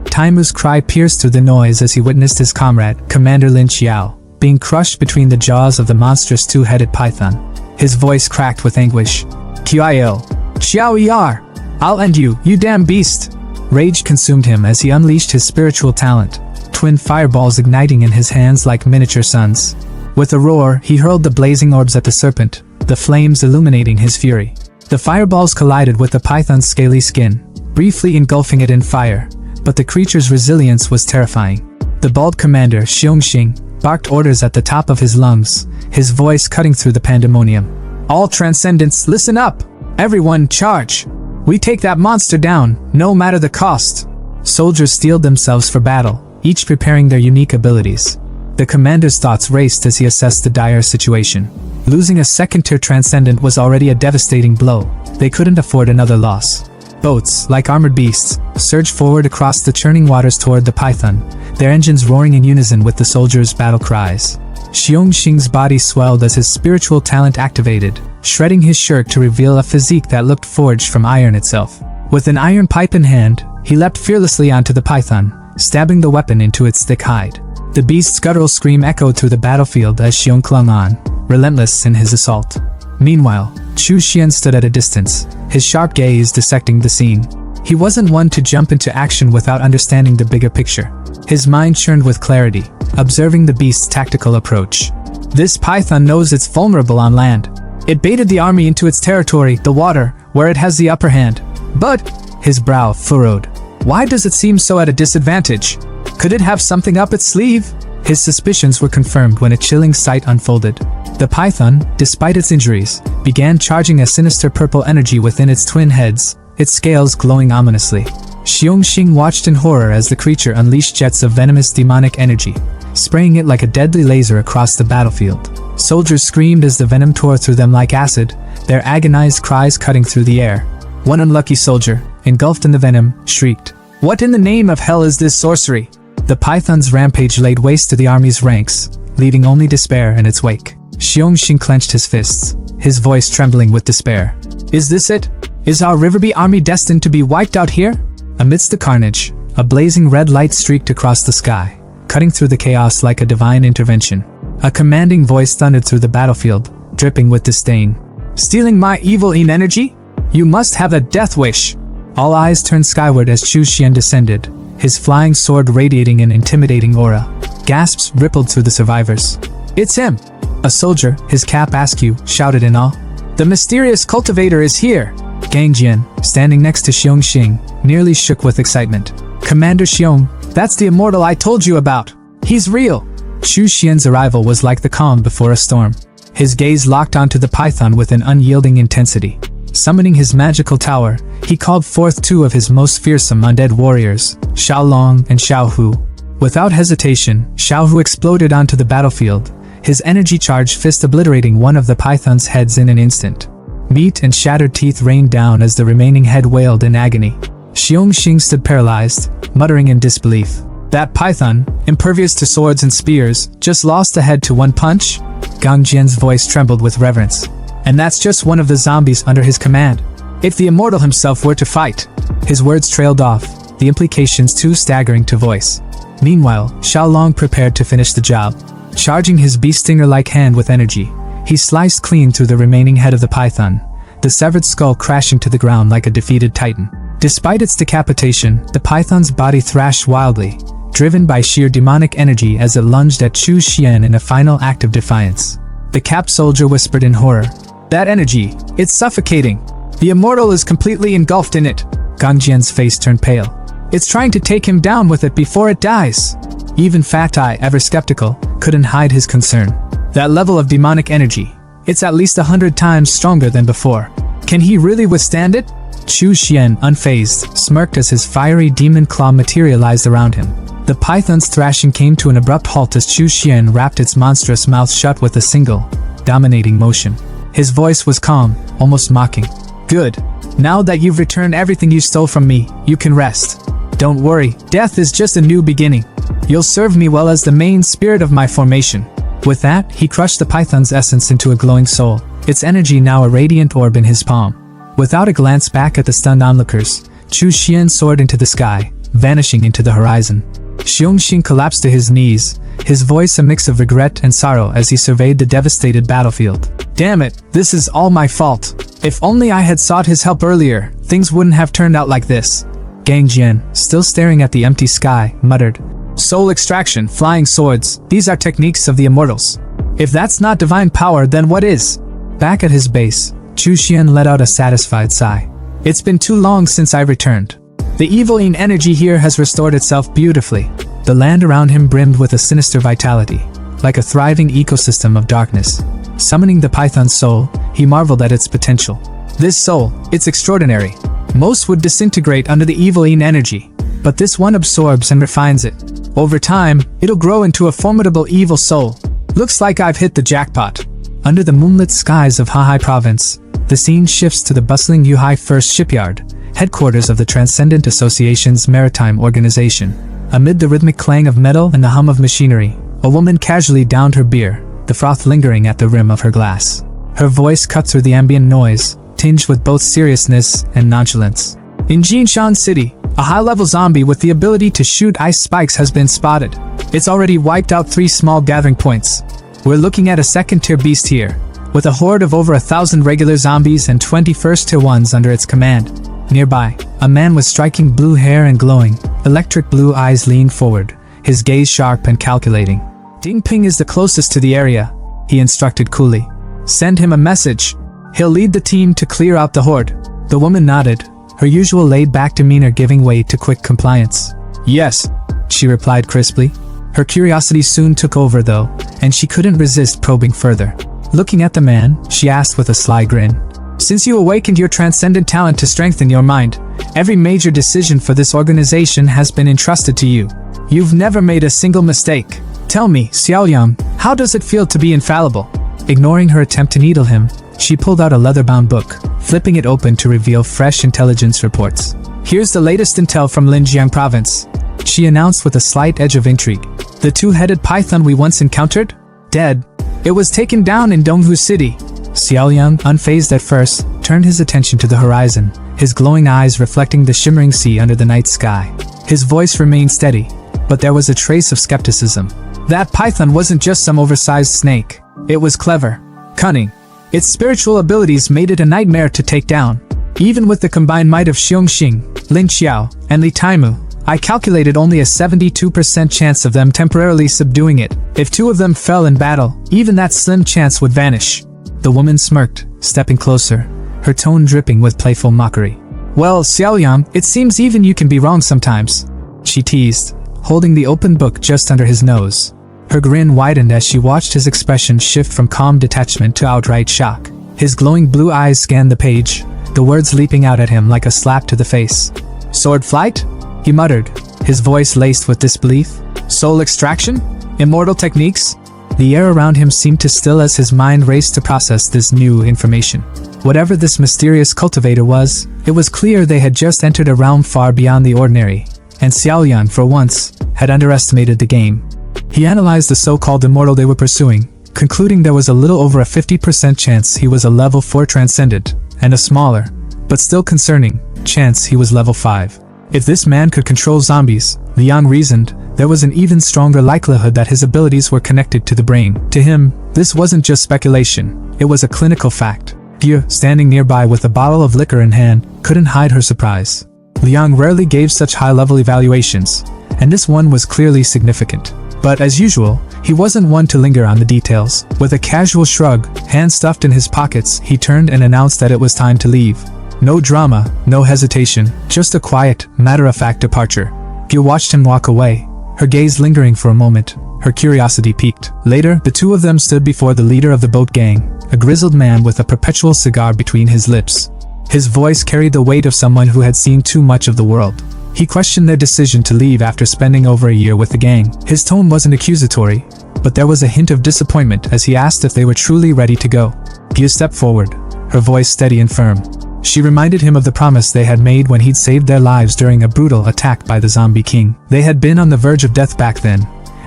Taimu's cry pierced through the noise as he witnessed his comrade, Commander Lin Xiao, being crushed between the jaws of the monstrous 2-headed python. His voice cracked with anguish. "Qiao, Xiao Er, I'll end you, you damn beast!" Rage consumed him as he unleashed his spiritual talent, twin fireballs igniting in his hands like miniature suns. With a roar, he hurled the blazing orbs at the serpent, the flames illuminating his fury. The fireballs collided with the python's scaly skin, briefly engulfing it in fire, but the creature's resilience was terrifying. The bald commander, Xiongxing, barked orders at the top of his lungs, his voice cutting through the pandemonium. "All transcendents, listen up! Everyone, charge! We take that monster down, no matter the cost!" Soldiers steeled themselves for battle, each preparing their unique abilities. The commander's thoughts raced as he assessed the dire situation. Losing a second-tier transcendent was already a devastating blow. They couldn't afford another loss. Boats, like armored beasts, surged forward across the churning waters toward the python, their engines roaring in unison with the soldiers' battle cries. Xiongxing's body swelled as his spiritual talent activated, shredding his shirt to reveal a physique that looked forged from iron itself. With an iron pipe in hand, he leapt fearlessly onto the python, stabbing the weapon into its thick hide. The beast's guttural scream echoed through the battlefield as Xiong clung on, relentless in his assault. Meanwhile, Chu Xian stood at a distance, his sharp gaze dissecting the scene. He wasn't one to jump into action without understanding the bigger picture. His mind churned with clarity, observing the beast's tactical approach. This python knows it's vulnerable on land. It baited the army into its territory, the water, where it has the upper hand. But, his brow furrowed. Why does it seem so at a disadvantage? Could it have something up its sleeve? His suspicions were confirmed when a chilling sight unfolded. The python, despite its injuries, began charging a sinister purple energy within its twin heads, its scales glowing ominously. Xiongxing watched in horror as the creature unleashed jets of venomous demonic energy, spraying it like a deadly laser across the battlefield. Soldiers screamed as the venom tore through them like acid, their agonized cries cutting through the air. One unlucky soldier, engulfed in the venom, shrieked, "What in the name of hell is this sorcery?" The python's rampage laid waste to the army's ranks, leaving only despair in its wake. Xiongxing clenched his fists, his voice trembling with despair. "Is this it? Is our Riverby army destined to be wiped out here?" Amidst the carnage, a blazing red light streaked across the sky, cutting through the chaos like a divine intervention. A commanding voice thundered through the battlefield, dripping with disdain. "Stealing my evil energy? You must have a death wish!" All eyes turned skyward as Chu Xian descended, his flying sword radiating an intimidating aura. Gasps rippled through the survivors. "It's him!" A soldier, his cap askew, shouted in awe. "The mysterious cultivator is here!" Gang Jian, standing next to Xiongxing, nearly shook with excitement. "Commander Xiong, that's the immortal I told you about! He's real!" Chu Xian's arrival was like the calm before a storm. His gaze locked onto the python with an unyielding intensity. Summoning his magical tower, he called forth two of his most fearsome undead warriors, Xiaolong and Xiaohu. Without hesitation, Xiaohu exploded onto the battlefield, his energy-charged fist obliterating one of the python's heads in an instant. Meat and shattered teeth rained down as the remaining head wailed in agony. Xiongxing stood paralyzed, muttering in disbelief. That python, impervious to swords and spears, just lost a head to one punch? Gang Jian's voice trembled with reverence. And that's just one of the zombies under his command. If the immortal himself were to fight... His words trailed off, the implications too staggering to voice. Meanwhile, Xiaolong prepared to finish the job. Charging his beast stinger-like hand with energy, he sliced clean through the remaining head of the python, the severed skull crashing to the ground like a defeated titan. Despite its decapitation, the python's body thrashed wildly, driven by sheer demonic energy as it lunged at Chu Xian in a final act of defiance. The capped soldier whispered in horror. "That energy, it's suffocating. The immortal is completely engulfed in it." Gang Jian's face turned pale. "It's trying to take him down with it before it dies." Even Fat Eye, ever skeptical, couldn't hide his concern. That level of demonic energy, it's at least 100 times stronger than before. Can he really withstand it? Chu Xian, unfazed, smirked as his fiery demon claw materialized around him. The python's thrashing came to an abrupt halt as Chu Xian wrapped its monstrous mouth shut with a single, dominating motion. His voice was calm, almost mocking. "Good. Now that you've returned everything you stole from me, you can rest. Don't worry, death is just a new beginning. You'll serve me well as the main spirit of my formation." With that, he crushed the python's essence into a glowing soul, its energy now a radiant orb in his palm. Without a glance back at the stunned onlookers, Chu Xian soared into the sky, vanishing into the horizon. Xiongxing collapsed to his knees, his voice a mix of regret and sorrow as he surveyed the devastated battlefield. "Damn it, this is all my fault. If only I had sought his help earlier, things wouldn't have turned out like this." Gang Jian, still staring at the empty sky, muttered. "Soul extraction, flying swords, these are techniques of the immortals. If that's not divine power, then what is?" Back at his base, Chu Xian let out a satisfied sigh. "It's been too long since I returned. The evil energy here has restored itself beautifully." The land around him brimmed with a sinister vitality, like a thriving ecosystem of darkness. Summoning the python's soul, he marveled at its potential. This soul, it's extraordinary. Most would disintegrate under the evil energy, but this one absorbs and refines it. Over time, it'll grow into a formidable evil soul. Looks like I've hit the jackpot. Under the moonlit skies of Hahai Province, the scene shifts to the bustling Yuhai First Shipyard, headquarters of the Transcendent Association's maritime organization. Amid the rhythmic clang of metal and the hum of machinery, A woman casually downed her beer, the froth lingering at the rim of her glass. Her voice cut through the ambient noise, tinged with both seriousness and nonchalance. In Jinshan City, a high-level zombie with the ability to shoot ice spikes has been spotted. It's already wiped out 3 small gathering points. We're looking at a second-tier beast here, with a horde of over 1,000 regular zombies and 20 first-tier ones under its command. Nearby, a man with striking blue hair and glowing, electric blue eyes leaned forward, his gaze sharp and calculating. Ding Ping is the closest to the area, he instructed coolly. Send him a message. He'll lead the team to clear out the horde. The woman nodded, her usual laid-back demeanor giving way to quick compliance. Yes, she replied crisply. Her curiosity soon took over though, and she couldn't resist probing further. Looking at the man, she asked with a sly grin. Since you awakened your transcendent talent to strengthen your mind, every major decision for this organization has been entrusted to you. You've never made a single mistake. Tell me, Xiaoyang, how does it feel to be infallible? Ignoring her attempt to needle him, she pulled out a leather-bound book, flipping it open to reveal fresh intelligence reports. Here's the latest intel from Linjiang province, she announced with a slight edge of intrigue. The 2-headed python we once encountered? Dead. It was taken down in Donghu City. Xiaoyang, unfazed at first, turned his attention to the horizon, his glowing eyes reflecting the shimmering sea under the night sky. His voice remained steady, but there was a trace of skepticism. That python wasn't just some oversized snake. It was clever, cunning. Its spiritual abilities made it a nightmare to take down. Even with the combined might of Xiongxing, Lin Xiao, and Li Taimu, I calculated only a 72% chance of them temporarily subduing it. If 2 of them fell in battle, even that slim chance would vanish. The woman smirked, stepping closer, her tone dripping with playful mockery. Well, Xiaoyang, it seems even you can be wrong sometimes, she teased, holding the open book just under his nose. Her grin widened as she watched his expression shift from calm detachment to outright shock. His glowing blue eyes scanned the page, the words leaping out at him like a slap to the face. Sword flight? He muttered, his voice laced with disbelief. Soul extraction? Immortal techniques? The air around him seemed to still as his mind raced to process this new information. Whatever this mysterious cultivator was, it was clear they had just entered a realm far beyond the ordinary, and Xiaoyan, for once, had underestimated the game. He analyzed the so-called immortal they were pursuing, concluding there was a little over a 50% chance he was a level 4 transcendent, and a smaller, but still concerning, chance he was level 5. If this man could control zombies, Liang reasoned, there was an even stronger likelihood that his abilities were connected to the brain. To him, this wasn't just speculation, it was a clinical fact. Dia, standing nearby with a bottle of liquor in hand, couldn't hide her surprise. Liang rarely gave such high-level evaluations, and this one was clearly significant. But as usual, he wasn't one to linger on the details. With a casual shrug, hands stuffed in his pockets, he turned and announced that it was time to leave. No drama, no hesitation, just a quiet, matter-of-fact departure. Gil watched him walk away, her gaze lingering for a moment, her curiosity piqued. Later, the 2 of them stood before the leader of the boat gang, a grizzled man with a perpetual cigar between his lips. His voice carried the weight of someone who had seen too much of the world. He questioned their decision to leave after spending over a year with the gang. His tone wasn't accusatory, but there was a hint of disappointment as he asked if they were truly ready to go. Gil stepped forward, her voice steady and firm. She reminded him of the promise they had made when he'd saved their lives during a brutal attack by the Zombie King. They had been on the verge of death back then,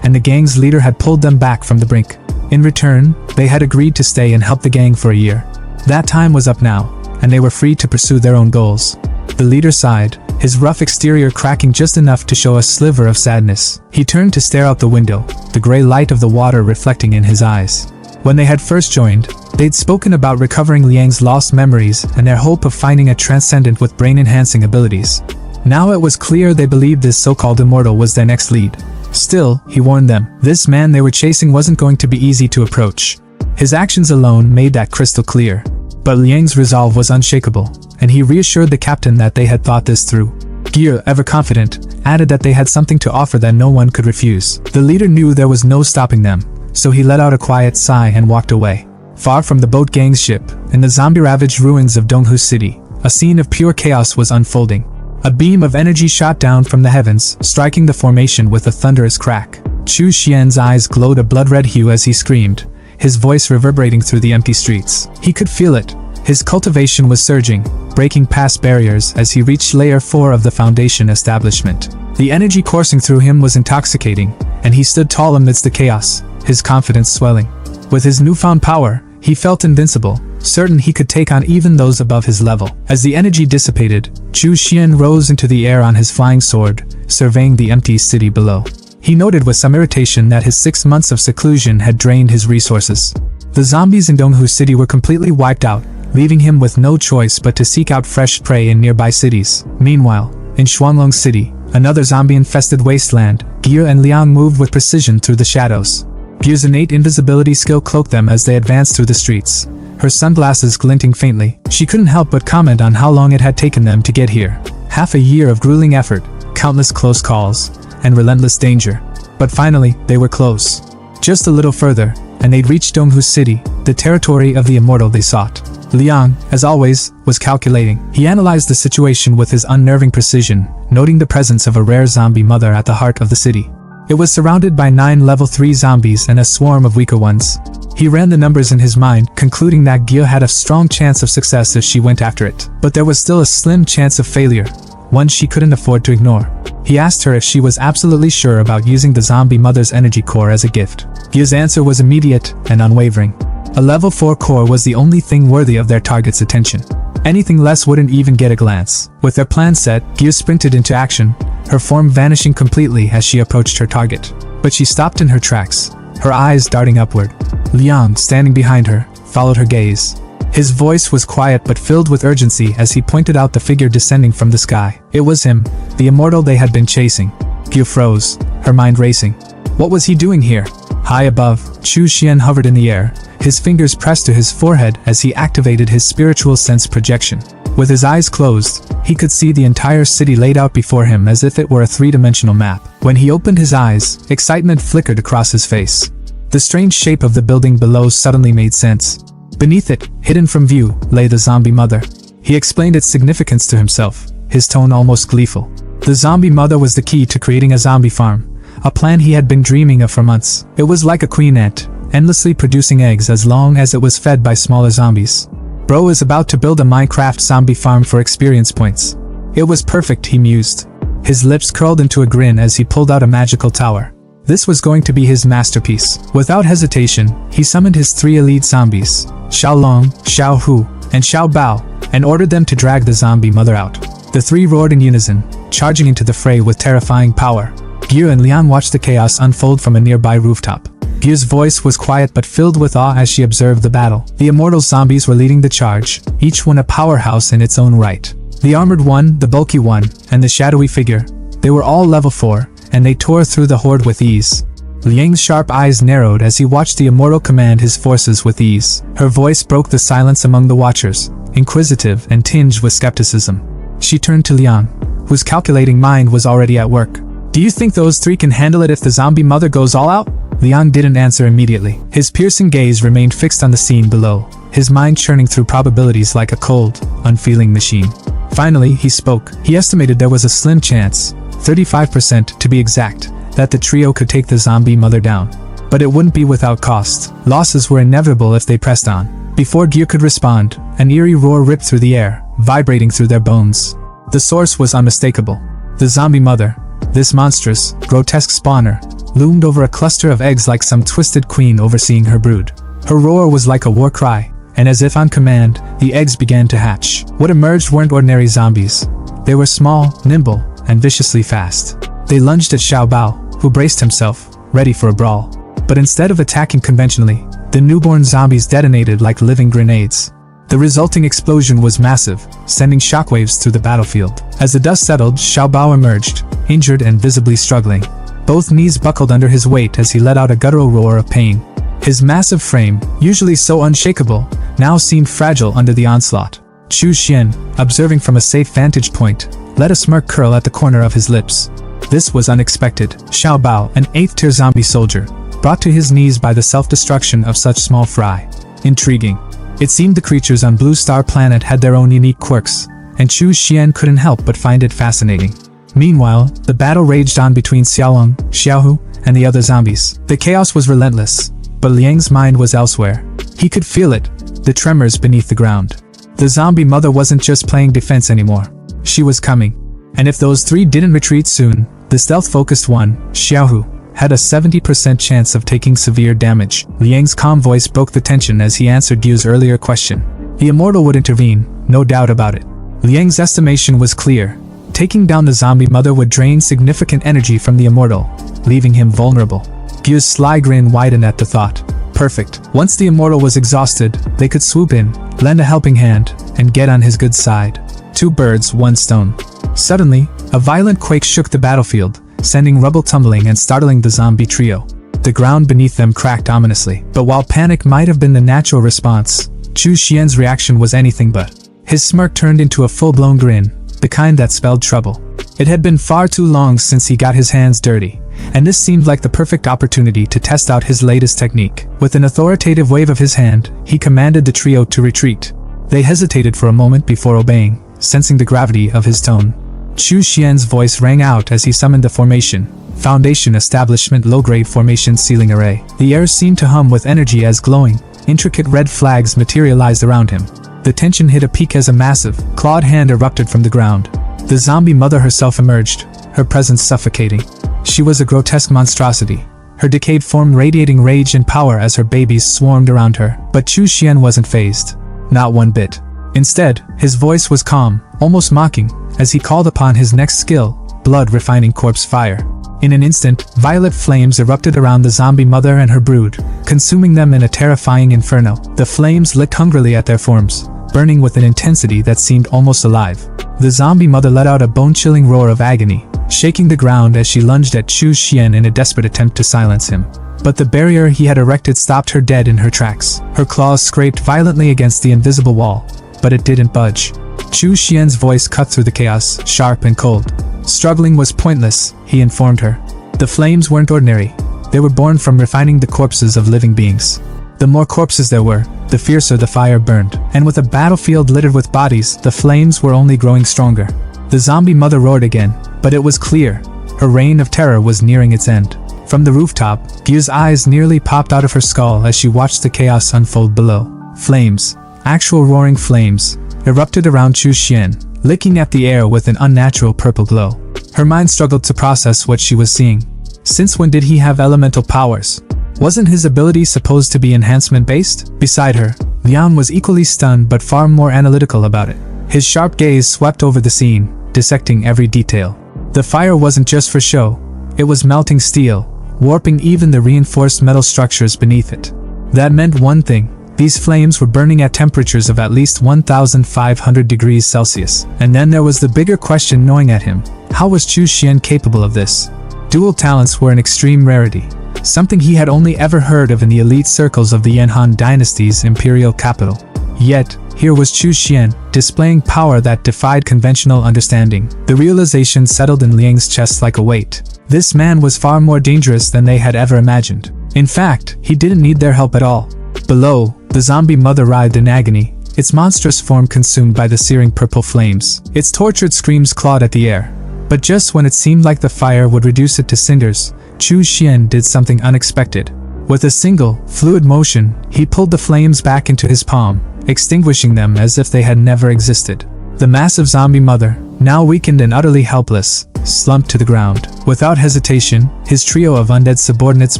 and the gang's leader had pulled them back from the brink. In return, they had agreed to stay and help the gang for a year. That time was up now, and they were free to pursue their own goals. The leader sighed, his rough exterior cracking just enough to show a sliver of sadness. He turned to stare out the window, the gray light of the water reflecting in his eyes. When they had first joined, they'd spoken about recovering Liang's lost memories and their hope of finding a transcendent with brain-enhancing abilities. Now it was clear they believed this so-called immortal was their next lead. Still, he warned them, this man they were chasing wasn't going to be easy to approach. His actions alone made that crystal clear. But Liang's resolve was unshakable, and he reassured the captain that they had thought this through. Gear, ever confident, added that they had something to offer that no one could refuse. The leader knew there was no stopping them, so he let out a quiet sigh and walked away. Far from the boat gang's ship, in the zombie-ravaged ruins of Donghu City, a scene of pure chaos was unfolding. A beam of energy shot down from the heavens, striking the formation with a thunderous crack. Chu Xian's eyes glowed a blood-red hue as he screamed, his voice reverberating through the empty streets. He could feel it. His cultivation was surging, breaking past barriers as he reached layer 4 of the foundation establishment. The energy coursing through him was intoxicating, and he stood tall amidst the chaos, his confidence swelling. With his newfound power, he felt invincible, certain he could take on even those above his level. As the energy dissipated, Chu Xian rose into the air on his flying sword, surveying the empty city below. He noted with some irritation that his 6 months of seclusion had drained his resources. The zombies in Donghu City were completely wiped out, leaving him with no choice but to seek out fresh prey in nearby cities. Meanwhile, in Xuanglong City, another zombie-infested wasteland, Ge and Liang moved with precision through the shadows. Ge's innate invisibility skill cloaked them as they advanced through the streets, her sunglasses glinting faintly. She couldn't help but comment on how long it had taken them to get here. Half a year of grueling effort, countless close calls, and relentless danger. But finally, they were close. Just a little further, and they'd reached Donghu City, the territory of the immortal they sought. Liang, as always, was calculating. He analyzed the situation with his unnerving precision, noting the presence of a rare zombie mother at the heart of the city. It was surrounded by 9 level 3 zombies and a swarm of weaker ones. He ran the numbers in his mind, concluding that Ge had a strong chance of success if she went after it. But there was still a slim chance of failure, one she couldn't afford to ignore. He asked her if she was absolutely sure about using the zombie mother's energy core as a gift. Ge's answer was immediate and unwavering. A level 4 core was the only thing worthy of their target's attention. Anything less wouldn't even get a glance. With their plan set, Ge sprinted into action, her form vanishing completely as she approached her target. But she stopped in her tracks, her eyes darting upward. Liang, standing behind her, followed her gaze. His voice was quiet but filled with urgency as he pointed out the figure descending from the sky. It was him, the immortal they had been chasing. Ge froze, her mind racing. What was he doing here? High above, Chu Xian hovered in the air, his fingers pressed to his forehead as he activated his spiritual sense projection. With his eyes closed, he could see the entire city laid out before him as if it were a 3-dimensional map. When he opened his eyes, excitement flickered across his face. The strange shape of the building below suddenly made sense. Beneath it, hidden from view, lay the zombie mother. He explained its significance to himself, his tone almost gleeful. The zombie mother was the key to creating a zombie farm, a plan he had been dreaming of for months. It was like a queen ant, endlessly producing eggs as long as it was fed by smaller zombies. Bro is about to build a Minecraft zombie farm for experience points. It was perfect, he mused. His lips curled into a grin as he pulled out a magical tower. This was going to be his masterpiece. Without hesitation, he summoned his 3 elite zombies, Xiao Long, Xiao Hu, and Xiao Bao, and ordered them to drag the zombie mother out. The 3 roared in unison, charging into the fray with terrifying power. Ge and Liang watched the chaos unfold from a nearby rooftop. Ge's voice was quiet but filled with awe as she observed the battle. The immortal zombies were leading the charge, each one a powerhouse in its own right. The armored one, the bulky one, and the shadowy figure. They were all level 4, and they tore through the horde with ease. Liang's sharp eyes narrowed as he watched the immortal command his forces with ease. Her voice broke the silence among the watchers, inquisitive and tinged with skepticism. She turned to Liang, whose calculating mind was already at work. Do you think those 3 can handle it if the zombie mother goes all out? Liang didn't answer immediately. His piercing gaze remained fixed on the scene below, his mind churning through probabilities like a cold, unfeeling machine. Finally, he spoke. He estimated there was a slim chance, 35% to be exact, that the trio could take the zombie mother down. But it wouldn't be without cost. Losses were inevitable if they pressed on. Before Ge could respond, an eerie roar ripped through the air, vibrating through their bones. The source was unmistakable. The zombie mother, this monstrous, grotesque spawner, loomed over a cluster of eggs like some twisted queen overseeing her brood. Her roar was like a war cry, and as if on command, the eggs began to hatch. What emerged weren't ordinary zombies. They were small, nimble, and viciously fast. They lunged at Xiao Bao, who braced himself, ready for a brawl. But instead of attacking conventionally, the newborn zombies detonated like living grenades. The resulting explosion was massive, sending shockwaves through the battlefield. As the dust settled, Xiao Bao emerged, injured and visibly struggling. Both knees buckled under his weight as he let out a guttural roar of pain. His massive frame, usually so unshakable, now seemed fragile under the onslaught. Chu Xian, observing from a safe vantage point, let a smirk curl at the corner of his lips. This was unexpected. Xiao Bao, an 8th-tier zombie soldier, brought to his knees by the self-destruction of such small fry. Intriguing. It seemed the creatures on Blue Star Planet had their own unique quirks, and Chu Xian couldn't help but find it fascinating. Meanwhile, the battle raged on between Xiaolong, Xiaohu, and the other zombies. The chaos was relentless, but Liang's mind was elsewhere. He could feel it, the tremors beneath the ground. The zombie mother wasn't just playing defense anymore. She was coming. And if those 3 didn't retreat soon, the stealth-focused one, Xiaohu, had a 70% chance of taking severe damage. Liang's calm voice broke the tension as he answered Gyu's earlier question. The immortal would intervene, no doubt about it. Liang's estimation was clear. Taking down the zombie mother would drain significant energy from the immortal, leaving him vulnerable. Gyu's sly grin widened at the thought. Perfect. Once the immortal was exhausted, they could swoop in, lend a helping hand, and get on his good side. 2 birds, 1 stone. Suddenly, a violent quake shook the battlefield, sending rubble tumbling and startling the zombie trio. The ground beneath them cracked ominously, but while panic might have been the natural response, Chu Xian's reaction was anything but. His smirk turned into a full-blown grin, the kind that spelled trouble. It had been far too long since he got his hands dirty, and this seemed like the perfect opportunity to test out his latest technique. With an authoritative wave of his hand, he commanded the trio to retreat. They hesitated for a moment before obeying, sensing the gravity of his tone. Chu Xian's voice rang out as he summoned the formation. Foundation Establishment Low-Grade Formation Ceiling Array. The air seemed to hum with energy as glowing, intricate red flags materialized around him. The tension hit a peak as a massive, clawed hand erupted from the ground. The zombie mother herself emerged, her presence suffocating. She was a grotesque monstrosity, her decayed form radiating rage and power as her babies swarmed around her. But Chu Xian wasn't fazed. Not one bit. Instead, his voice was calm, almost mocking, as he called upon his next skill, blood-refining corpse fire. In an instant, violet flames erupted around the zombie mother and her brood, consuming them in a terrifying inferno. The flames licked hungrily at their forms, burning with an intensity that seemed almost alive. The zombie mother let out a bone-chilling roar of agony, shaking the ground as she lunged at Chu Xian in a desperate attempt to silence him. But the barrier he had erected stopped her dead in her tracks. Her claws scraped violently against the invisible wall, but it didn't budge. Chu Xian's voice cut through the chaos, sharp and cold. Struggling was pointless, he informed her. The flames weren't ordinary. They were born from refining the corpses of living beings. The more corpses there were, the fiercer the fire burned. And with a battlefield littered with bodies, the flames were only growing stronger. The zombie mother roared again, but it was clear. Her reign of terror was nearing its end. From the rooftop, Gyu's eyes nearly popped out of her skull as she watched the chaos unfold below. Flames, actual roaring flames, erupted around Chu Xian, licking at the air with an unnatural purple glow. Her mind struggled to process what she was seeing. Since when did he have elemental powers? Wasn't his ability supposed to be enhancement-based? Beside her, Liang was equally stunned but far more analytical about it. His sharp gaze swept over the scene, dissecting every detail. The fire wasn't just for show. It was melting steel, warping even the reinforced metal structures beneath it. That meant one thing. These flames were burning at temperatures of at least 1,500 degrees Celsius. And then there was the bigger question gnawing at him. How was Chu Xian capable of this? Dual talents were an extreme rarity, something he had only ever heard of in the elite circles of the Yanhan dynasty's imperial capital. Yet, here was Chu Xian, displaying power that defied conventional understanding. The realization settled in Liang's chest like a weight. This man was far more dangerous than they had ever imagined. In fact, he didn't need their help at all. Below, the zombie mother writhed in agony, its monstrous form consumed by the searing purple flames. Its tortured screams clawed at the air. But just when it seemed like the fire would reduce it to cinders, Chu Xian did something unexpected. With a single, fluid motion, he pulled the flames back into his palm, extinguishing them as if they had never existed. The massive zombie mother, now weakened and utterly helpless, slumped to the ground. Without hesitation, his trio of undead subordinates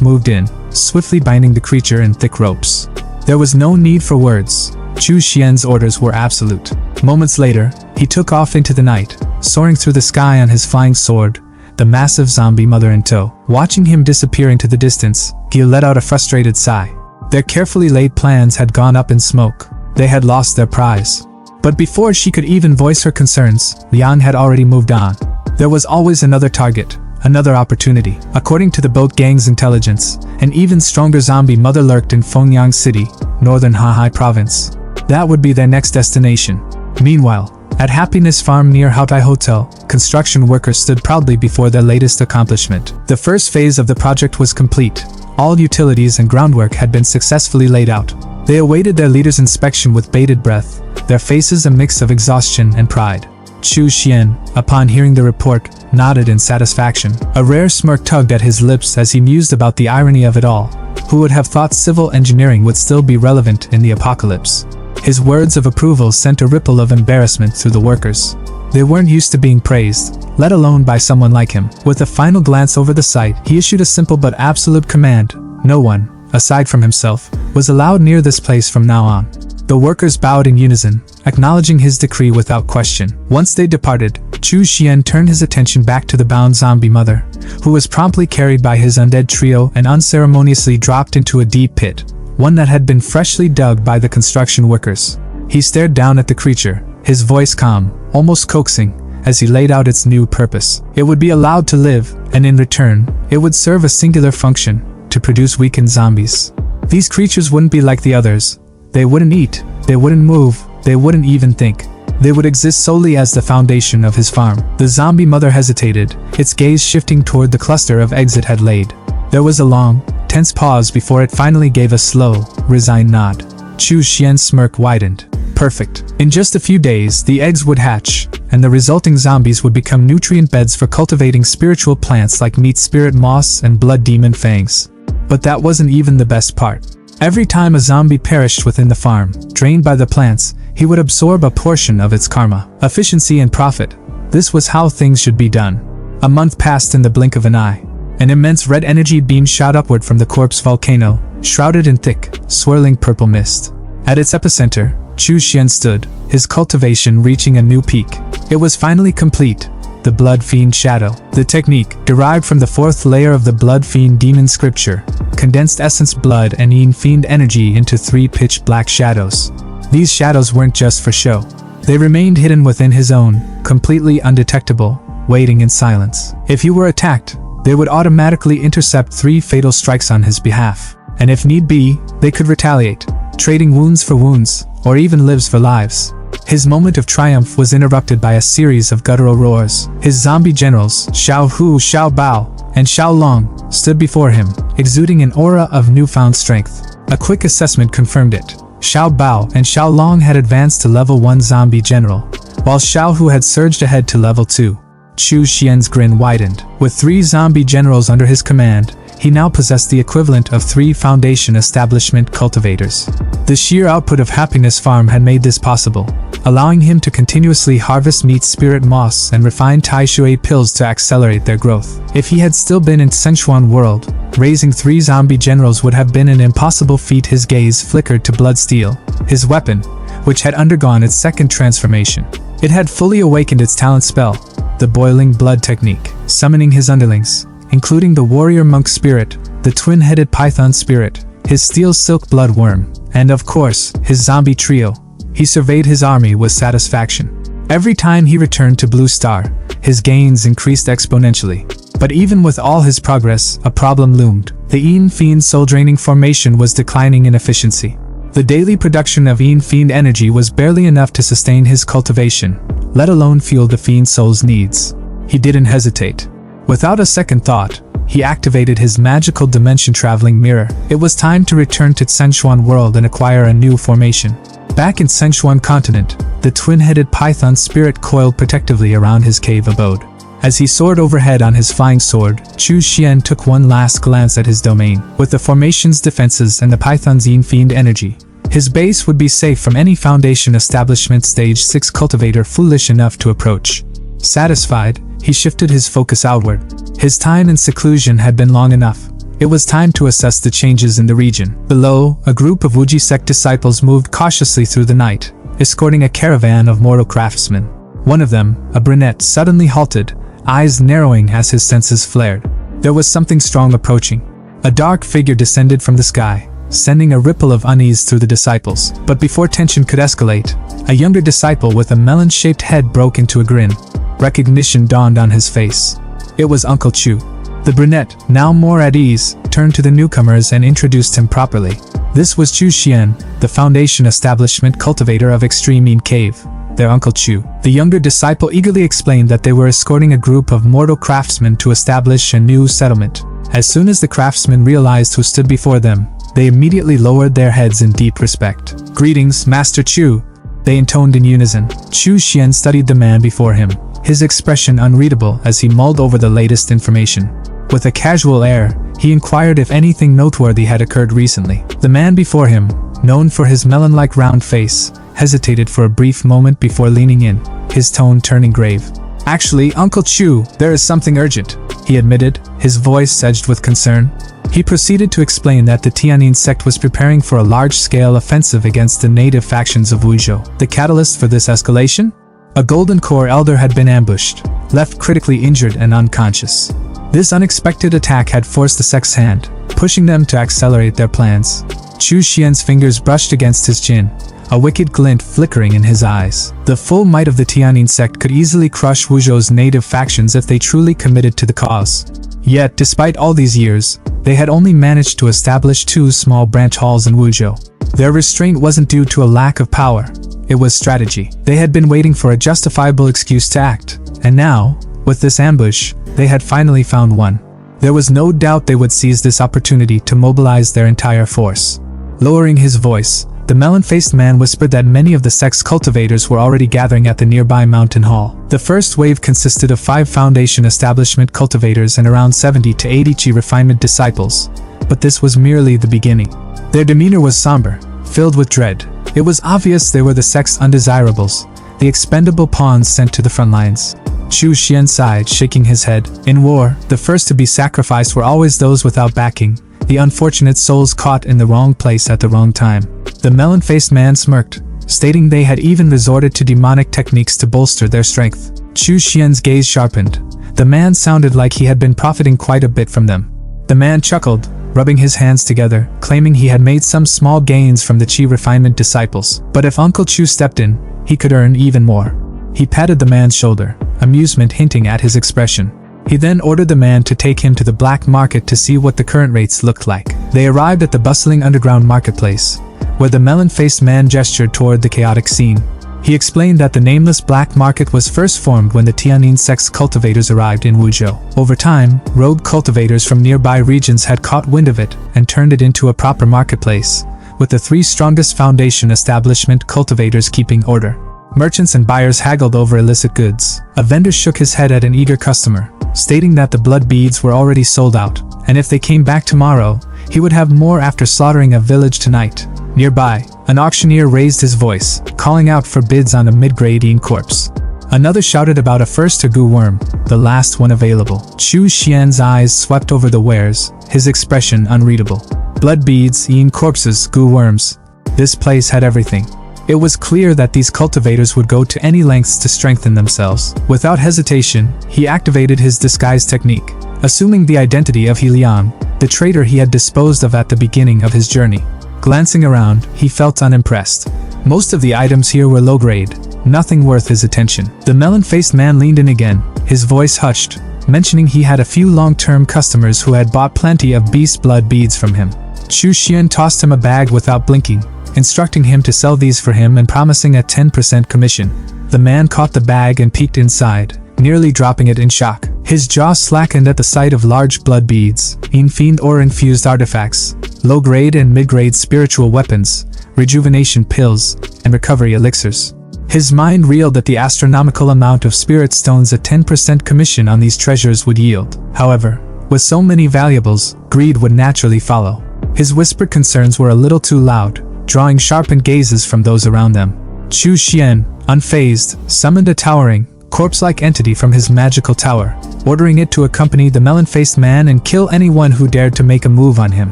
moved in, swiftly binding the creature in thick ropes. There was no need for words. Chu Xian's orders were absolute. Moments later, he took off into the night, soaring through the sky on his flying sword, the massive zombie mother in tow. Watching him disappear into the distance, Gil let out a frustrated sigh. Their carefully laid plans had gone up in smoke. They had lost their prize. But before she could even voice her concerns, Liang had already moved on. There was always another target, another opportunity. According to the boat gang's intelligence, an even stronger zombie mother lurked in Fengyang City, northern Hahai province. That would be their next destination. Meanwhile, at Happiness Farm near Haotai Hotel, construction workers stood proudly before their latest accomplishment. The first phase of the project was complete. All utilities and groundwork had been successfully laid out. They awaited their leader's inspection with bated breath, their faces a mix of exhaustion and pride. Chu Xian, upon hearing the report, nodded in satisfaction. A rare smirk tugged at his lips as he mused about the irony of it all. Who would have thought civil engineering would still be relevant in the apocalypse? His words of approval sent a ripple of embarrassment through the workers. They weren't used to being praised, let alone by someone like him. With a final glance over the site, he issued a simple but absolute command. No one, aside from himself, was allowed near this place from now on. The workers bowed in unison, acknowledging his decree without question. Once they departed, Chu Xian turned his attention back to the bound zombie mother, who was promptly carried by his undead trio and unceremoniously dropped into a deep pit, one that had been freshly dug by the construction workers. He stared down at the creature, his voice calm, almost coaxing, as he laid out its new purpose. It would be allowed to live, and in return, it would serve a singular function: to produce weakened zombies. These creatures wouldn't be like the others. They wouldn't eat, they wouldn't move, they wouldn't even think. They would exist solely as the foundation of his farm. The zombie mother hesitated, its gaze shifting toward the cluster of eggs it had laid. There was a long, tense pause before it finally gave a slow, resigned nod. Chu Xian's smirk widened. Perfect. In just a few days, the eggs would hatch, and the resulting zombies would become nutrient beds for cultivating spiritual plants like meat spirit moss and blood demon fangs. But that wasn't even the best part. Every time a zombie perished within the farm, drained by the plants, he would absorb a portion of its karma. Efficiency and profit. This was how things should be done. A month passed in the blink of an eye. An immense red energy beam shot upward from the corpse volcano, shrouded in thick, swirling purple mist. At its epicenter, Chu Xian stood, his cultivation reaching a new peak. It was finally complete. The Blood Fiend Shadow. The technique, derived from the fourth layer of the Blood Fiend demon scripture, condensed essence blood and Yin Fiend energy into 3 pitch black shadows. These shadows weren't just for show. They remained hidden within his own, completely undetectable, waiting in silence. If he were attacked, they would automatically intercept 3 fatal strikes on his behalf. And if need be, they could retaliate, trading wounds for wounds, or even lives for lives. His moment of triumph was interrupted by a series of guttural roars. His zombie generals, Xiao Hu, Xiao Bao, and Xiao Long, stood before him, exuding an aura of newfound strength. A quick assessment confirmed it. Xiao Bao and Xiao Long had advanced to level 1 zombie general, while Xiao Hu had surged ahead to level 2. Chu Xian's grin widened. With 3 zombie generals under his command, he now possessed the equivalent of 3 Foundation Establishment cultivators. The sheer output of Happiness Farm had made this possible, allowing him to continuously harvest meat spirit moss and refine Tai Shui pills to accelerate their growth. If he had still been in Sichuan world, raising 3 zombie generals would have been an impossible feat. His gaze flickered to blood steel, his weapon, which had undergone its second transformation. It had fully awakened its talent spell, the boiling blood technique, summoning his underlings, including the warrior monk spirit, the twin-headed python spirit, his steel silk blood worm, and of course, his zombie trio. He surveyed his army with satisfaction. Every time he returned to Blue Star, his gains increased exponentially. But even with all his progress, a problem loomed. The Yin Fiend soul-draining formation was declining in efficiency. The daily production of Yin Fiend energy was barely enough to sustain his cultivation, let alone fuel the Fiend soul's needs. He didn't hesitate. Without a second thought, he activated his magical dimension-traveling mirror. It was time to return to Sichuan world and acquire a new formation. Back in Sichuan continent, the twin-headed python spirit coiled protectively around his cave abode. As he soared overhead on his flying sword, Chu Xian took one last glance at his domain. With the formation's defenses and the python's Yin Fiend energy, his base would be safe from any Foundation Establishment Stage 6 cultivator foolish enough to approach. Satisfied, he shifted his focus outward. His time in seclusion had been long enough. It was time to assess the changes in the region. Below, a group of Wuji sect disciples moved cautiously through the night, escorting a caravan of mortal craftsmen. One of them, a brunette, suddenly halted, eyes narrowing as his senses flared. There was something strong approaching. A dark figure descended from the sky, sending a ripple of unease through the disciples. But before tension could escalate, a younger disciple with a melon-shaped head broke into a grin. Recognition dawned on his face. It was Uncle Chu. The brunette, now more at ease, turned to the newcomers and introduced him properly. This was Chu Xian, the Foundation Establishment cultivator of Extreme Yin Cave, their Uncle Chu. The younger disciple eagerly explained that they were escorting a group of mortal craftsmen to establish a new settlement. As soon as the craftsmen realized who stood before them, they immediately lowered their heads in deep respect. "Greetings, Master Chu," they intoned in unison. Chu Xian studied the man before him, his expression unreadable as he mulled over the latest information. With a casual air, he inquired if anything noteworthy had occurred recently. The man before him, known for his melon-like round face, hesitated for a brief moment before leaning in, his tone turning grave. "Actually, Uncle Chu, there is something urgent," he admitted, his voice edged with concern. He proceeded to explain that the Tianyin sect was preparing for a large-scale offensive against the native factions of Wuzhou. The catalyst for this escalation? A Golden Core elder had been ambushed, left critically injured and unconscious. This unexpected attack had forced the sect's hand, pushing them to accelerate their plans. Chu Xian's fingers brushed against his chin, a wicked glint flickering in his eyes. The full might of the Tianyin sect could easily crush Wuzhou's native factions if they truly committed to the cause. Yet, despite all these years, they had only managed to establish 2 small branch halls in Wuzhou. Their restraint wasn't due to a lack of power, it was strategy. They had been waiting for a justifiable excuse to act, and now, with this ambush, they had finally found one. There was no doubt they would seize this opportunity to mobilize their entire force. Lowering his voice, the melon-faced man whispered that many of the sect's cultivators were already gathering at the nearby mountain hall. The first wave consisted of 5 Foundation Establishment cultivators and around 70 to 80 Chi refinement disciples, but this was merely the beginning. Their demeanor was somber, filled with dread. It was obvious they were the sect's undesirables, the expendable pawns sent to the front lines. Chu Xian sighed, shaking his head. In war, the first to be sacrificed were always those without backing, the unfortunate souls caught in the wrong place at the wrong time. The melon-faced man smirked, stating they had even resorted to demonic techniques to bolster their strength. Chu Xian's gaze sharpened. The man sounded like he had been profiting quite a bit from them. The man chuckled, rubbing his hands together, claiming he had made some small gains from the Chi refinement disciples. But if Uncle Chu stepped in, he could earn even more. He patted the man's shoulder, amusement hinting at his expression. He then ordered the man to take him to the black market to see what the current rates looked like. They arrived at the bustling underground marketplace, where the melon-faced man gestured toward the chaotic scene. He explained that the nameless black market was first formed when the Tianyin sect's cultivators arrived in Wuzhou. Over time, rogue cultivators from nearby regions had caught wind of it and turned it into a proper marketplace, with the 3 strongest Foundation Establishment cultivators keeping order. Merchants and buyers haggled over illicit goods. A vendor shook his head at an eager customer, stating that the blood beads were already sold out, and if they came back tomorrow, he would have more after slaughtering a village tonight. Nearby, an auctioneer raised his voice, calling out for bids on a mid-grade Yin corpse. Another shouted about a first Tegu worm, the last one available. Chu Xian's eyes swept over the wares, his expression unreadable. Blood beads, Yin corpses, goo worms. This place had everything. It was clear that these cultivators would go to any lengths to strengthen themselves. Without hesitation, he activated his disguise technique, assuming the identity of He Liang, the traitor he had disposed of at the beginning of his journey. Glancing around, he felt unimpressed. Most of the items here were low-grade, nothing worth his attention. The melon-faced man leaned in again, his voice hushed, mentioning he had a few long-term customers who had bought plenty of beast blood beads from him. Chu Xian tossed him a bag without blinking, instructing him to sell these for him and promising a 10% commission. The man caught the bag and peeked inside, nearly dropping it in shock. His jaw slackened at the sight of large blood beads, Fiend ore-infused artifacts, low-grade and mid-grade spiritual weapons, rejuvenation pills, and recovery elixirs. His mind reeled at the astronomical amount of spirit stones a 10% commission on these treasures would yield. However, with so many valuables, greed would naturally follow. His whispered concerns were a little too loud, drawing sharpened gazes from those around them. Chu Xian, unfazed, summoned a towering, corpse-like entity from his magical tower, ordering it to accompany the melon-faced man and kill anyone who dared to make a move on him.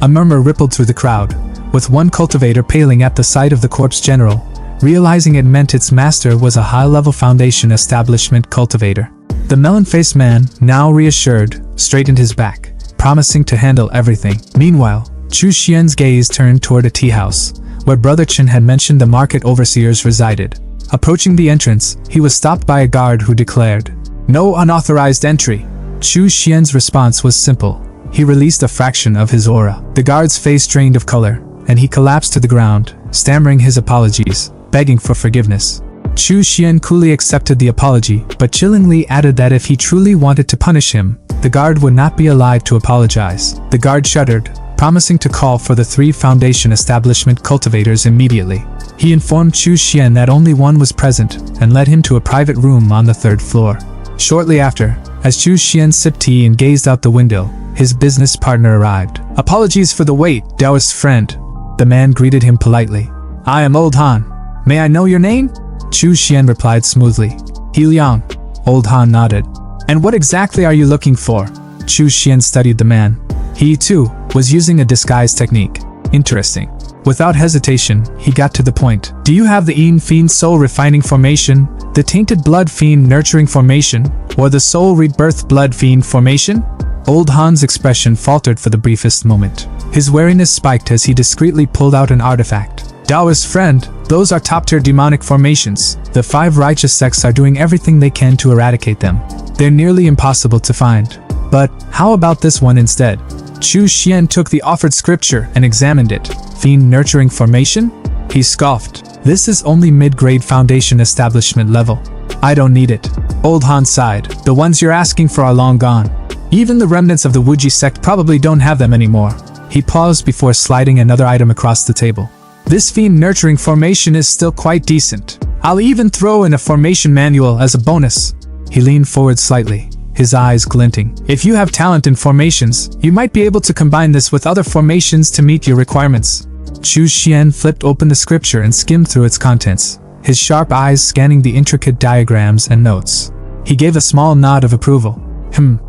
A murmur rippled through the crowd, with one cultivator paling at the sight of the corpse general, realizing it meant its master was a high-level Foundation Establishment cultivator. The melon-faced man, now reassured, straightened his back, promising to handle everything. Meanwhile, Chu Xian's gaze turned toward a tea house, where Brother Chen had mentioned the market overseers resided. Approaching the entrance, he was stopped by a guard who declared, "No unauthorized entry." Chu Xian's response was simple. He released a fraction of his aura. The guard's face drained of color, and he collapsed to the ground, stammering his apologies, begging for forgiveness. Chu Xian coolly accepted the apology, but chillingly added that if he truly wanted to punish him, the guard would not be alive to apologize. The guard shuddered, promising to call for the 3 Foundation Establishment cultivators immediately. He informed Chu Xian that only one was present and led him to a private room on the 3rd floor. Shortly after, as Chu Xian sipped tea and gazed out the window, his business partner arrived. "Apologies for the wait, Taoist friend." The man greeted him politely. "I am Old Han. May I know your name? Chu Xian replied smoothly. He Liang. Old Han nodded. And what exactly are you looking for? Chu Xian studied the man. He, too, was using a disguise technique. Interesting. Without hesitation, he got to the point. Do you have the Yin Fiend Soul Refining Formation, the Tainted Blood Fiend Nurturing Formation, or the Soul Rebirth Blood Fiend Formation? Old Han's expression faltered for the briefest moment. His wariness spiked as he discreetly pulled out an artifact. Taoist friend, those are top-tier demonic formations. The 5 righteous sects are doing everything they can to eradicate them. They're nearly impossible to find. But how about this one instead? Chu Xian took the offered scripture and examined it. Fiend Nurturing Formation? He scoffed. This is only mid-grade foundation establishment level. I don't need it. Old Han sighed. The ones you're asking for are long gone. Even the remnants of the Wuji sect probably don't have them anymore. He paused before sliding another item across the table. This Fiend Nurturing Formation is still quite decent. I'll even throw in a formation manual as a bonus. He leaned forward slightly, his eyes glinting. If you have talent in formations, you might be able to combine this with other formations to meet your requirements. Chu Xian flipped open the scripture and skimmed through its contents, his sharp eyes scanning the intricate diagrams and notes. He gave a small nod of approval.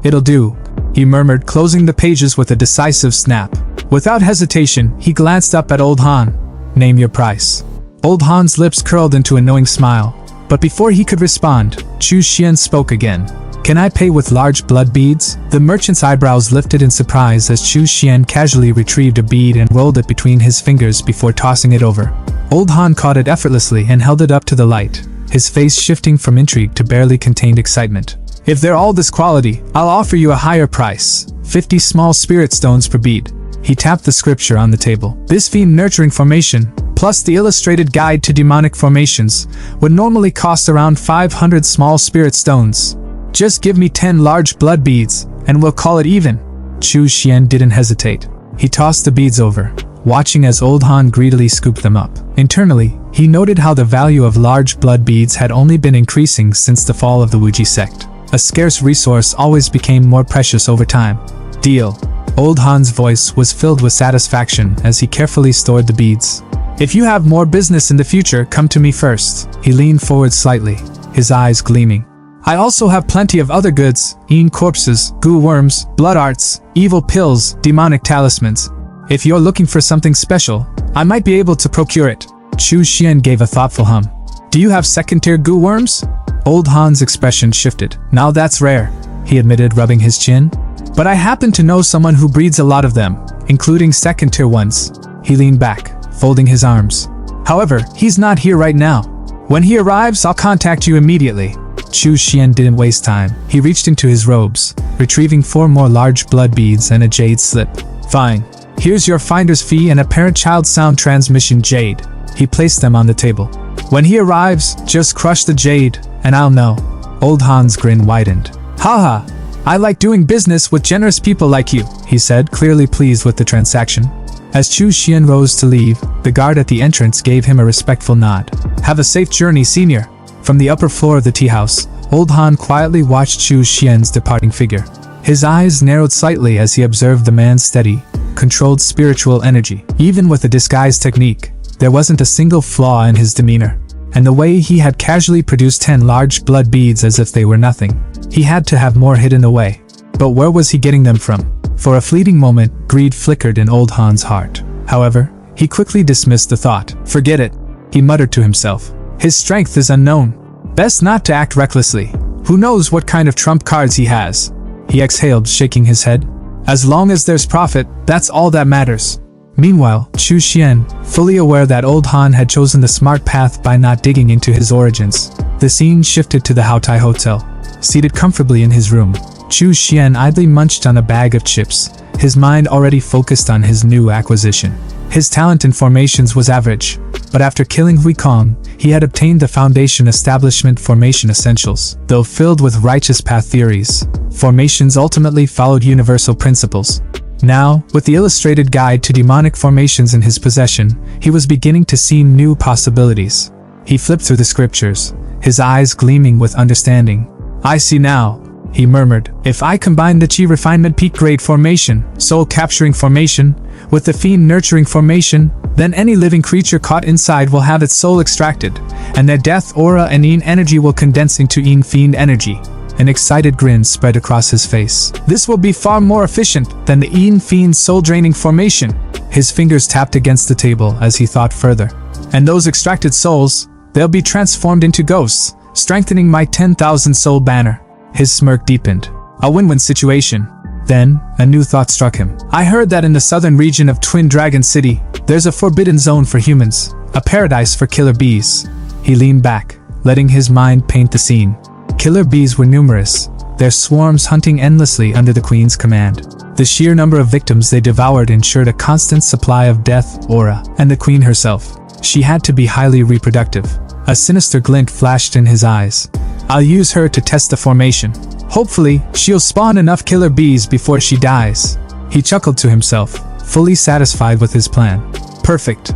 It'll do, he murmured, closing the pages with a decisive snap. Without hesitation, he glanced up at Old Han. Name your price. Old Han's lips curled into a knowing smile, but before he could respond, Chu Xian spoke again. Can I pay with large blood beads? The merchant's eyebrows lifted in surprise as Chu Xian casually retrieved a bead and rolled it between his fingers before tossing it over. Old Han caught it effortlessly and held it up to the light, his face shifting from intrigue to barely contained excitement. If they're all this quality, I'll offer you a higher price. 50 small spirit stones per bead. He tapped the scripture on the table. This Fiend Nurturing Formation, plus the illustrated guide to demonic formations, would normally cost around 500 small spirit stones. Just give me 10 large blood beads, and we'll call it even. Chu Xian didn't hesitate. He tossed the beads over, watching as Old Han greedily scooped them up. Internally, he noted how the value of large blood beads had only been increasing since the fall of the Wuji sect. A scarce resource always became more precious over time. Deal. Old Han's voice was filled with satisfaction as he carefully stored the beads. If you have more business in the future, come to me first. He leaned forward slightly, his eyes gleaming. I also have plenty of other goods, Yin corpses, goo worms, blood arts, evil pills, demonic talismans. If you're looking for something special, I might be able to procure it. Chu Xian gave a thoughtful hum. Do you have second-tier goo worms? Old Han's expression shifted. Now that's rare, he admitted, rubbing his chin. But I happen to know someone who breeds a lot of them, including second-tier ones. He leaned back, folding his arms. However, he's not here right now. When he arrives, I'll contact you immediately. Chu Xian didn't waste time. He reached into his robes, retrieving 4 more large blood beads and a jade slip. Fine. Here's your finder's fee and a parent-child sound transmission jade. He placed them on the table. When he arrives, just crush the jade, and I'll know. Old Han's grin widened. Haha, I like doing business with generous people like you, he said, clearly pleased with the transaction. As Chu Xian rose to leave, the guard at the entrance gave him a respectful nod. Have a safe journey, senior. From the upper floor of the tea house, Old Han quietly watched Chu Xian's departing figure. His eyes narrowed slightly as he observed the man's steady, controlled spiritual energy. Even with the disguise technique, there wasn't a single flaw in his demeanor. And the way he had casually produced 10 large blood beads as if they were nothing. He had to have more hidden away. But where was he getting them from? For a fleeting moment, greed flickered in Old Han's heart. However, he quickly dismissed the thought. Forget it, he muttered to himself. His strength is unknown. Best not to act recklessly. Who knows what kind of trump cards he has? He exhaled, shaking his head. As long as there's profit, that's all that matters. Meanwhile, Chu Xian, fully aware that Old Han had chosen the smart path by not digging into his origins, the scene shifted to the Haotai Hotel. Seated comfortably in his room, Chu Xian idly munched on a bag of chips, his mind already focused on his new acquisition. His talent in formations was average, but after killing Hui Kong, he had obtained the Foundation Establishment Formation Essentials. Though filled with righteous path theories, formations ultimately followed universal principles. Now, with the illustrated guide to demonic formations in his possession, he was beginning to see new possibilities. He flipped through the scriptures, his eyes gleaming with understanding. I see now, he murmured. If I combine the Chi Refinement Peak Grade Formation, Soul Capturing Formation, With the fiend nurturing formation, then any living creature caught inside will have its soul extracted, and their death aura and Yin energy will condense into Yin fiend energy. An excited grin spread across his face. This will be far more efficient than the Yin fiend's soul-draining formation. His fingers tapped against the table as he thought further. And those extracted souls, they'll be transformed into ghosts, strengthening my 10,000 soul banner. His smirk deepened. A win-win situation. Then, a new thought struck him. I heard that in the southern region of Twin Dragon City, there's a forbidden zone for humans, a paradise for killer bees. He leaned back, letting his mind paint the scene. Killer bees were numerous, their swarms hunting endlessly under the queen's command. The sheer number of victims they devoured ensured a constant supply of death aura, and the queen herself. She had to be highly reproductive. A sinister glint flashed in his eyes. I'll use her to test the formation. Hopefully, she'll spawn enough killer bees before she dies. He chuckled to himself, fully satisfied with his plan. Perfect.